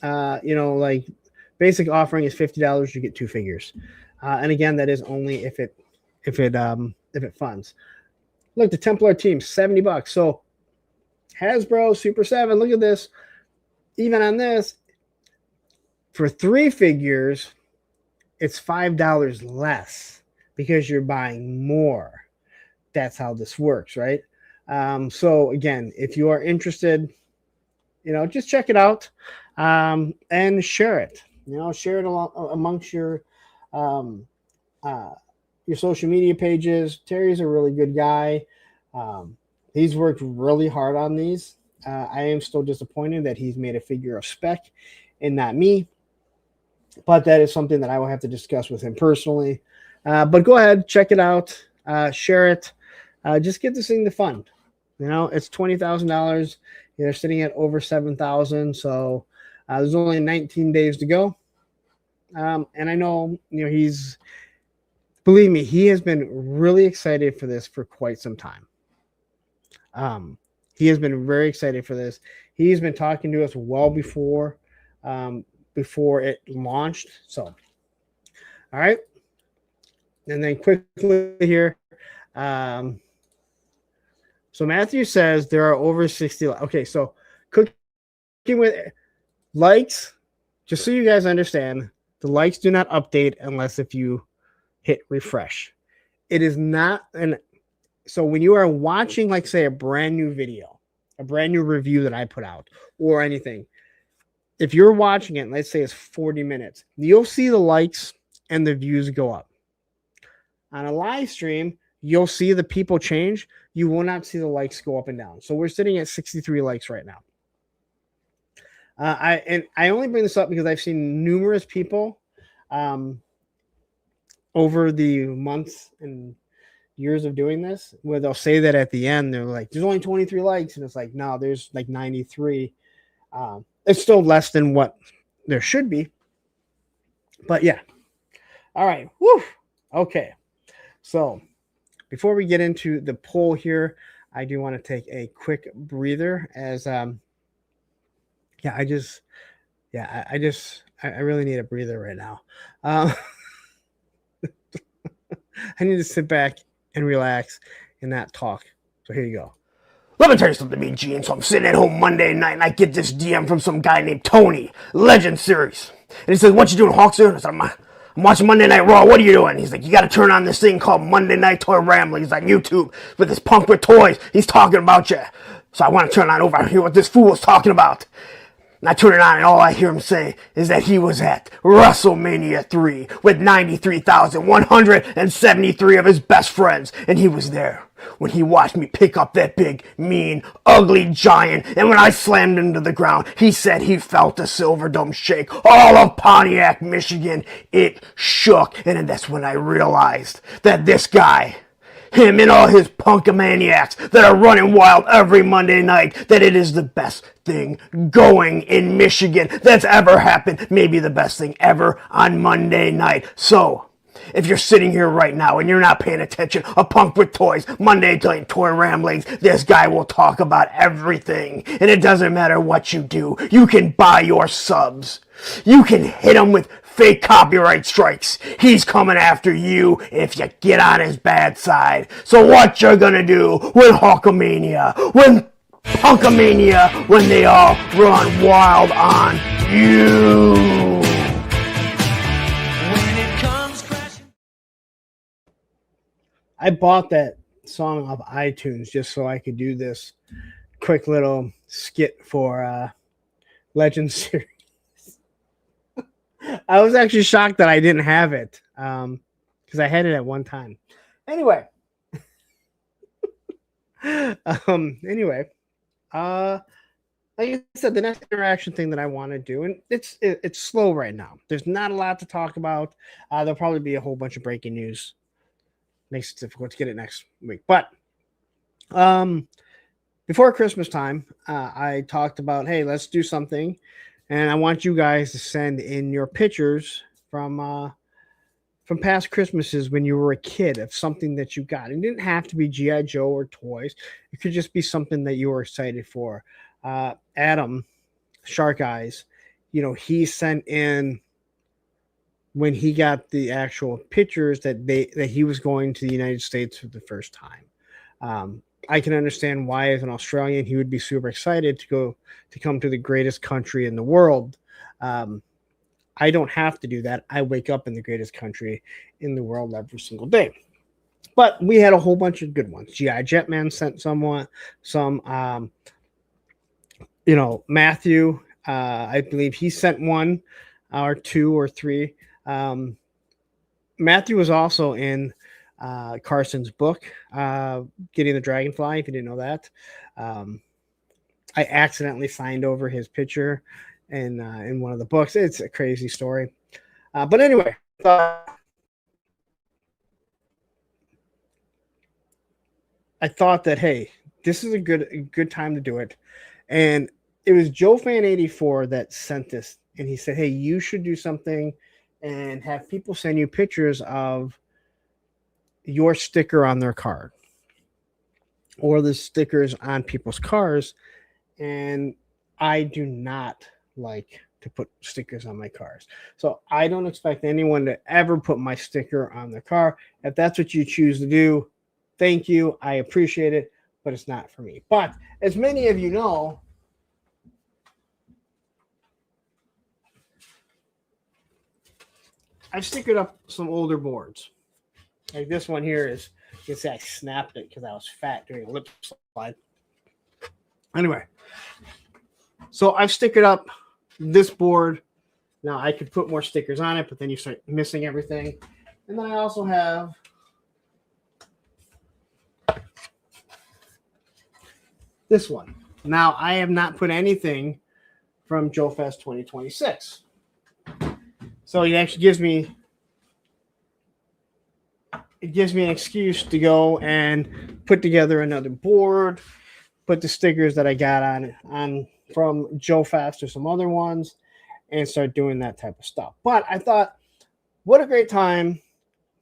Speaker 1: Like basic offering is $50. You get 2 figures. And again, that is only if it funds. Look, the Templar team, $70. So Hasbro Super 7, look at this. Even on this, for 3 figures, it's $5 less because you're buying more. That's how this works, right? So again, if you are interested, just check it out and share it. Share it amongst your social media pages. Terry's a really good guy. He's worked really hard on these. I am still disappointed that he's made a figure of spec and not me. But that is something that I will have to discuss with him personally. But go ahead, check it out, share it. Just get this thing to fund. It's $20,000. They're sitting at over 7,000. So there's only 19 days to go. And I know, believe me, he has been really excited for this for quite some time. He has been very excited for this. He's been talking to us well before it launched. So, all right. And then quickly here. So Matthew says there are over 60. Okay, so cooking with likes, just so you guys understand, the likes do not update unless if you hit refresh. It is not so when you are watching, like, say, a brand new video, a brand new review that I put out or anything, if you're watching it, let's say it's 40 minutes, you'll see the likes and the views go up. On a live stream, you'll see the people change. You will not see the likes go up and down. So we're sitting at 63 likes right now. I only bring this up because I've seen numerous people over the months and years of doing this where they'll say that at the end they're like, there's only 23 likes, and it's like, no, there's like 93. It's still less than what there should be, but yeah. All right. Woo. Okay. So before we get into the poll here, I do want to take a quick breather as I really need a breather right now. I need to sit back and relax and not talk. So here you go.
Speaker 6: Let me tell you something, Mean Gene. So I'm sitting at home Monday night and I get this DM from some guy named Tony, Legend Series. And he says, what you doing, Hawkster? I said, I'm watching Monday Night Raw. What are you doing? He's like, you got to turn on this thing called Monday Night Toy Ramblings on YouTube with this punk with toys. He's talking about you. So I want to turn on over and hear what this fool is talking about. And I turn it on and all I hear him say is that he was at WrestleMania 3 with 93,173 of his best friends. And he was there when he watched me pick up that big, mean, ugly giant. And when I slammed him to the ground, he said he felt the Silver Dome shake all of Pontiac, Michigan. It shook. And then that's when I realized that this guy, him and all his punkomaniacs that are running wild every Monday night, that it is the best thing going in Michigan that's ever happened. Maybe the best thing ever on Monday night. So, if you're sitting here right now and you're not paying attention, a punk with toys, Monday night toy ramblings, this guy will talk about everything. And it doesn't matter what you do. You can buy your subs. You can hit him with fake copyright strikes. He's coming after you if you get on his bad side. So what you're gonna do when Hulkamania, when Punkamania, when they all run wild on you?
Speaker 1: I bought that song off iTunes just so I could do this quick little skit for Legend Series. I was actually shocked that I didn't have it because I had it at one time. Anyway, like I said, the next interaction thing that I want to do, and it's slow right now. There's not a lot to talk about. There'll probably be a whole bunch of breaking news. Makes it difficult to get it next week, but before Christmas time, I talked about, hey, let's do something. And I want you guys to send in your pictures from past Christmases when you were a kid of something that you got. It didn't have to be G.I. Joe or toys. It could just be something that you were excited for. Adam, Shark Eyes, he sent in when he got the actual pictures that he was going to the United States for the first time. I can understand why, as an Australian, he would be super excited to come to the greatest country in the world. I don't have to do that. I wake up in the greatest country in the world every single day. But we had a whole bunch of good ones. G.I. Jetman sent some. Matthew, I believe he sent one or two or three. Matthew was also in Carson's book, Getting the Dragonfly, if you didn't know that. I accidentally signed over his picture in one of the books. It's a crazy story. But anyway, I thought that, hey, this is a good time to do it. And it was JoeFan84 that sent this. And he said, hey, you should do something and have people send you pictures of your sticker on their card or the stickers on people's cars. And I do not like to put stickers on my cars. So I don't expect anyone to ever put my sticker on their car. If that's what you choose to do, thank you. I appreciate it, but it's not for me. But as many of you know, I've stickered up some older boards. Like this one here is, you can say I snapped it because I was fat doing a lip slide. Anyway, so I've stickered up this board. Now I could put more stickers on it, but then you start missing everything. And then I also have this one. Now I have not put anything from Joe Fest 2026. So it actually gives me an excuse to go and put together another board, put the stickers that I got on from Joe Fest or some other ones, and start doing that type of stuff. But I thought, what a great time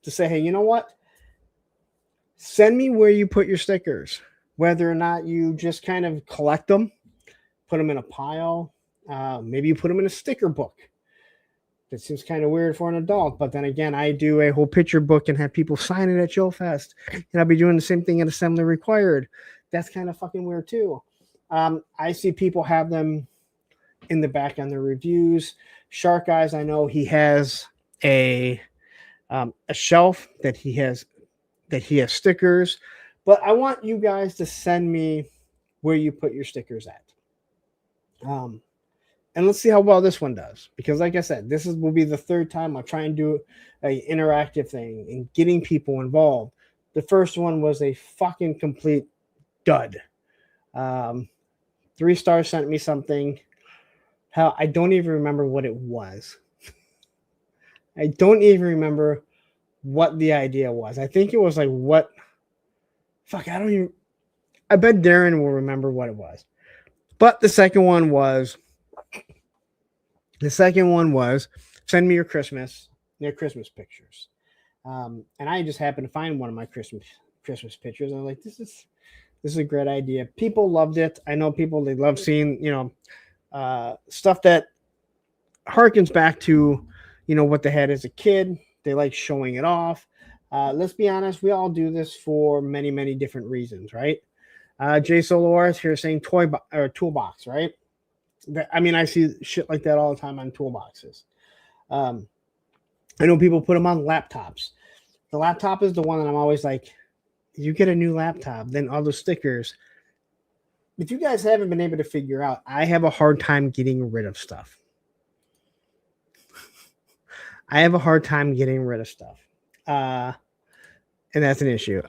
Speaker 1: to say, hey, you know what? Send me where you put your stickers, whether or not you just kind of collect them, put them in a pile. Maybe you put them in a sticker book. That seems kind of weird for an adult, but then again, I do a whole picture book and have people sign it at Joe Fest, and I'll be doing the same thing at Assembly Required. That's kind of fucking weird too. I see people have them in the back on their reviews. Shark Eyes, I know he has a shelf that he has stickers, but I want you guys to send me where you put your stickers at. And let's see how well this one does. Because like I said, will be the third time I'll try and do an interactive thing and getting people involved. The first one was a fucking complete dud. 3 stars sent me something. Hell, I don't even remember what it was. I don't even remember what the idea was. I think it was like what... Fuck, I bet Darren will remember what it was. But the second one was send me your Christmas pictures. And I just happened to find one of my Christmas pictures. And I'm like, this is a great idea. People loved it. I know people, they love seeing, stuff that harkens back to, what they had as a kid. They like showing it off. Let's be honest, we all do this for many, many different reasons, right? Jay Soloris here saying toolbox, right? I see shit like that all the time on toolboxes. I know people put them on laptops. The laptop is the one that I'm always like, you get a new laptop, then all those stickers. If you guys haven't been able to figure out, I have a hard time getting rid of stuff. And that's an issue.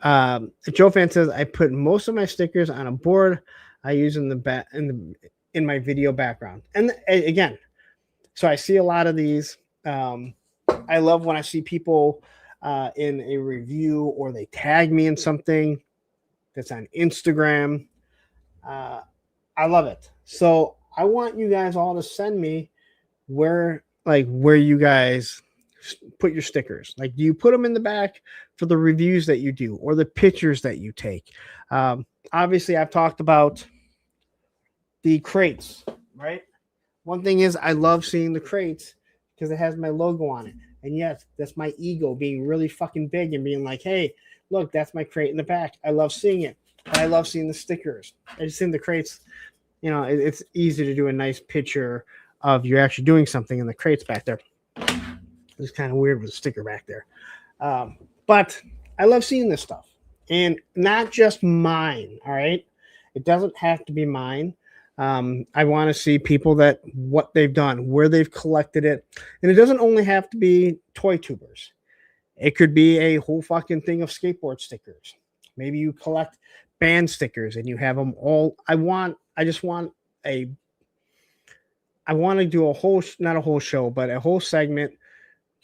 Speaker 1: Joe Fan says I put most of my stickers on a board I use in my video background. And again, so I see a lot of these. I love when I see people in a review or they tag me in something that's on Instagram. I love it. So I want you guys all to send me where you guys put your stickers. Like, do you put them in the back for the reviews that you do or the pictures that you take? Obviously, I've talked about the crates, right? One thing is I love seeing the crates because it has my logo on it. And yes, that's my ego being really fucking big and being like, hey, look, that's my crate in the back. I love seeing it. And I love seeing the stickers. I just think the crates, it's easy to do a nice picture of you're actually doing something in the crates back there. It's kind of weird with a sticker back there. But I love seeing this stuff. And not just mine, all right? It doesn't have to be mine. I want to see people what they've done, where they've collected it. And it doesn't only have to be toy tubers. It could be a whole fucking thing of skateboard stickers. Maybe you collect band stickers and you have them all. I want to do not a whole show, but a whole segment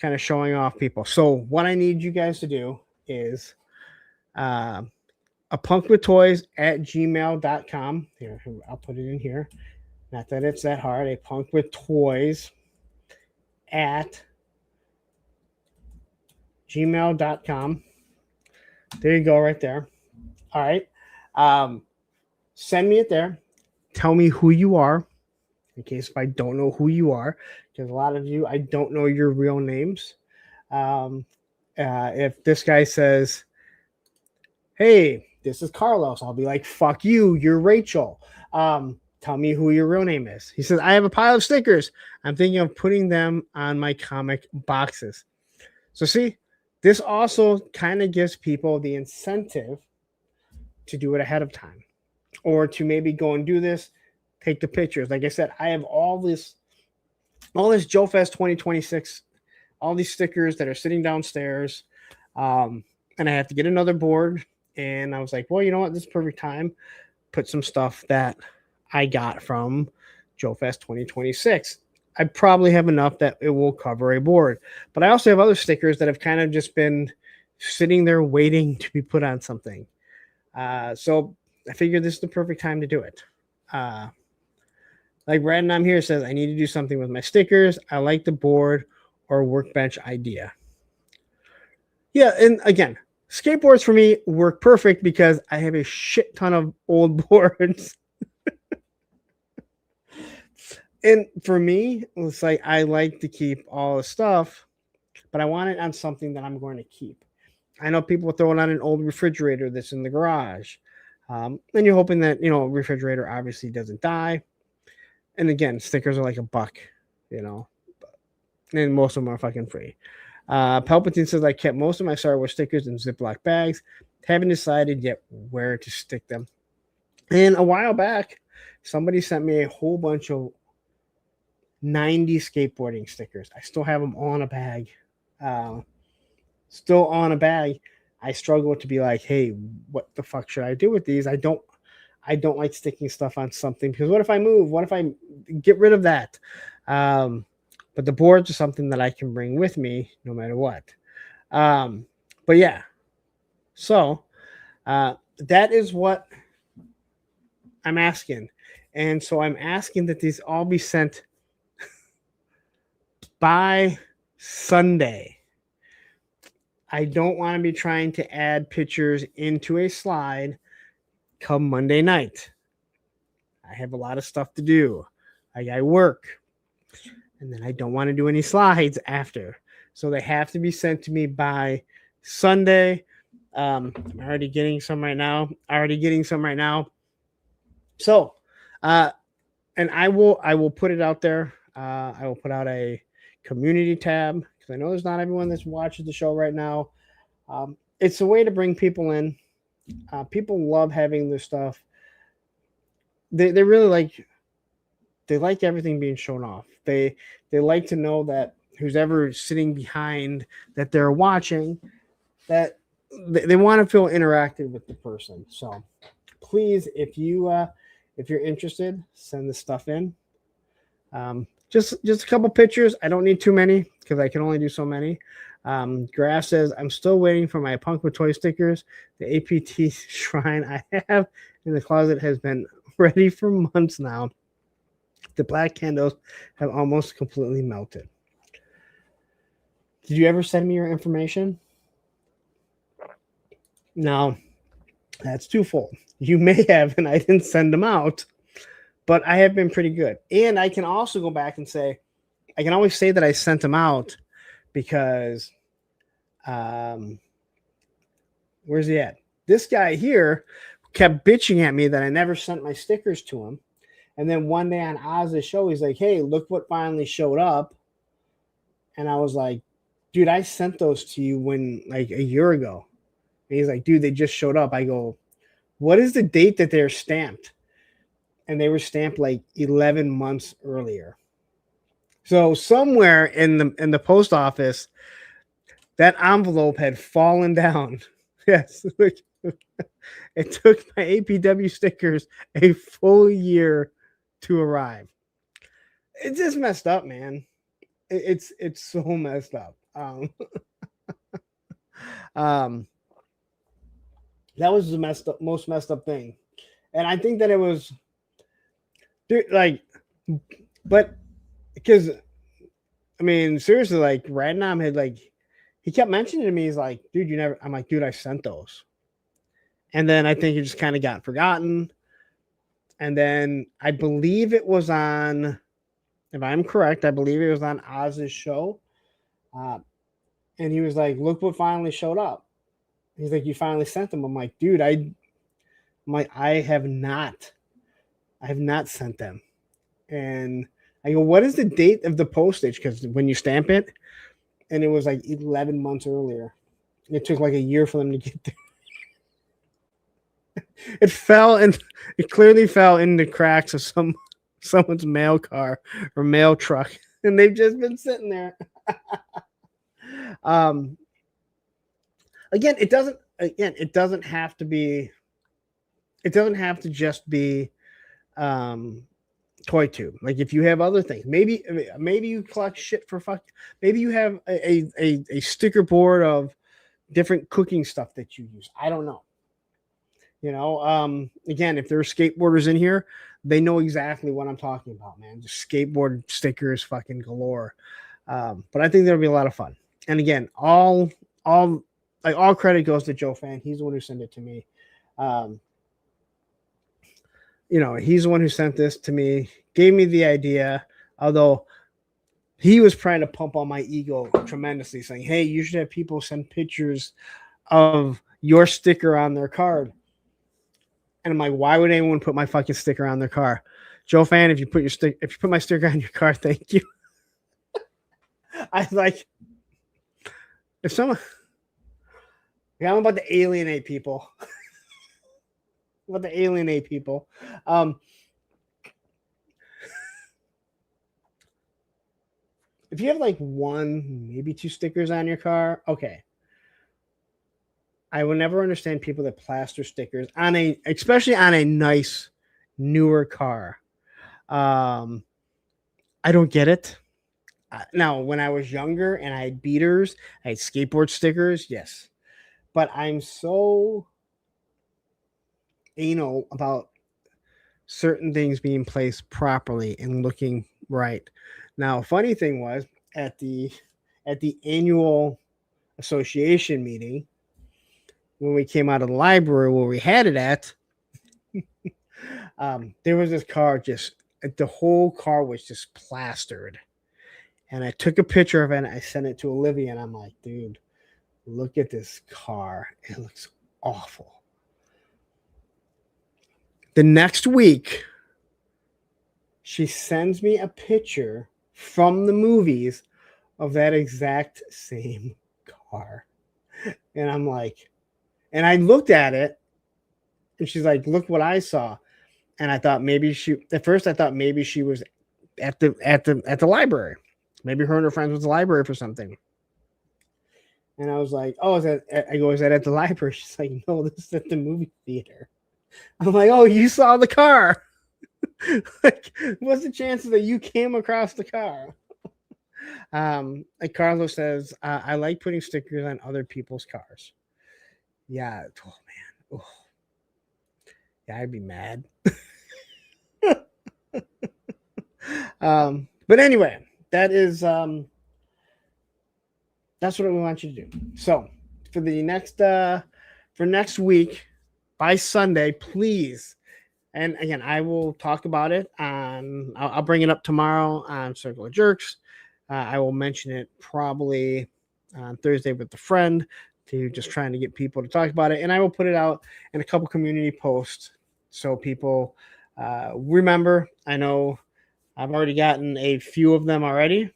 Speaker 1: kind of showing off people. So what I need you guys to do is apunkwithtoys@gmail.com. Here, I'll put it in here. Not that it's that hard. apunkwithtoys@gmail.com. There you go, right there. All right. Send me it there. Tell me who you are, in case if I don't know who you are, because a lot of you, I don't know your real names. If this guy says, hey, this is Carlos, I'll be like, fuck you, you're Rachel. Tell me who your real name is. He says, I have a pile of stickers. I'm thinking of putting them on my comic boxes. So see, this also kind of gives people the incentive to do it ahead of time, or to maybe go and do this, take the pictures. Like I said, I have all this Joe Fest 2026, all these stickers that are sitting downstairs. And I have to get another board. And I was like, well, you know what? This is perfect time. Put some stuff that I got from Joe Fest 2026. I probably have enough that it will cover a board. But I also have other stickers that have kind of just been sitting there waiting to be put on something. So I figured this is the perfect time to do it. Like Random here says, I need to do something with my stickers. I like the board or workbench idea. Yeah, and again, skateboards for me work perfect because I have a shit ton of old boards. And for me, it's like I like to keep all the stuff, but I want it on something that I'm going to keep. I know people throw it on an old refrigerator that's in the garage. And you're hoping that, refrigerator obviously doesn't die. And again, stickers are like $1, and most of them are fucking free. Palpatine says, I kept most of my Star Wars stickers in Ziploc bags. Haven't decided yet where to stick them. And a while back, somebody sent me a whole bunch of 90 skateboarding stickers. I still have them all in a bag. Still on a bag. I struggle to be like, hey, what the fuck should I do with these? I don't like sticking stuff on something because what if I move? What if I get rid of that? But the boards are something that I can bring with me no matter what. But yeah, so that is what I'm asking. And so I'm asking that these all be sent by Sunday. I don't want to be trying to add pictures into a slide come Monday night. I have a lot of stuff to do. I work. And then I don't want to do any slides after. So they have to be sent to me by Sunday. I'm already getting some right now. So, and I will put it out there. I will put out a community tab because I know there's not everyone that's watching the show right now. It's a way to bring people in. People love having this stuff. They really like everything being shown off. They like to know that who's ever sitting behind that they're watching, that they want to feel interactive with the person. So please, if you're interested, send the stuff in. Just a couple pictures. I don't need too many because I can only do so many. Graf says, I'm still waiting for my Punk with Toy stickers. The APT shrine I have in the closet has been ready for months now. The black candles have almost completely melted. Did you ever send me your information? No, that's twofold. You may have, and I didn't send them out, but I have been pretty good. And I can also go back and say, I can always say that I sent them out because, where's he at? This guy here kept bitching at me that I never sent my stickers to him. And then one day on Oz's show, he's like, hey, look what finally showed up. And I was like, dude, I sent those to you like a year ago. And he's like, dude, they just showed up. I go, what is the date that they're stamped? And they were stamped like 11 months earlier. So somewhere in the post office, that envelope had fallen down. Yes. It took my APW stickers a full year to arrive. It's just messed up, man. It's so messed up. That was the most messed up thing. And I think that it was, dude, but because, I mean, seriously, like Radnam had he kept mentioning to me, he's like, dude, you never, I'm like, dude, I sent those. And then I think it just kind of got forgotten. And then I believe it was on, if I'm correct, I believe it was on Oz's show. And he was like, look what finally showed up. He's like, you finally sent them. I'm like, dude, I have not sent them. And I go, what is the date of the postage? Because when you stamp it, and it was like 11 months earlier. It took like a year for them to get there. It clearly fell in the cracks of someone's mail car or mail truck, and they've just been sitting there. Again, it doesn't have to be. It doesn't have to just be toy tube. Like if you have other things, maybe you collect shit for fuck. Maybe you have a sticker board of different cooking stuff that you use. I don't know. Again, if there are skateboarders in here, they know exactly what I'm talking about, man. Just skateboard stickers, fucking galore. But I think that'll be a lot of fun. And again, all credit goes to Joe Fan. He's the one who sent it to me. He's the one who sent this to me, gave me the idea, although he was trying to pump on my ego tremendously, saying, hey, you should have people send pictures of your sticker on their card. And I'm like, why would anyone put my fucking sticker on their car? Joe Fan, if you put my sticker on your car, thank you. I was like, I'm about to alienate people. If you have like one, maybe two stickers on your car, okay. I will never understand people that plaster stickers especially on a nice, newer car. I don't get it. Now, when I was younger and I had beaters, I had skateboard stickers, yes. But I'm so anal about certain things being placed properly and looking right. Now, funny thing was at the annual association meeting, when we came out of the library where we had it at, there was this car, the whole car was just plastered. And I took a picture of it and I sent it to Olivia, and I'm like, dude, look at this car. It looks awful. The next week, she sends me a picture from the movies of that exact same car. And I'm like, and I looked at it, and she's like, look what I saw. And I thought maybe she was at the library. Maybe her and her friends was at the library for something. And I was like, oh, is that at the library? She's like, no, this is at the movie theater. I'm like, oh, you saw the car. Like, what's the chances that you came across the car? Like Carlos says, I like putting stickers on other people's cars. Yeah. Oh, man. Oh. Yeah, I'd be mad. But anyway, that's what we want you to do. So for next week, by Sunday, please. And again, I will talk about it I'll bring it up tomorrow on Circle of Jerks. I will mention it probably on Thursday with a friend, to just trying to get people to talk about it. And I will put it out in a couple community posts so people remember. I know I've already gotten a few of them already.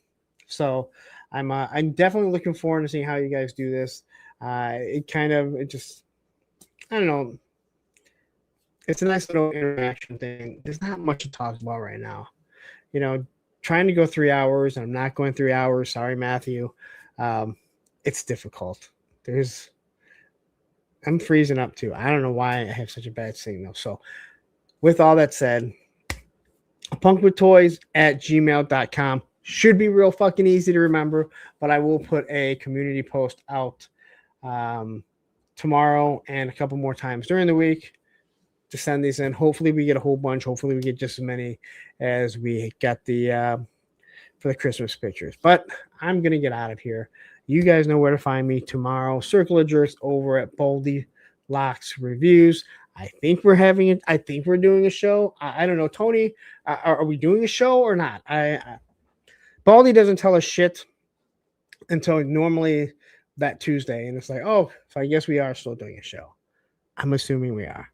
Speaker 1: So I'm definitely looking forward to seeing how you guys do this. I don't know. It's a nice little interaction thing. There's not much to talk about right now. Trying to go 3 hours, and I'm not going 3 hours. Sorry, Matthew. It's difficult. I'm freezing up too. I don't know why I have such a bad signal. So with all that said, punkwithtoys@gmail.com should be real fucking easy to remember, but I will put a community post out tomorrow and a couple more times during the week to send these in. Hopefully we get a whole bunch. Hopefully we get just as many as we got for the Christmas pictures. But I'm going to get out of here. You guys know where to find me tomorrow. Circle of Jerks over at Baldy Locks Reviews. I think we're doing a show. I don't know, Tony. Are we doing a show or not? Baldy doesn't tell us shit until normally that Tuesday, and it's like, oh, so I guess we are still doing a show. I'm assuming we are.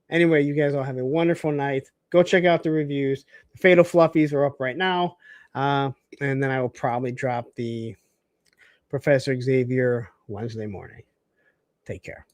Speaker 1: Anyway, you guys all have a wonderful night. Go check out the reviews. The Fatal Fluffies are up right now, and then I will probably drop the Professor Xavier Wednesday morning. Take care.